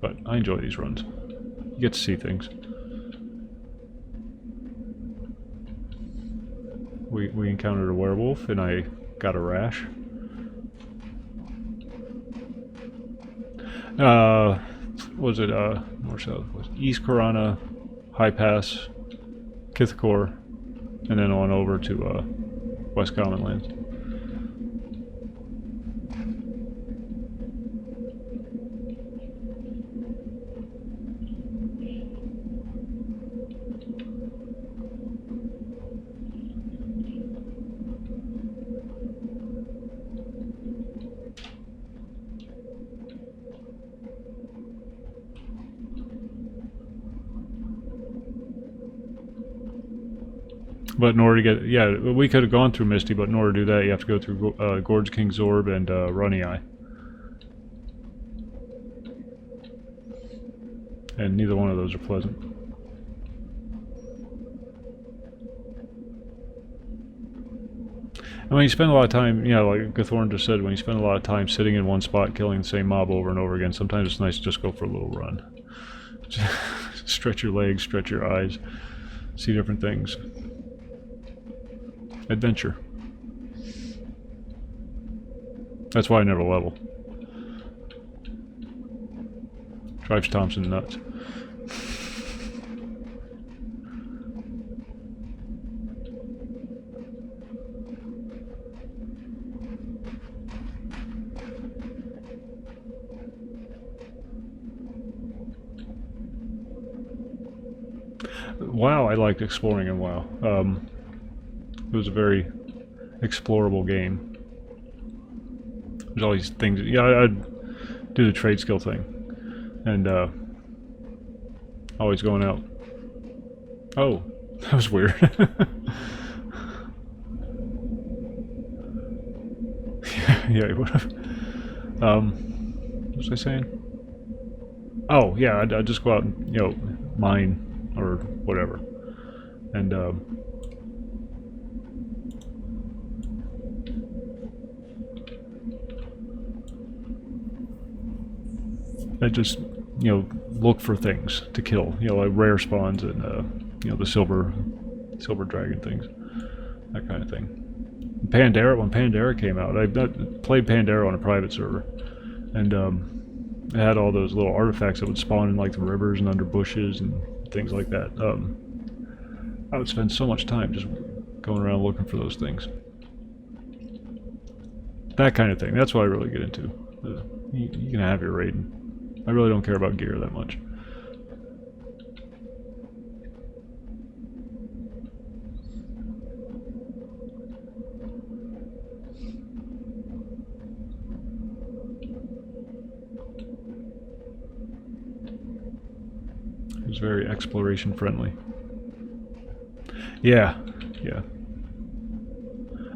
But I enjoy these runs. You get to see things. We encountered a werewolf and I got a rash. Was it more south? Was East Corona, High Pass, Kithcore, and then on over to West Commonlands. But in order to get, yeah, we could have gone through Misty, but in order to do that, you have to go through Gorge King's Orb and Runny Eye. And neither one of those are pleasant. And when you spend a lot of time, you know, like Gathorn just said, when you spend a lot of time sitting in one spot killing the same mob over and over again, sometimes it's nice to just go for a little run. Stretch your legs, stretch your eyes, see different things. Adventure. That's why I never level. Drives Thompson nuts. WoW, I liked exploring in WoW. It was a very explorable game. There's all these things. Yeah, I'd do the trade skill thing, and always going out. Oh, that was weird. Yeah, he would have. What was I saying? Oh yeah, I'd just go out and mine or whatever, and I just look for things to kill, like rare spawns and the silver dragon things, that kind of thing. Pandora, when Pandora came out, I played Pandora on a private server, and it had all those little artifacts that would spawn in like the rivers and under bushes and things like that. I would spend so much time just going around looking for those things. That kind of thing. That's what I really get into. You can have your raiding. I really don't care about gear that much. It was very exploration friendly. Yeah, yeah.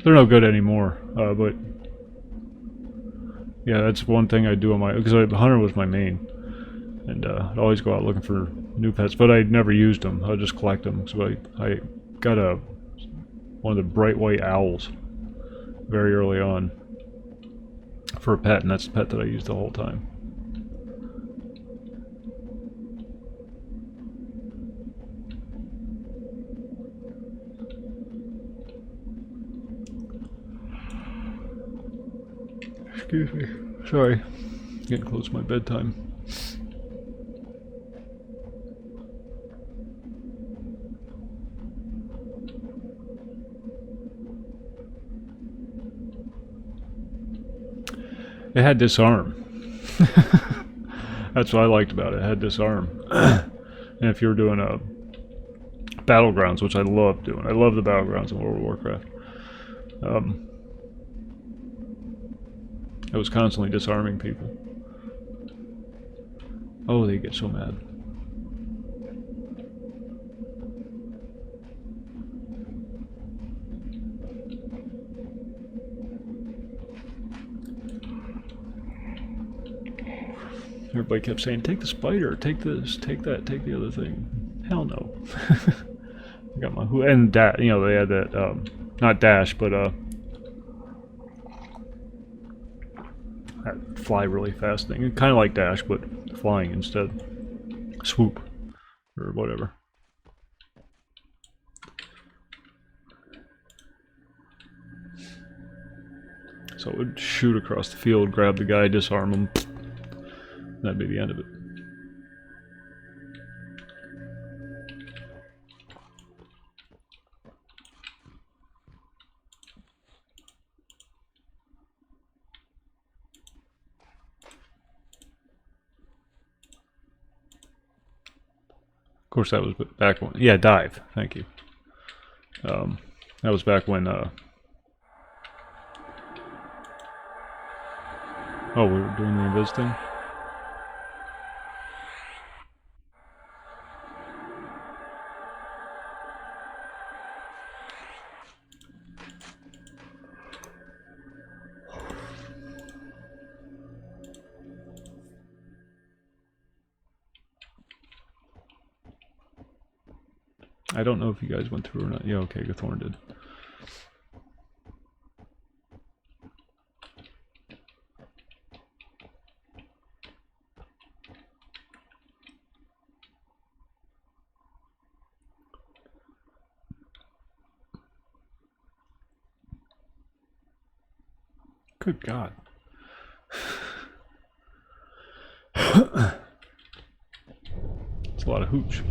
They're no good anymore, but yeah, that's one thing I do on my, because hunter was my main, and I'd always go out looking for new pets, but I never used them. I'd just collect them. So I got one of the bright white owls very early on for a pet, and that's the pet that I used the whole time. Excuse me. Sorry. Getting close to my bedtime. It had disarm. That's what I liked about it. It had disarm. And if you were doing a battlegrounds, which I love doing, I love the battlegrounds in World of Warcraft. I was constantly disarming people. Oh, they get so mad. Everybody kept saying, take the spider, take this, take that, take the other thing. Hell no. I got my and that, they had that, not dash, but that fly really fast thing. Kind of like dash, but flying instead. Swoop, or whatever. So it would shoot across the field, grab the guy, disarm him. That'd be the end of it. Of course, that was back when. Yeah, dive. Thank you. That was back when. Oh, we were doing the invis thing. I don't know if you guys went through or not. Yeah, okay, Gathorn did. Good God. It's a lot of hooch.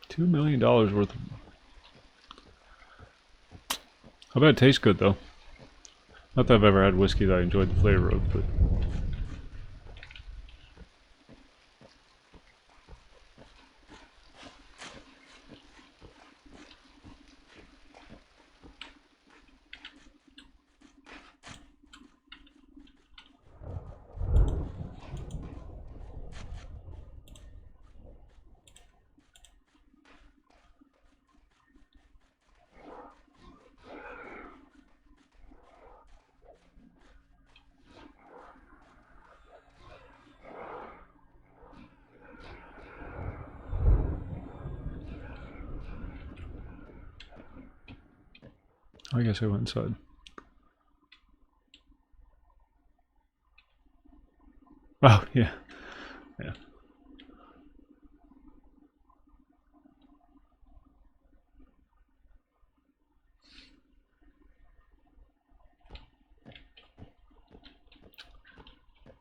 $2 million worth of... I bet it tastes good, though. Not that I've ever had whiskey that I enjoyed the flavor of, but... I guess I went inside. Oh, yeah. Yeah.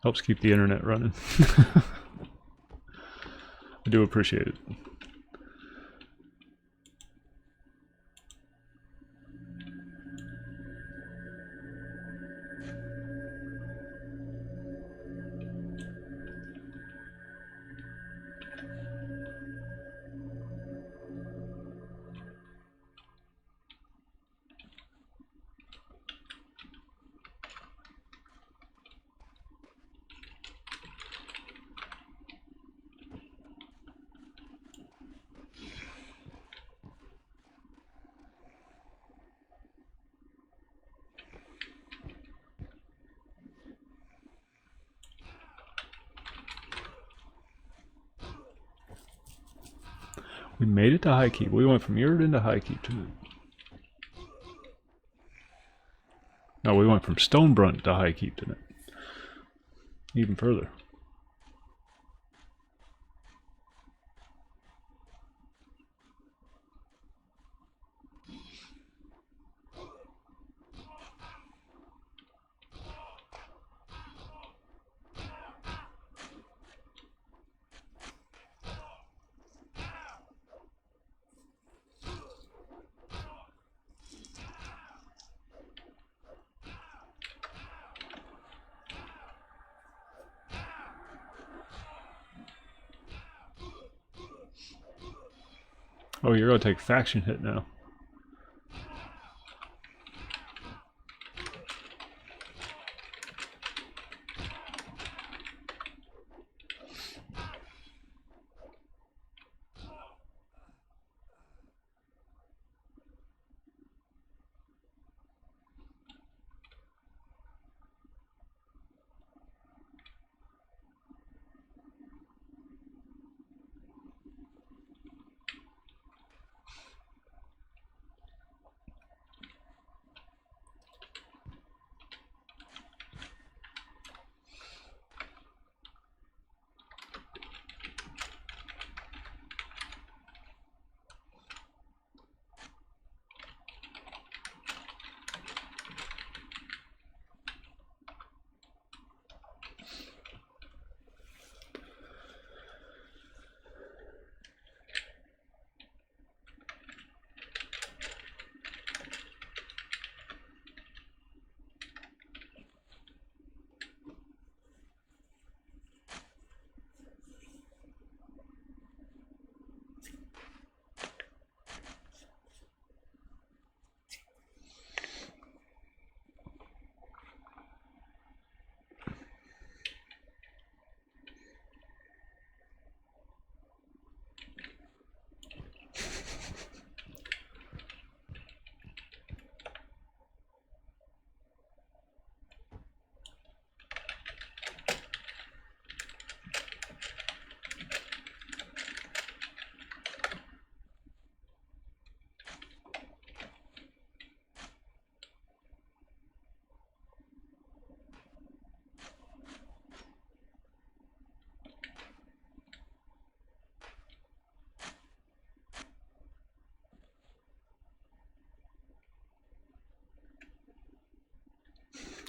Helps keep the internet running. I do appreciate it. We made it to High Keep. We went from Yrden to High Keep tonight. No, we went from Stonebrunt to High Keep tonight. Even further. Oh, you're gonna take faction hit now.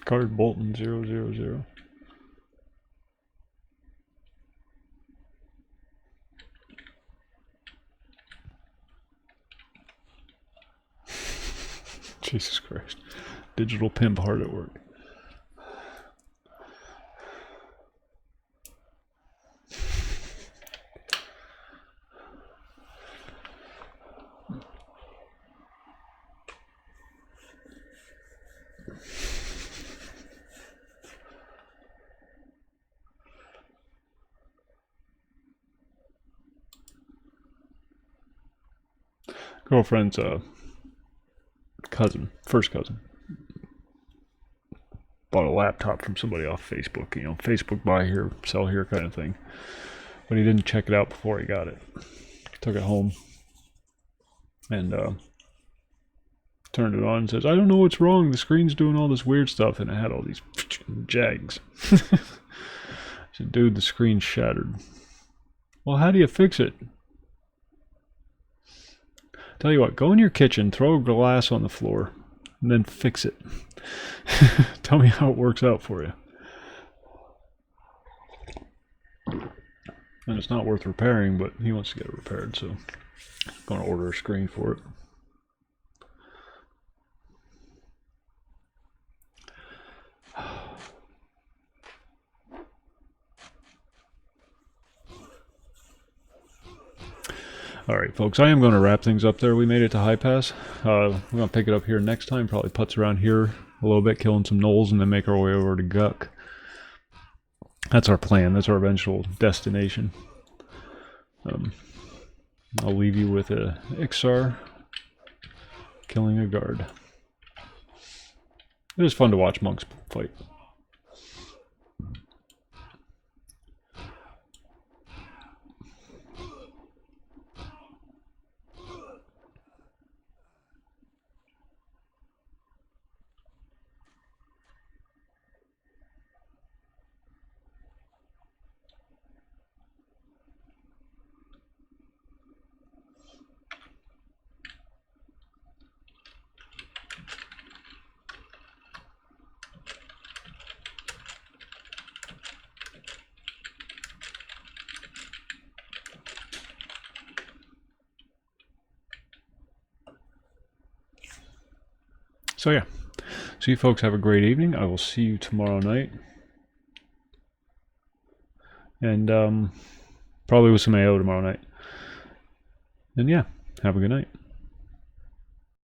Card Bolton 000. Jesus Christ. Digital pimp hard at work. Girlfriend's cousin, first cousin, bought a laptop from somebody off Facebook, you know, Facebook buy here, sell here kind of thing. But he didn't check it out before he got it. Took it home and turned it on and says, I don't know what's wrong. The screen's doing all this weird stuff. And it had all these jags. I said, dude, the screen's shattered. Well, how do you fix it? Tell you what, go in your kitchen, throw a glass on the floor, and then fix it. Tell me how it works out for you. And it's not worth repairing, but he wants to get it repaired, so I'm going to order a screen for it. Alright folks, I am going to wrap things up there. We made it to High Pass. We're going to pick it up here next time, probably putz around here a little bit, killing some gnolls, and then make our way over to Guck. That's our plan, that's our eventual destination. I'll leave you with a Ixar killing a guard. It was fun to watch monks fight. So yeah, so you folks have a great evening. I will see you tomorrow night. And probably with some AO tomorrow night. And yeah, have a good night.